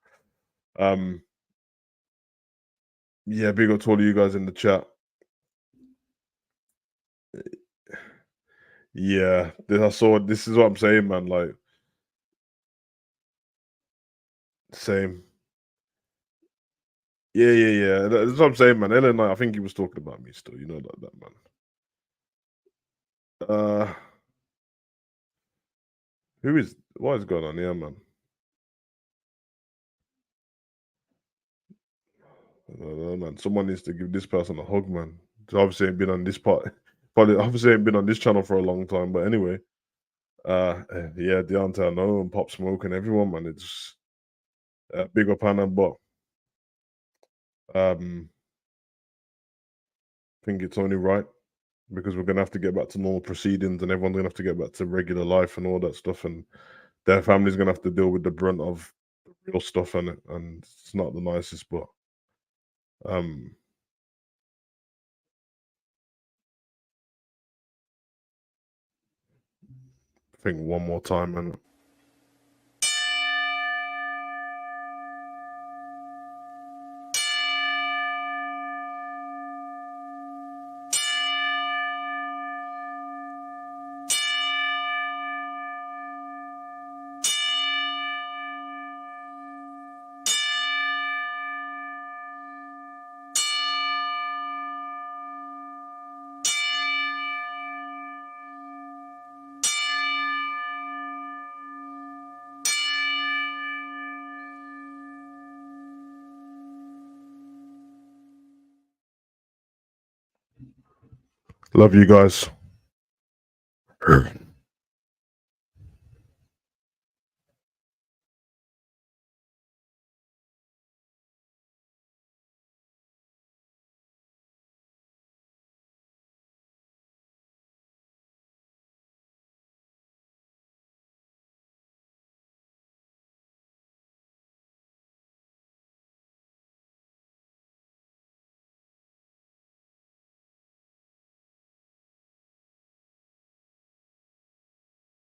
um, yeah. Big up to all of you guys in the chat. Yeah, I saw. This is what I'm saying, man. Like, same. Yeah, yeah, yeah. That's what I'm saying, man. Ellen, I think he was talking about me still. You know that, man. Uh, what is going on here, man? I don't know, man. Someone needs to give this person a hug, man. Obviously, ain't been on this part. Probably, obviously, ain't been on this channel for a long time. But anyway, yeah, Deontay, I know, and Pop Smoke and everyone, man. It's big up Hannah, but I think it's only right because we're gonna have to get back to normal proceedings, and everyone's gonna have to get back to regular life and all that stuff, and their family's gonna have to deal with the brunt of the real stuff in it, and it's not the nicest, but um, I think one more time, and love you guys.